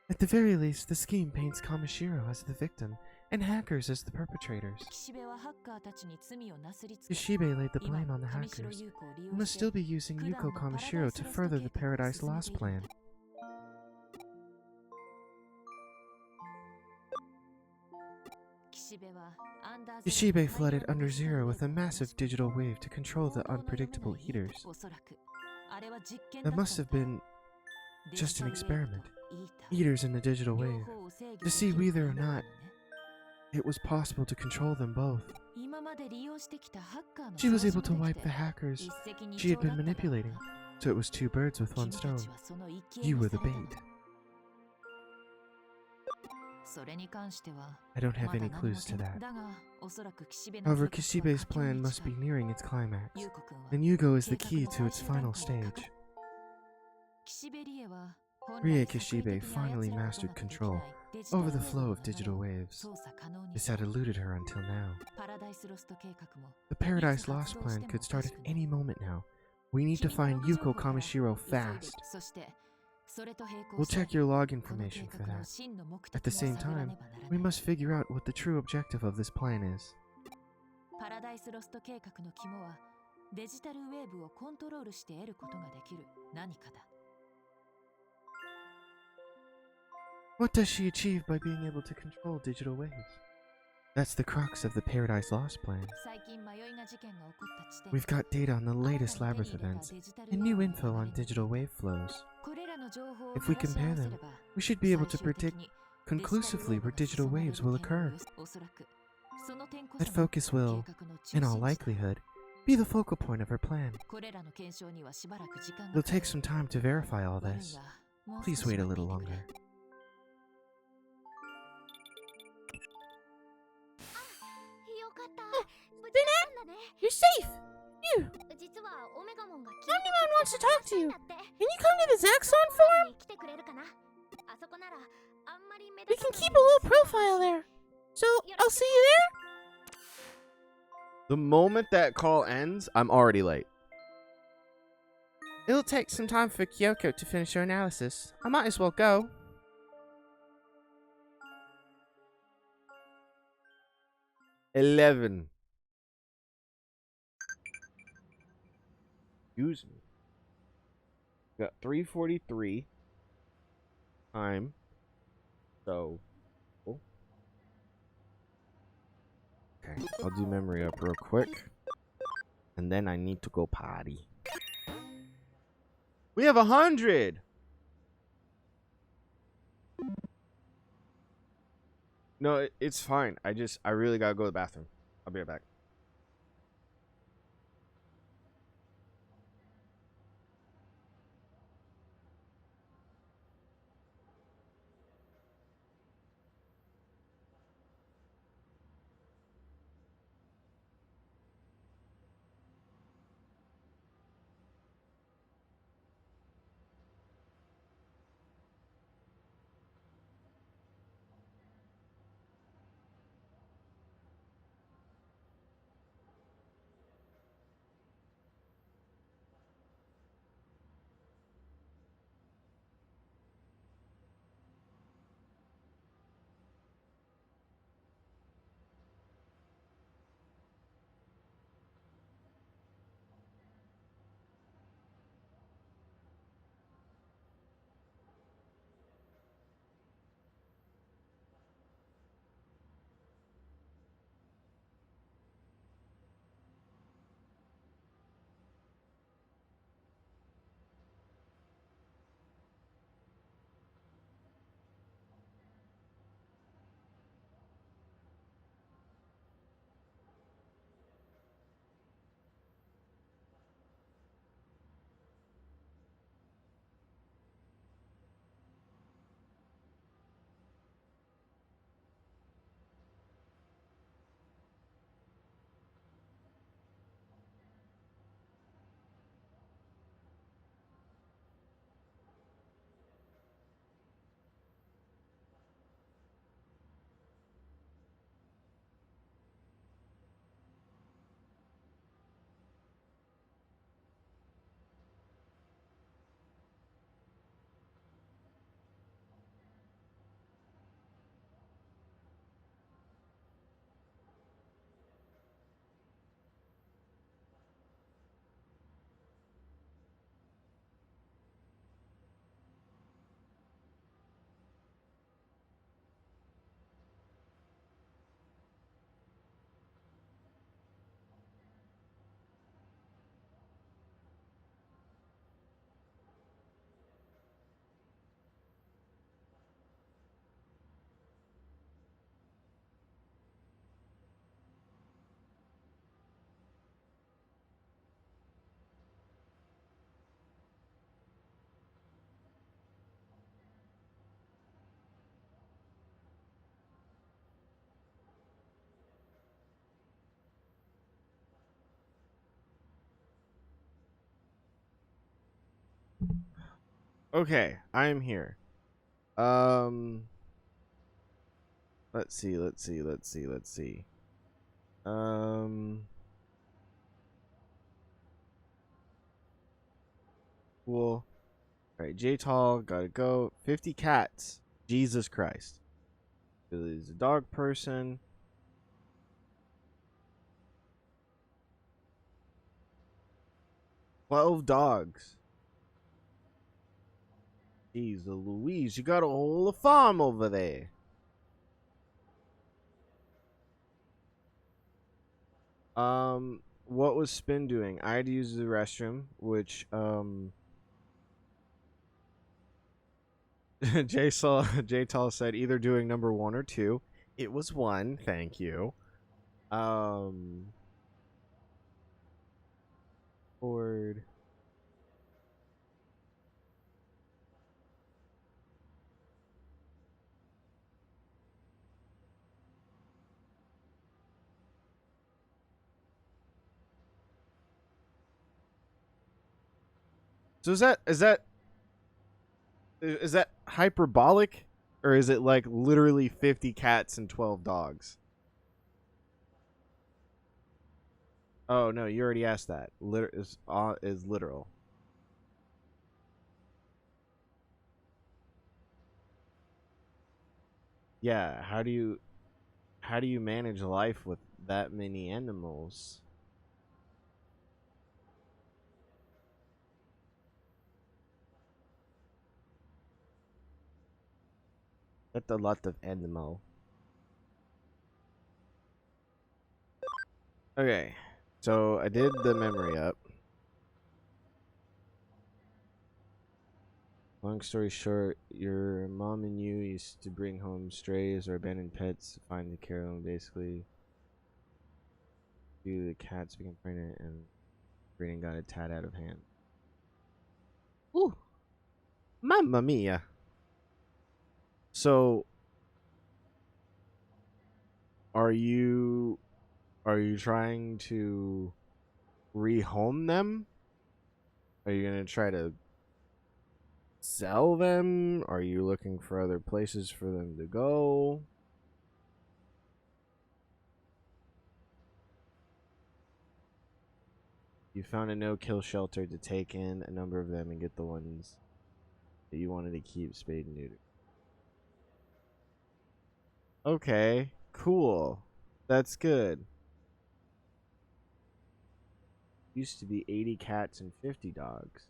[SPEAKER 1] At the very least, the scheme paints Kamishiro as the victim and hackers as the perpetrators.
[SPEAKER 4] 岸辺はハッカーたちに罪をなすりつけ、
[SPEAKER 1] Kishibe laid the
[SPEAKER 4] 今
[SPEAKER 1] blame on the
[SPEAKER 4] 上白
[SPEAKER 1] hackers
[SPEAKER 4] 優子を利
[SPEAKER 1] and
[SPEAKER 4] 用
[SPEAKER 1] must
[SPEAKER 4] して
[SPEAKER 1] still be using Yuko Kamishiro to further the Paradise Lost plan. Kishibe flooded Under Zero with a massive digital wave to control the unpredictable heaters. That must have been just an experiment. Eaters in the digital wave, to see whether or not it was possible to control them both. She was able to wipe the hackers she had been manipulating, so it was two birds with one stone. You were the bait. I don't have any clues to that. However, Kishibe's plan must be nearing its climax, and Yugo is the key to its final stage. Rie Kishibe finally mastered control over the flow of digital waves. This had eluded her until now. The Paradise Lost plan could start at any moment now. We need to find Yuko Kamishiro fast. We'll check your log information for that. At the same time, we must figure out what the true objective of this plan is.
[SPEAKER 4] パラダイスロスト計画の肝はデジタルウェーブをコントロールして得ることができる何かだ。
[SPEAKER 1] What does she achieve by being able to control digital waves? That's the crux of the Paradise Lost plan. We've got data on the latest Labyrinth events and new info on digital wave flows. If we compare them, we should be able to predict conclusively where digital waves will occur. That focus will, in all likelihood, be the focal point of her plan. It'll take some time to verify all this. Please wait a little longer.
[SPEAKER 2] You're safe! Phew! Omnimon wants to talk to you! Can you come to the Zaxxon forum? We can keep a low profile there. So, I'll see you there?
[SPEAKER 1] The moment that call ends, I'm already late. It'll take some time for Kyoko to finish her analysis. I might as well go. $11. Excuse me. Got 3:43 time. So, cool. Okay, I'll do memory up real quick, and then I need to go potty. We have 100. No, it's fine. I really gotta go to the bathroom. I'll be right back. Okay, I am here. Let's see. Cool. All right, J Tall, gotta go. 50 cats. Jesus Christ. Billy's a dog person. 12 dogs. Jeez Louise, you got a whole farm over there. What was Spin doing? I had to use the restroom, which J Tall said either doing number 1 or 2. It was 1, thank you. Forward. So is that hyperbolic, or is it like literally 50 cats and 12 dogs? Oh no, you already asked that. Is literal. Yeah, how do you manage life with that many animals? That's a lot of animal. Okay, so I did the memory up. Long story short, your mom and you used to bring home strays or abandoned pets, find the care of them, basically. The cats became pregnant and breeding got a tad out of hand. Ooh, mamma mia. So, are you trying to rehome them? Are you gonna try to sell them? Are you looking for other places for them to go? You found a no-kill shelter to take in a number of them and get the ones that you wanted to keep spayed and neutered. Okay, cool. That's good. Used to be 80 cats and 50 dogs.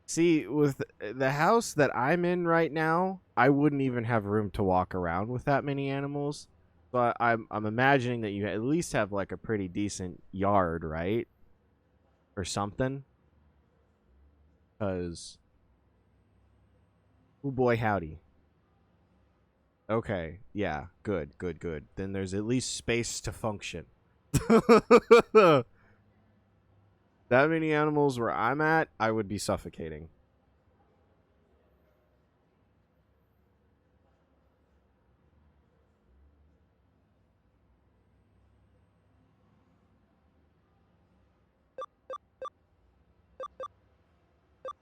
[SPEAKER 1] See, with the house that I'm in right now, I wouldn't even have room to walk around with that many animals. So I'm imagining that you at least have like a pretty decent yard, right? Or something. Cause oh boy howdy. Okay, yeah, good. Then there's at least space to function. That many animals where I'm at, I would be suffocating.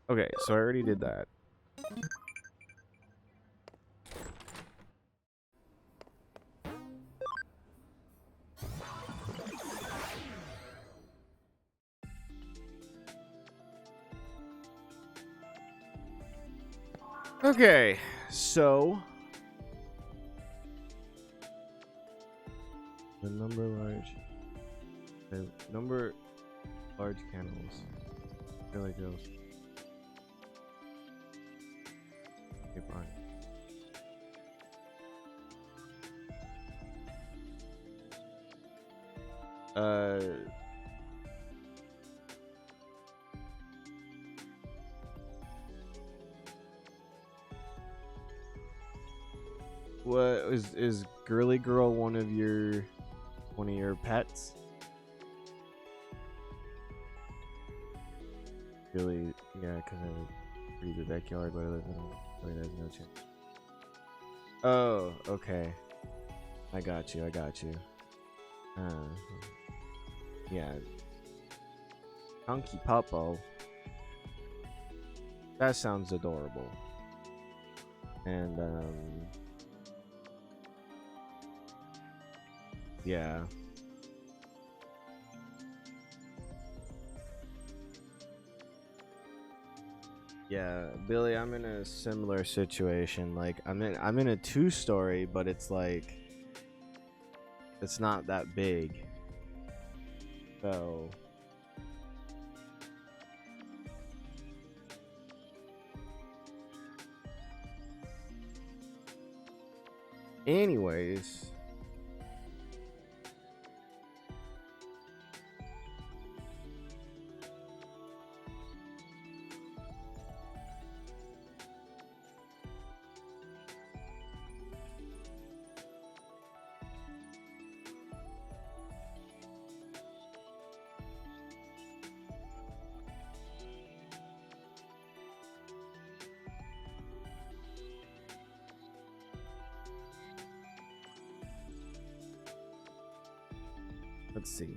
[SPEAKER 1] Okay, so I already did that. Okay, so the number large cannibals. I feel like those. Okay, fine. What is girly girl one of your pets? Really? Yeah, because I have a pretty good backyard, but I live in a place there's no chance. Oh, okay. I got you. Yeah. Chunky Puppo. That sounds adorable. And yeah. Yeah, Billy, I'm in a similar situation. Like I'm in a 2-story, but it's like it's not that big. So anyways, let's see.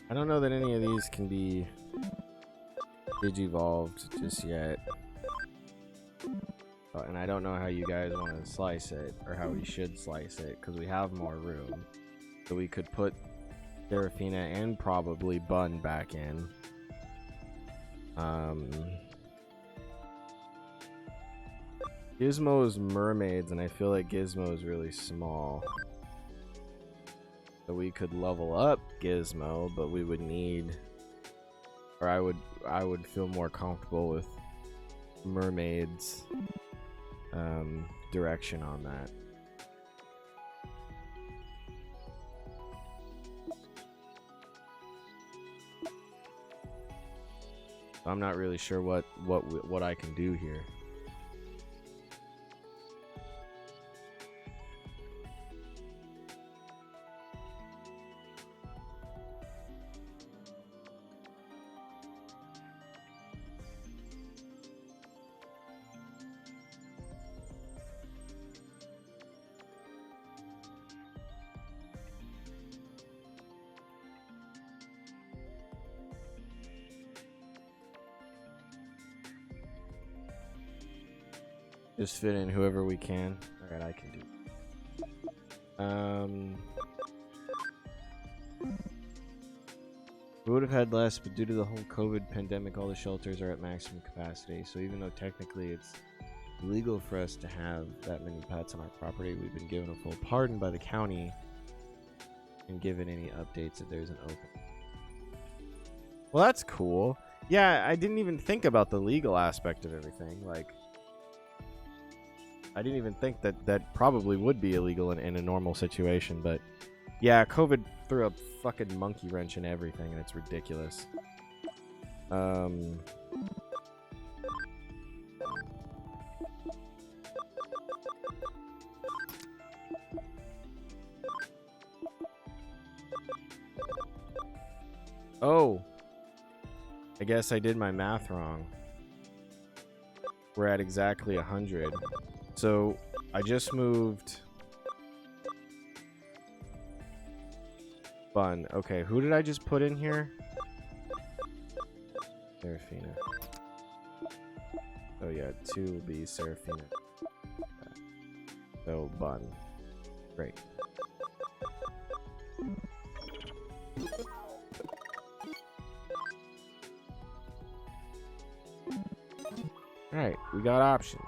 [SPEAKER 1] I don't know that any of these can be digivolved just yet. And I don't know how you guys want to slice it, or how we should slice it, because we have more room. So we could put Serafina and probably Bun back in. Gizmo's mermaids, and I feel like Gizmo is really small. So we could level up Gizmo, but we would need, or I would feel more comfortable with mermaids direction on that. I'm not really sure what I can do here. Just fit in whoever we can. Alright, I can do. We would have had less, but due to the whole COVID pandemic, all the shelters are at maximum capacity. So even though technically it's illegal for us to have that many pets on our property, we've been given a full pardon by the county and given any updates if there's an open. Well, that's cool. Yeah, I didn't even think about the legal aspect of everything. Like, I didn't even think that probably would be illegal in a normal situation, but yeah, COVID threw a fucking monkey wrench in everything, and it's ridiculous. Oh, I guess I did my math wrong. We're at exactly 100. So I just moved Bun. Okay, who did I just put in here? Serafina. Oh yeah, 2 will be Serafina. So Bun. Great. Alright, we got options.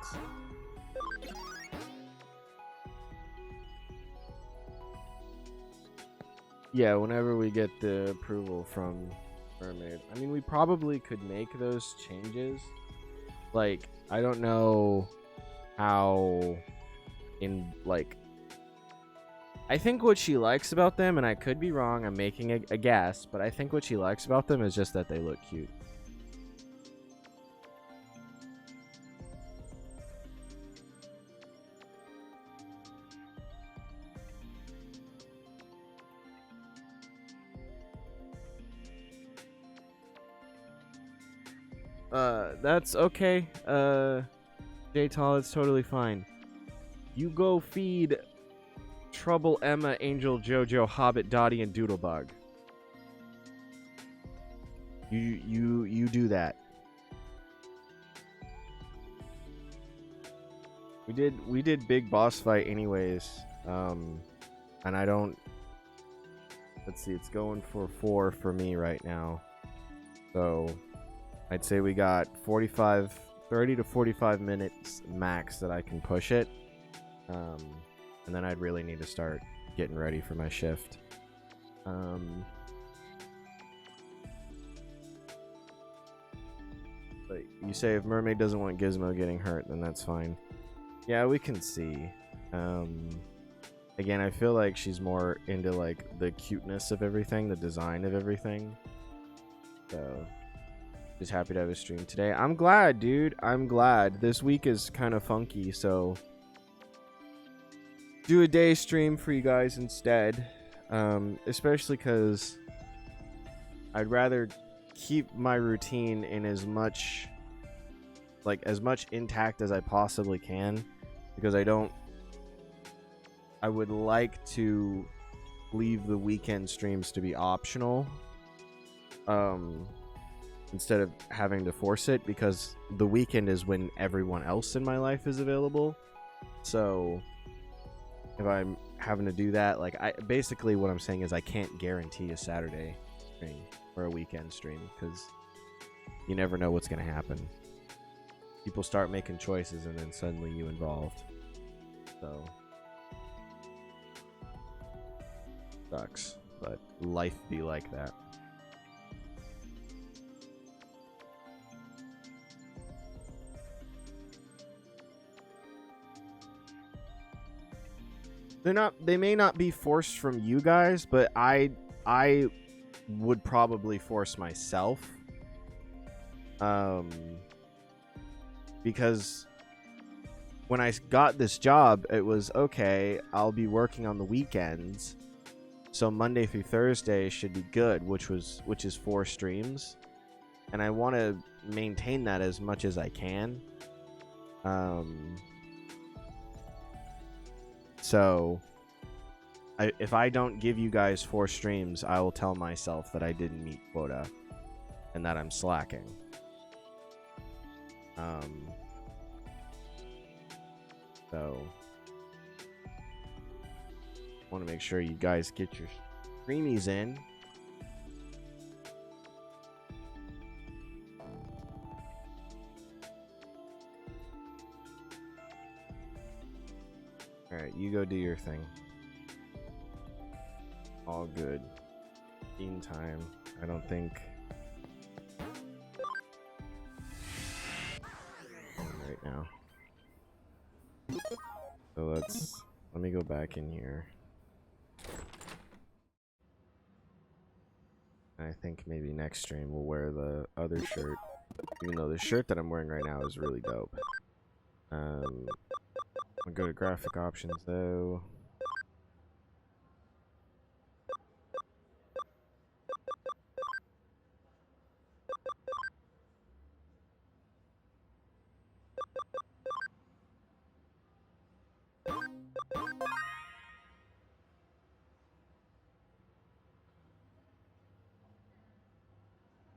[SPEAKER 1] Yeah, whenever we get the approval from Mermaid. I mean, we probably could make those changes. Like, I don't know how I think what she likes about them, and I could be wrong, I'm making a guess, but I think what she likes about them is just that they look cute. That's okay. J-Tall, it's totally fine. You go feed Trouble, Emma, Angel, Jojo, Hobbit, Dottie, and Doodlebug. You do that. We did big boss fight anyways. And I don't. Let's see, it's going for 4 for me right now. So I'd say we got 30 to 45 minutes max that I can push it. And then I'd really need to start getting ready for my shift. But you say if Mermaid doesn't want Gizmo getting hurt, then that's fine. Yeah, we can see. Again, I feel like she's more into like the cuteness of everything, the design of everything. So just happy to have a stream today. I'm glad, dude. I'm glad. This week is kind of funky, so do a day stream for you guys instead. Especially because I'd rather keep my routine in as much intact as I possibly can, because I would like to leave the weekend streams to be optional, instead of having to force it, because the weekend is when everyone else in my life is available. So if I'm having to do that, like, basically what I'm saying is I can't guarantee a Saturday stream or a weekend stream, because you never know what's going to happen. People start making choices and then suddenly you involved. So sucks, but life be like that. They may not be forced from you guys, but I would probably force myself. Because when I got this job, it was okay, I'll be working on the weekends, so Monday through Thursday should be good, which is 4 streams, and I want to maintain that as much as I can. So if I don't give you guys 4 streams, I will tell myself that I didn't meet quota and that I'm slacking. So want to make sure you guys get your streamies in. Alright, you go do your thing. All good. Meantime, I don't think right now. So let me go back in here. I think maybe next stream we'll wear the other shirt, even though the shirt that I'm wearing right now is really dope. I'll go to graphic options though.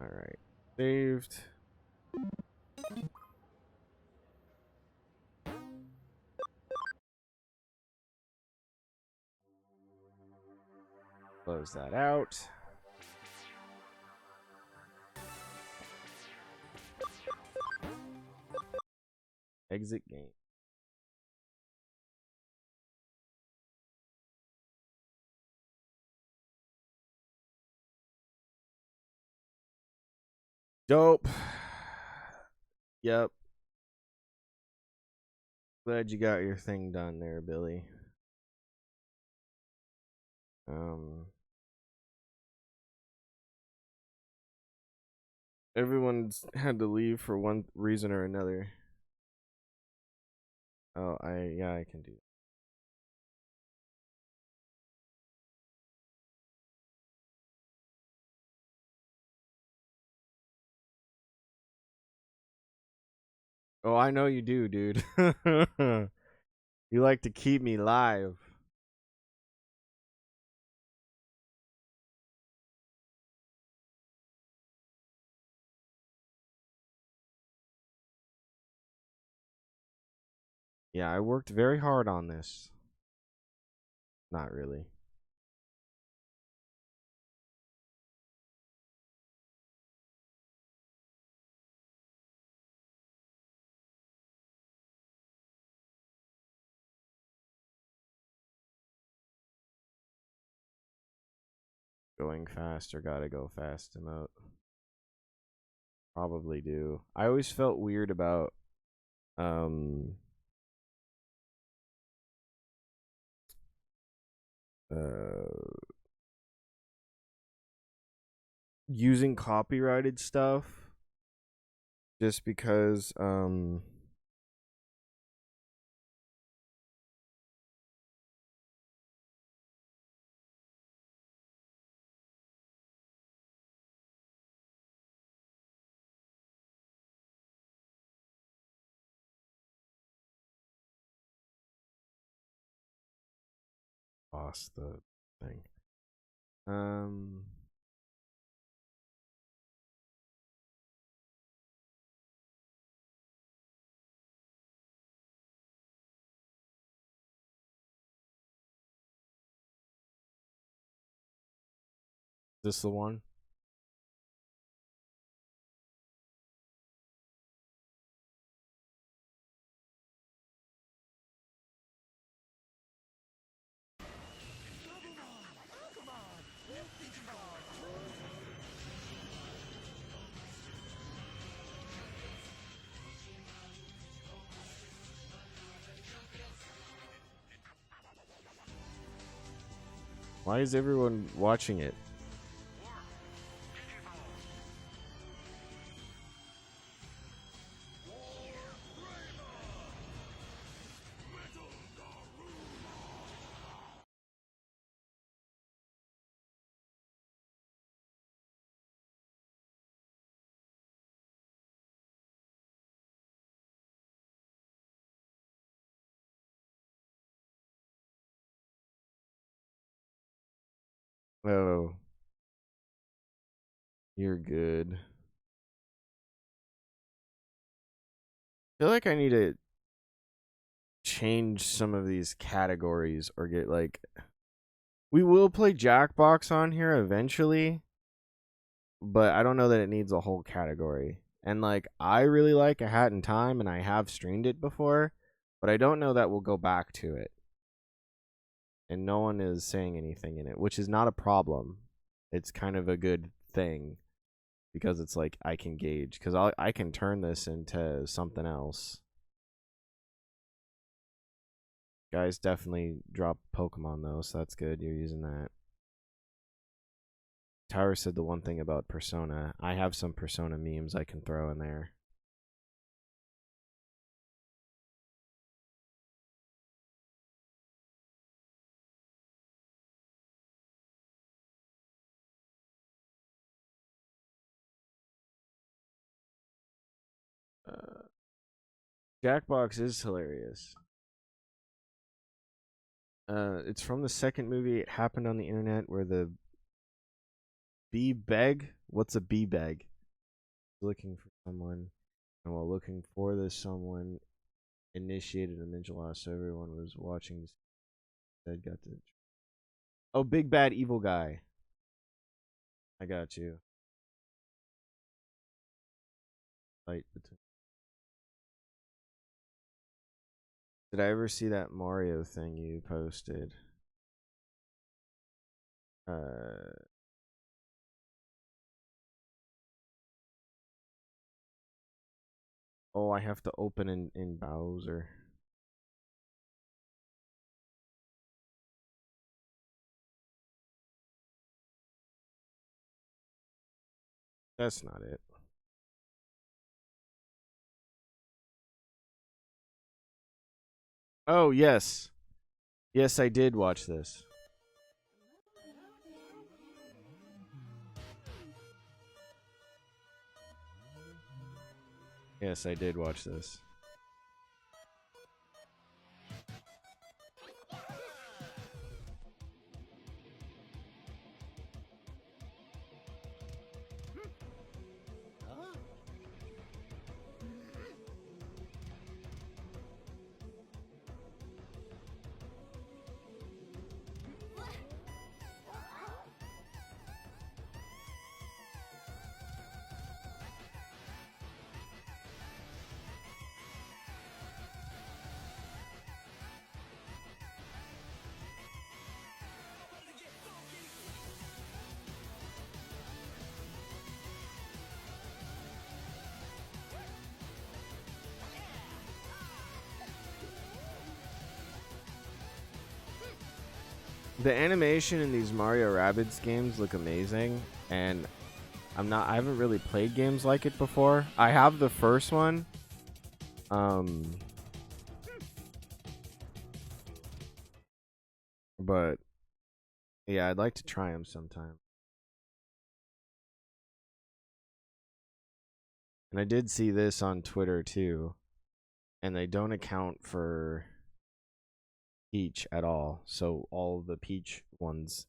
[SPEAKER 1] Alright, saved. Close that out. Exit game. Dope. Yep. Glad you got your thing done there, Billy. Everyone's had to leave for one reason or another. Oh, I can do that. Oh, I know you do, dude. You like to keep me live. Yeah, I worked very hard on this. Not really. Going faster, gotta go fast emote. Probably do. I always felt weird about um uh using copyrighted stuff just because lost the thing. Um this the one? Why is everyone watching it? Oh, you're good. I feel like I need to change some of these categories or get like we will play Jackbox on here eventually, but I don't know that it needs a whole category. And like I really like A Hat in Time and I have streamed it before, but I don't know that we'll go back to it. And no one is saying anything in it, which is not a problem. It's kind of a good thing because it's like I can gauge cuz I can turn this into something else. Guys definitely drop Pokemon though, so that's good. You're using that. Tower said the one thing about Persona. I have some Persona memes I can throw in there. Jackbox is hilarious. It's from the second movie. It happened on the internet where the bee beg. What's a bee beg? Looking for someone, and while looking for this someone, initiated a ninja loss. So everyone was watching. Said got to. Oh, big bad evil guy. I got you. Fight between. Did I ever see that Mario thing you posted? Uh, oh, I have to open in Bowser. That's not it. Oh, yes. Yes, I did watch this. Yes, I did watch this. The animation in these Mario Rabbids games look amazing, and I haven't really played games like it before. I have the first one. But yeah, I'd like to try them sometime. And I did see this on Twitter too, and they don't account for Peach at all. So all the Peach ones.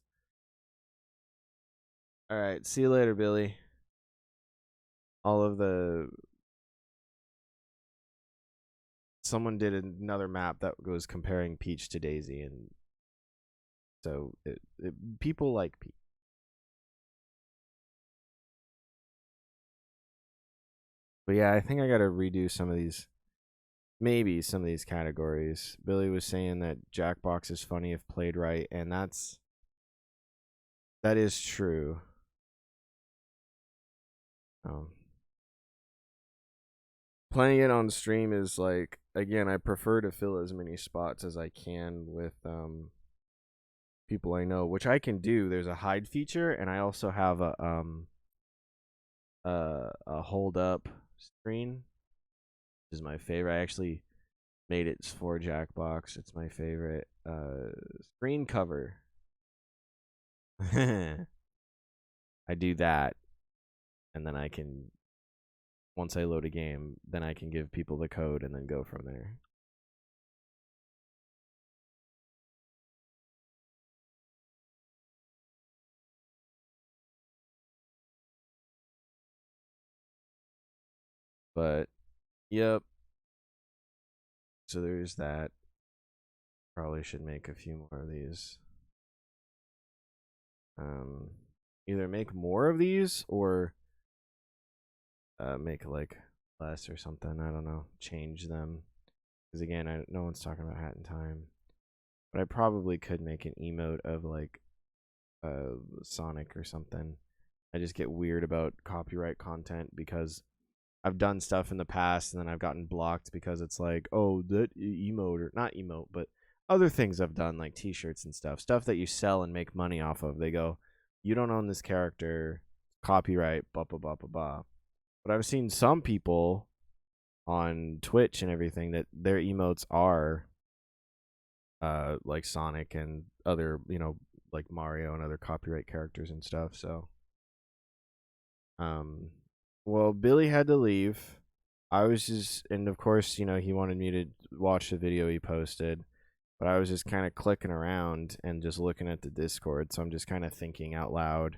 [SPEAKER 1] All right, see you later, Billy. All of the someone did another map that was comparing Peach to Daisy, and so people like Peach. But yeah, I think I gotta redo some of these, maybe some of these categories. Billy was saying that Jackbox is funny if played right, and that is true. Playing it on stream is like, again, I prefer to fill as many spots as I can with people I know, which I can do. There's a hide feature, and I also have a hold up screen. This is my favorite. I actually made it for Jackbox. It's my favorite screen cover. I do that, and then I can, once I load a game, then I can give people the code and then go from there. But yep. So there's that. Probably should make a few more of these. Either make more of these or make like less or something. I don't know. Change them. Because again, no one's talking about Hat in Time. But I probably could make an emote of like Sonic or something. I just get weird about copyright content because I've done stuff in the past and then I've gotten blocked because it's like, oh, that emote, or not emote, but other things I've done, like t-shirts and stuff that you sell and make money off of. They go, you don't own this character, copyright, blah blah blah blah blah. But I've seen some people on Twitch and everything that their emotes are like Sonic and other, like Mario and other copyright characters and stuff. So well, Billy had to leave. I was just, and of course, he wanted me to watch the video he posted, but I was just kind of clicking around and just looking at the Discord. So I'm just kind of thinking out loud.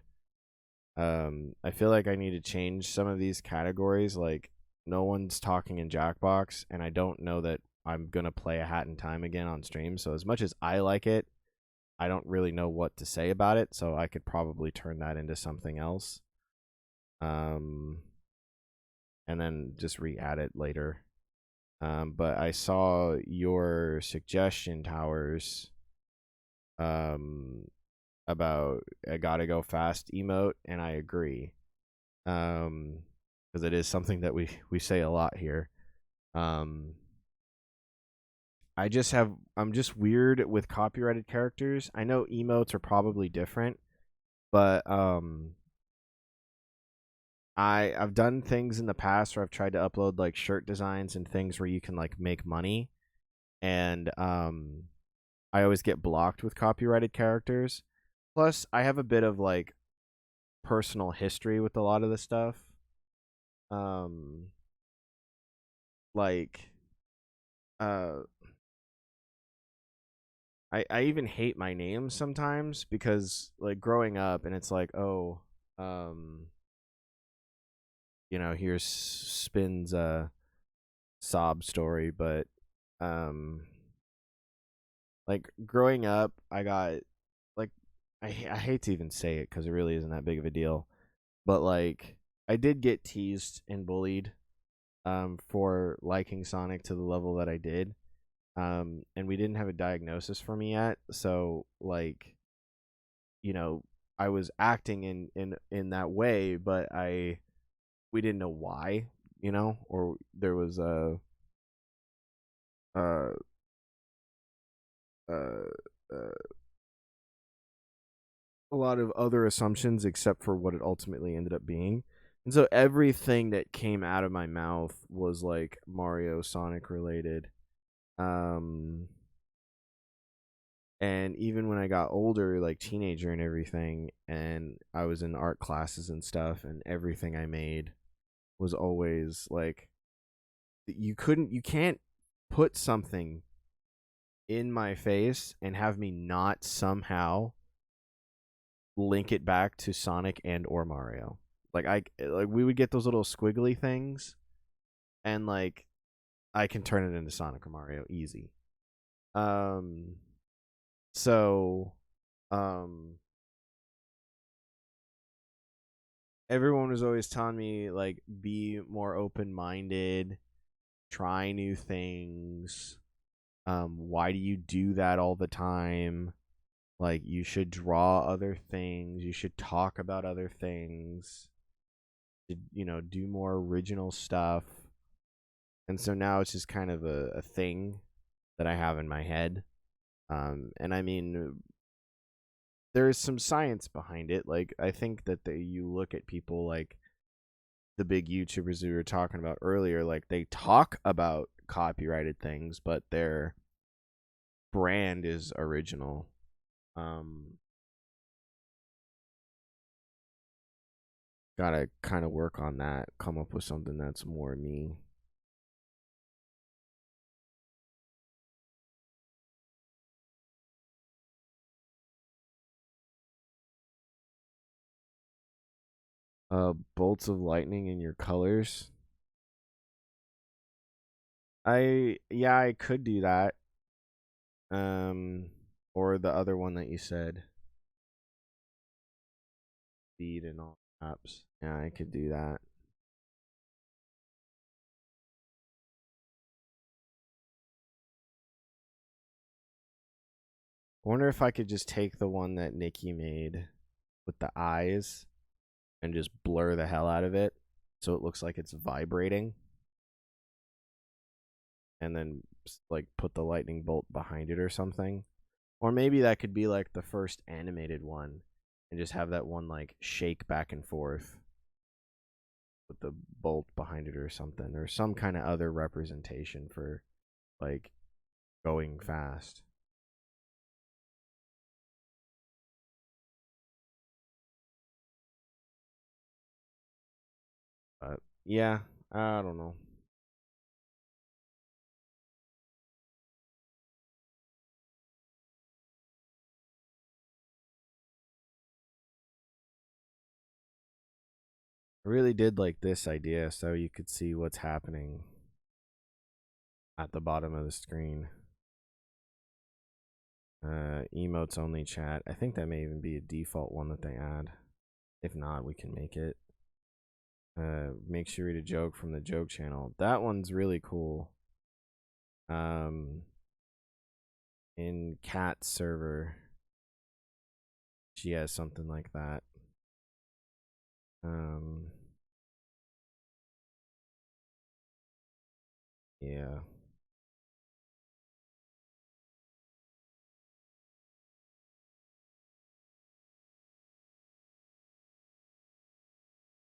[SPEAKER 1] I feel like I need to change some of these categories. Like, no one's talking in Jackbox, and I don't know that I'm gonna play a Hat in Time again on stream. So as much as I like it, I don't really know what to say about it. So I could probably turn that into something else. And then just re-add it later. But I saw your suggestion, Towers, about a gotta go fast emote, and I agree. Because it is something that we say a lot here. I'm just weird with copyrighted characters. I know emotes are probably different, but I've done things in the past where I've tried to upload like shirt designs and things where you can like make money, and I always get blocked with copyrighted characters. Plus, I have a bit of like personal history with a lot of this stuff. Like I even hate my name sometimes because like growing up, and it's like, oh, here's Spin's sob story, but like growing up, I got like I hate to even say it because it really isn't that big of a deal, but like I did get teased and bullied for liking Sonic to the level that I did. And we didn't have a diagnosis for me yet, so like, I was acting in that way, but we didn't know why, or there was a uh a lot of other assumptions except for what it ultimately ended up being. And so everything that came out of my mouth was like Mario Sonic related. Um and even when I got older, like teenager and everything, and I was in art classes and stuff, and everything I made was always like you can't put something in my face and have me not somehow link it back to Sonic and or Mario. Like we would get those little squiggly things, and like I can turn it into Sonic or Mario easy. Um so um everyone was always telling me like be more open-minded, try new things. Why do you do that all the time? Like you should draw other things, you should talk about other things, do more original stuff. And so now it's just kind of a thing that I have in my head. And I mean, there is some science behind it. Like I think that you look at people like the big YouTubers we were talking about earlier, like they talk about copyrighted things, but their brand is original. Um, Gotta kind of work on that, come up with something that's more me. Bolts of lightning in your colors. I could do that. Um, or the other one that you said, speed and all apps. Yeah, I could do that. I wonder if I could just take the one that Nikki made with the eyes and just blur the hell out of it so it looks like it's vibrating, and then like put the lightning bolt behind it or something. Or maybe that could be like the first animated one and just have that one like shake back and forth with the bolt behind it or something, or some kind of other representation for like going fast. But yeah, I don't know. I really did like this idea so you could see what's happening at the bottom of the screen. Emotes only chat. I think that may even be a default one that they add. If not, we can make it. Make sure you read a joke from the joke channel. That one's really cool. In Cat's server, she has something like that. Yeah.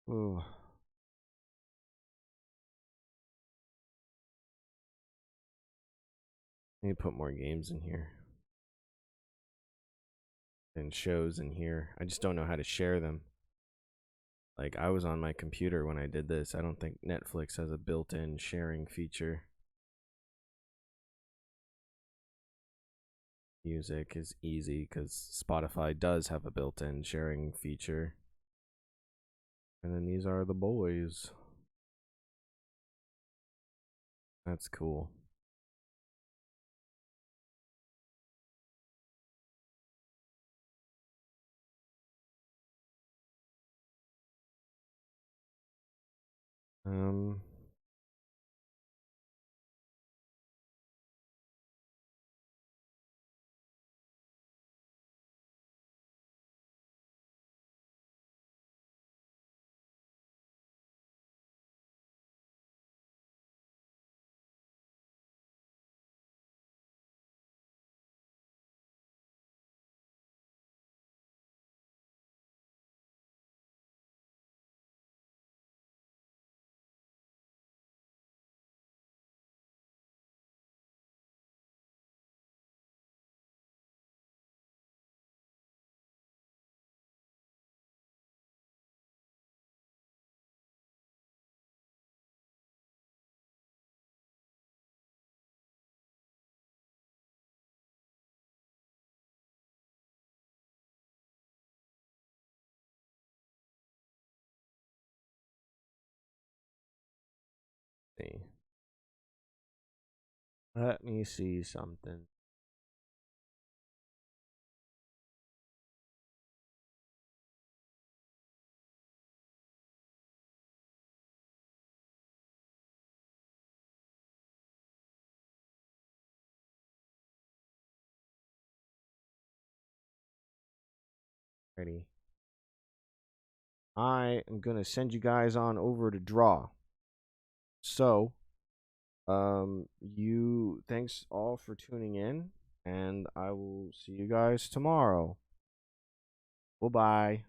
[SPEAKER 1] Ooh. Need to put more games in here and shows in here. I just don't know how to share them. Like, I was on my computer when I did this. I don't think Netflix has a built-in sharing feature. Music is easy because Spotify does have a built-in sharing feature. And then these are the boys. That's cool. Um, see. Let me see something. Ready. I am gonna send you guys on over to draw. So, you thanks all for tuning in, and I will see you guys tomorrow. Bye bye.